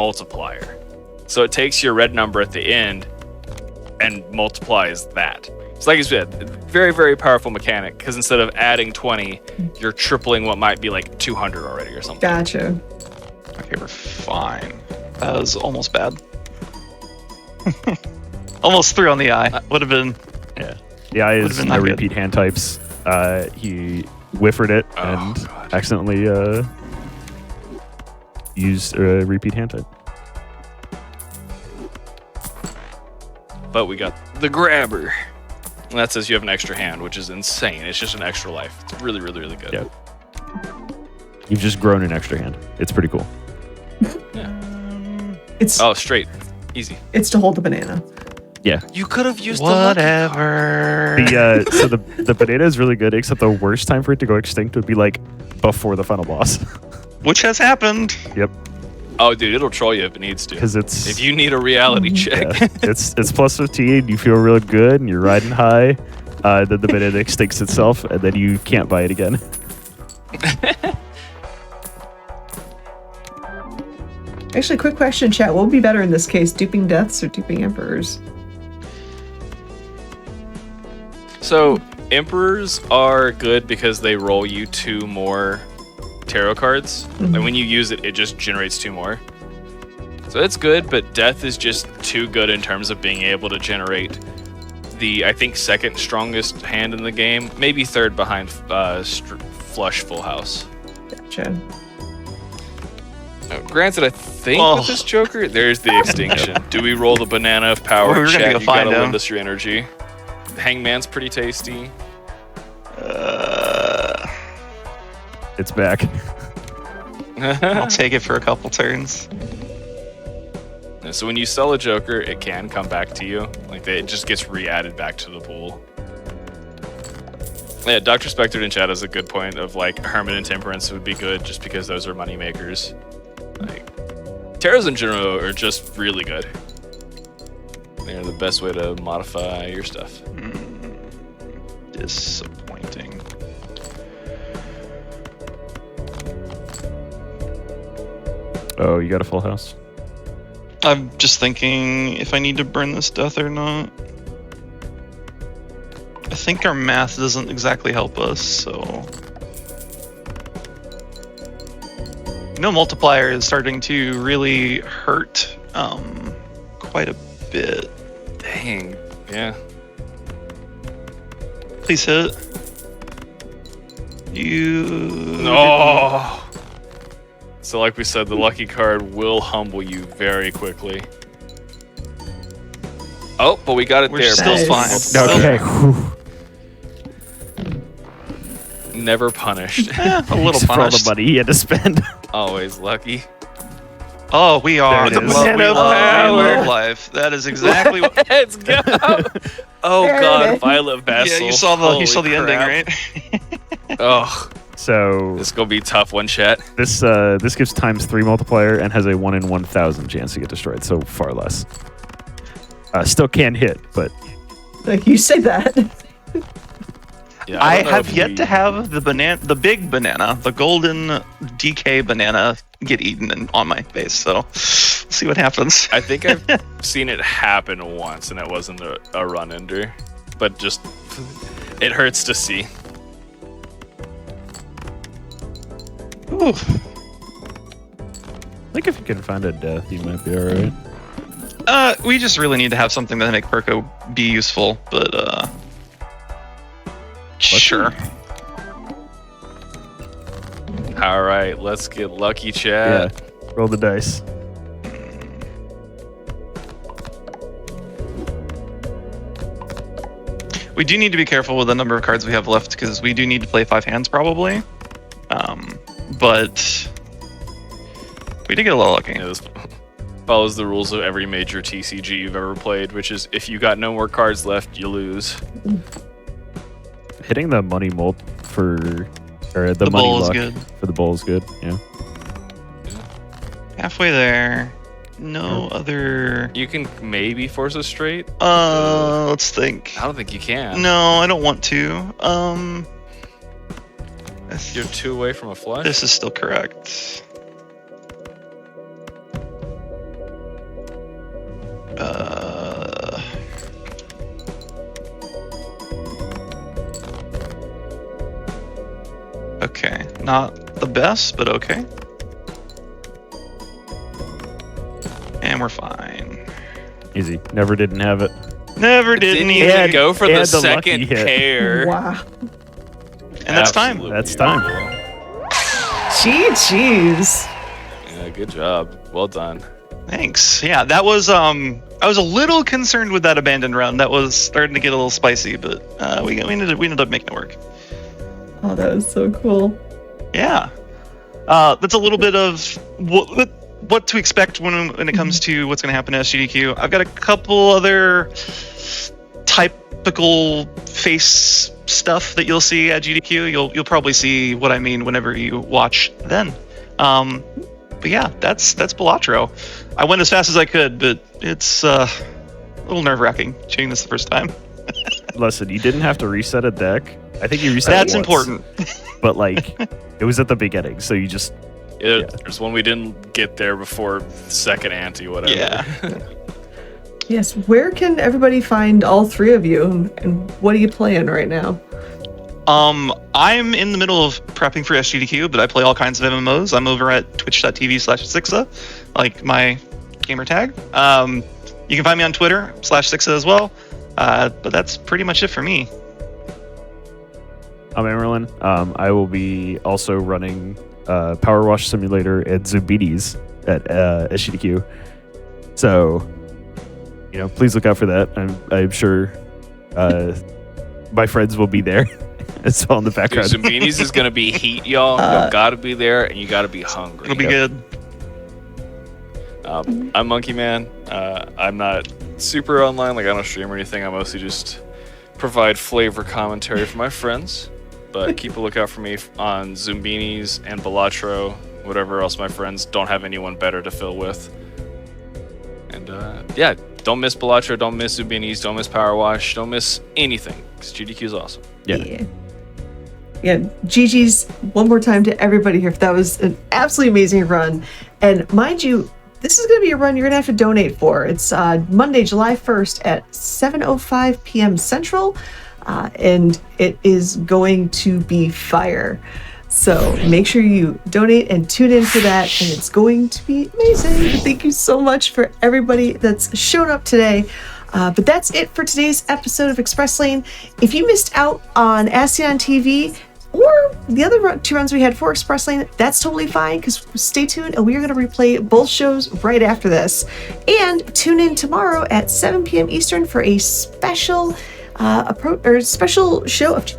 So it takes your red number at the end and multiplies that. So like I said, very, very powerful mechanic, because instead of adding 20, you're tripling what might be like 200 already or something. Gotcha. Okay, we're fine. That was almost bad. Almost threw on the eye. Would have been. Yeah. The eye Would've is been no not good. repeat hand types. He whiffered it and God. accidentally used a repeat hand type. But we got the grabber. And that says you have an extra hand, which is insane. It's just an extra life. It's really, really, really good. Yeah. You've just grown an extra hand. It's pretty cool. It's Oh, straight. Easy. it's to hold the banana. Yeah. You could have used Whatever. So the banana is really good, except the worst time for it to go extinct would be like before the final boss. Which has happened. Yep. Oh, dude, it'll troll you if it needs to. Because it's If you need a reality check. yeah, it's plus 15. You feel real good, and you're riding high. Then the banana extincts itself, and then you can't buy it again. Actually, quick question, chat. What would be better in this case, duping deaths or duping emperors? So, Emperors are good because they roll you 2 more tarot cards. Like when you use it, it just generates 2 more. So it's good, but Death is just too good in terms of being able to generate the, I think, 2nd strongest hand in the game. Maybe 3rd behind Flush Full House. Gotcha. Now, granted, I think with this Joker, there's the extinction. Do we roll the banana of power? Well, we were gonna Chat, go you find gotta him. lend us your energy. Hangman's pretty tasty. It's back. I'll take it for a couple turns. So when you sell a Joker, it can come back to you. Like it just gets re-added back to the pool. Yeah, Dr. Spectre in chat has a good point of like Hermit and Temperance would be good just because those are money makers. Like Tarots in general are just really good. They're the best way to modify your stuff. disappointing. Oh, you got a full house? I'm just thinking if I need to burn this death or not. I think our math doesn't exactly help us, so... Multiplier is starting to really hurt quite a bit. Dang. Yeah. Please hit. You... No. So like we said, the lucky card will humble you very quickly. Oh, but we got it We're there. still Nice. fine. Okay. whew. Never punished. A little Except for all the punished. money he had to spend. Always lucky. Oh, we are. There it We is. love, Banana we power. love life. That is exactly what... Let's go. Oh There it God, is. Violet Vessel. Yeah, you saw the ending, crap. right? Oh, So this is gonna be a tough one, chat. this gives ×3 multiplier and has a 1 in 1,000 chance to get destroyed, so far less. Still can hit, but Like you say that. Yeah, I don't know have if yet we- to have the big banana, the golden DK banana, get eaten on my face. So, we'll see what happens. I think I've seen it happen once, and it wasn't a run ender, but just it hurts to see. Ooh. I think if you can find a death, you might be alright. We just really need to have something that make Perko be useful, but sure. All right, let's get lucky, Yeah. chat. Roll the dice. We do need to be careful with the number of cards we have left because we do need to play 5 hands probably. But we did get a little lucky. Yeah, this follows the rules of every major TCG you've ever played, which is if you got no more cards left, you lose. Hitting the money mult for the The money bowl is luck good. for the bowl is good. Yeah. Halfway there. No other. You can maybe force a straight. Let's think. I don't think you can. No, I don't want to. You're 2 away from a flush. This is still correct. Okay, not the best, but okay. And we're fine. Easy. Never didn't have it. Never didn't Didn't even. even go for the and the lucky second hit. pair. Wow. And that's time. Absolutely That's time. beautiful. Jeez. Yeah, good job. Well done. Thanks. Yeah, that was I was a little concerned with that abandoned run. That was starting to get a little spicy, but we ended up making it work. Oh, that was so cool. Yeah. That's a little bit of what to expect when it comes to what's going to happen at GDQ. I've got a couple other typical face stuff that you'll see at GDQ. You'll probably see what I mean whenever you watch then. But yeah, that's Balatro. I went as fast as I could, but it's a little nerve-wracking doing this the first time. Listen, you didn't have to reset a deck. I think you reset That's it once, important. But like, it was at the beginning, so you just There's one we didn't get there before second ante, whatever. Yeah. Yes, where can everybody find all three of you, and what are you playing right now? I'm in the middle of prepping for SGDQ, but I play all kinds of MMOs. I'm over at twitch.tv/Sixa, like my gamer tag. You can find me on Twitter /Sixa as well. But that's pretty much it for me. I'm Emerlin. I will be also running Power Wash Simulator and Zubides at SGDQ. So, please look out for that. I'm sure my friends will be there. It's all in the Dude, background. Zumbinis is gonna be heat, y'all. You gotta be there, and you gotta be hungry. It'll be good. I'm Monkey Man. I'm not super online, like I don't stream or anything. I mostly just provide flavor commentary for my friends. But keep a lookout for me on Zumbinis and Balatro, whatever else my friends don't have anyone better to fill with. And yeah, Don't miss Balatro, don't miss Zubinis, don't miss Power Wash, don't miss anything, because GDQ is awesome. Yeah. Yeah, GG's one more time to everybody here. That was an absolutely amazing run. And mind you, this is going to be a run you're going to have to donate for. It's Monday, July 1st at 7:05 p.m. Central, and it is going to be fire. So make sure you donate and tune in for that, and it's going to be amazing. Thank you so much for everybody that's shown up today. But that's it for today's episode of Express Lane. If you missed out on ASEAN TV or the other 2 runs we had for Express Lane, that's totally fine, because stay tuned and we are going to replay both shows right after this. And tune in tomorrow at 7 p.m. Eastern for a special special show of,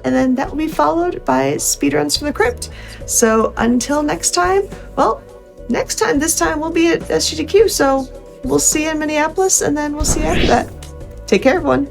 and then that will be followed by Speedruns from the Crypt. So until next time, well, this time we'll be at SGDQ, so we'll see you in Minneapolis, and then we'll see you after that. Take care, everyone.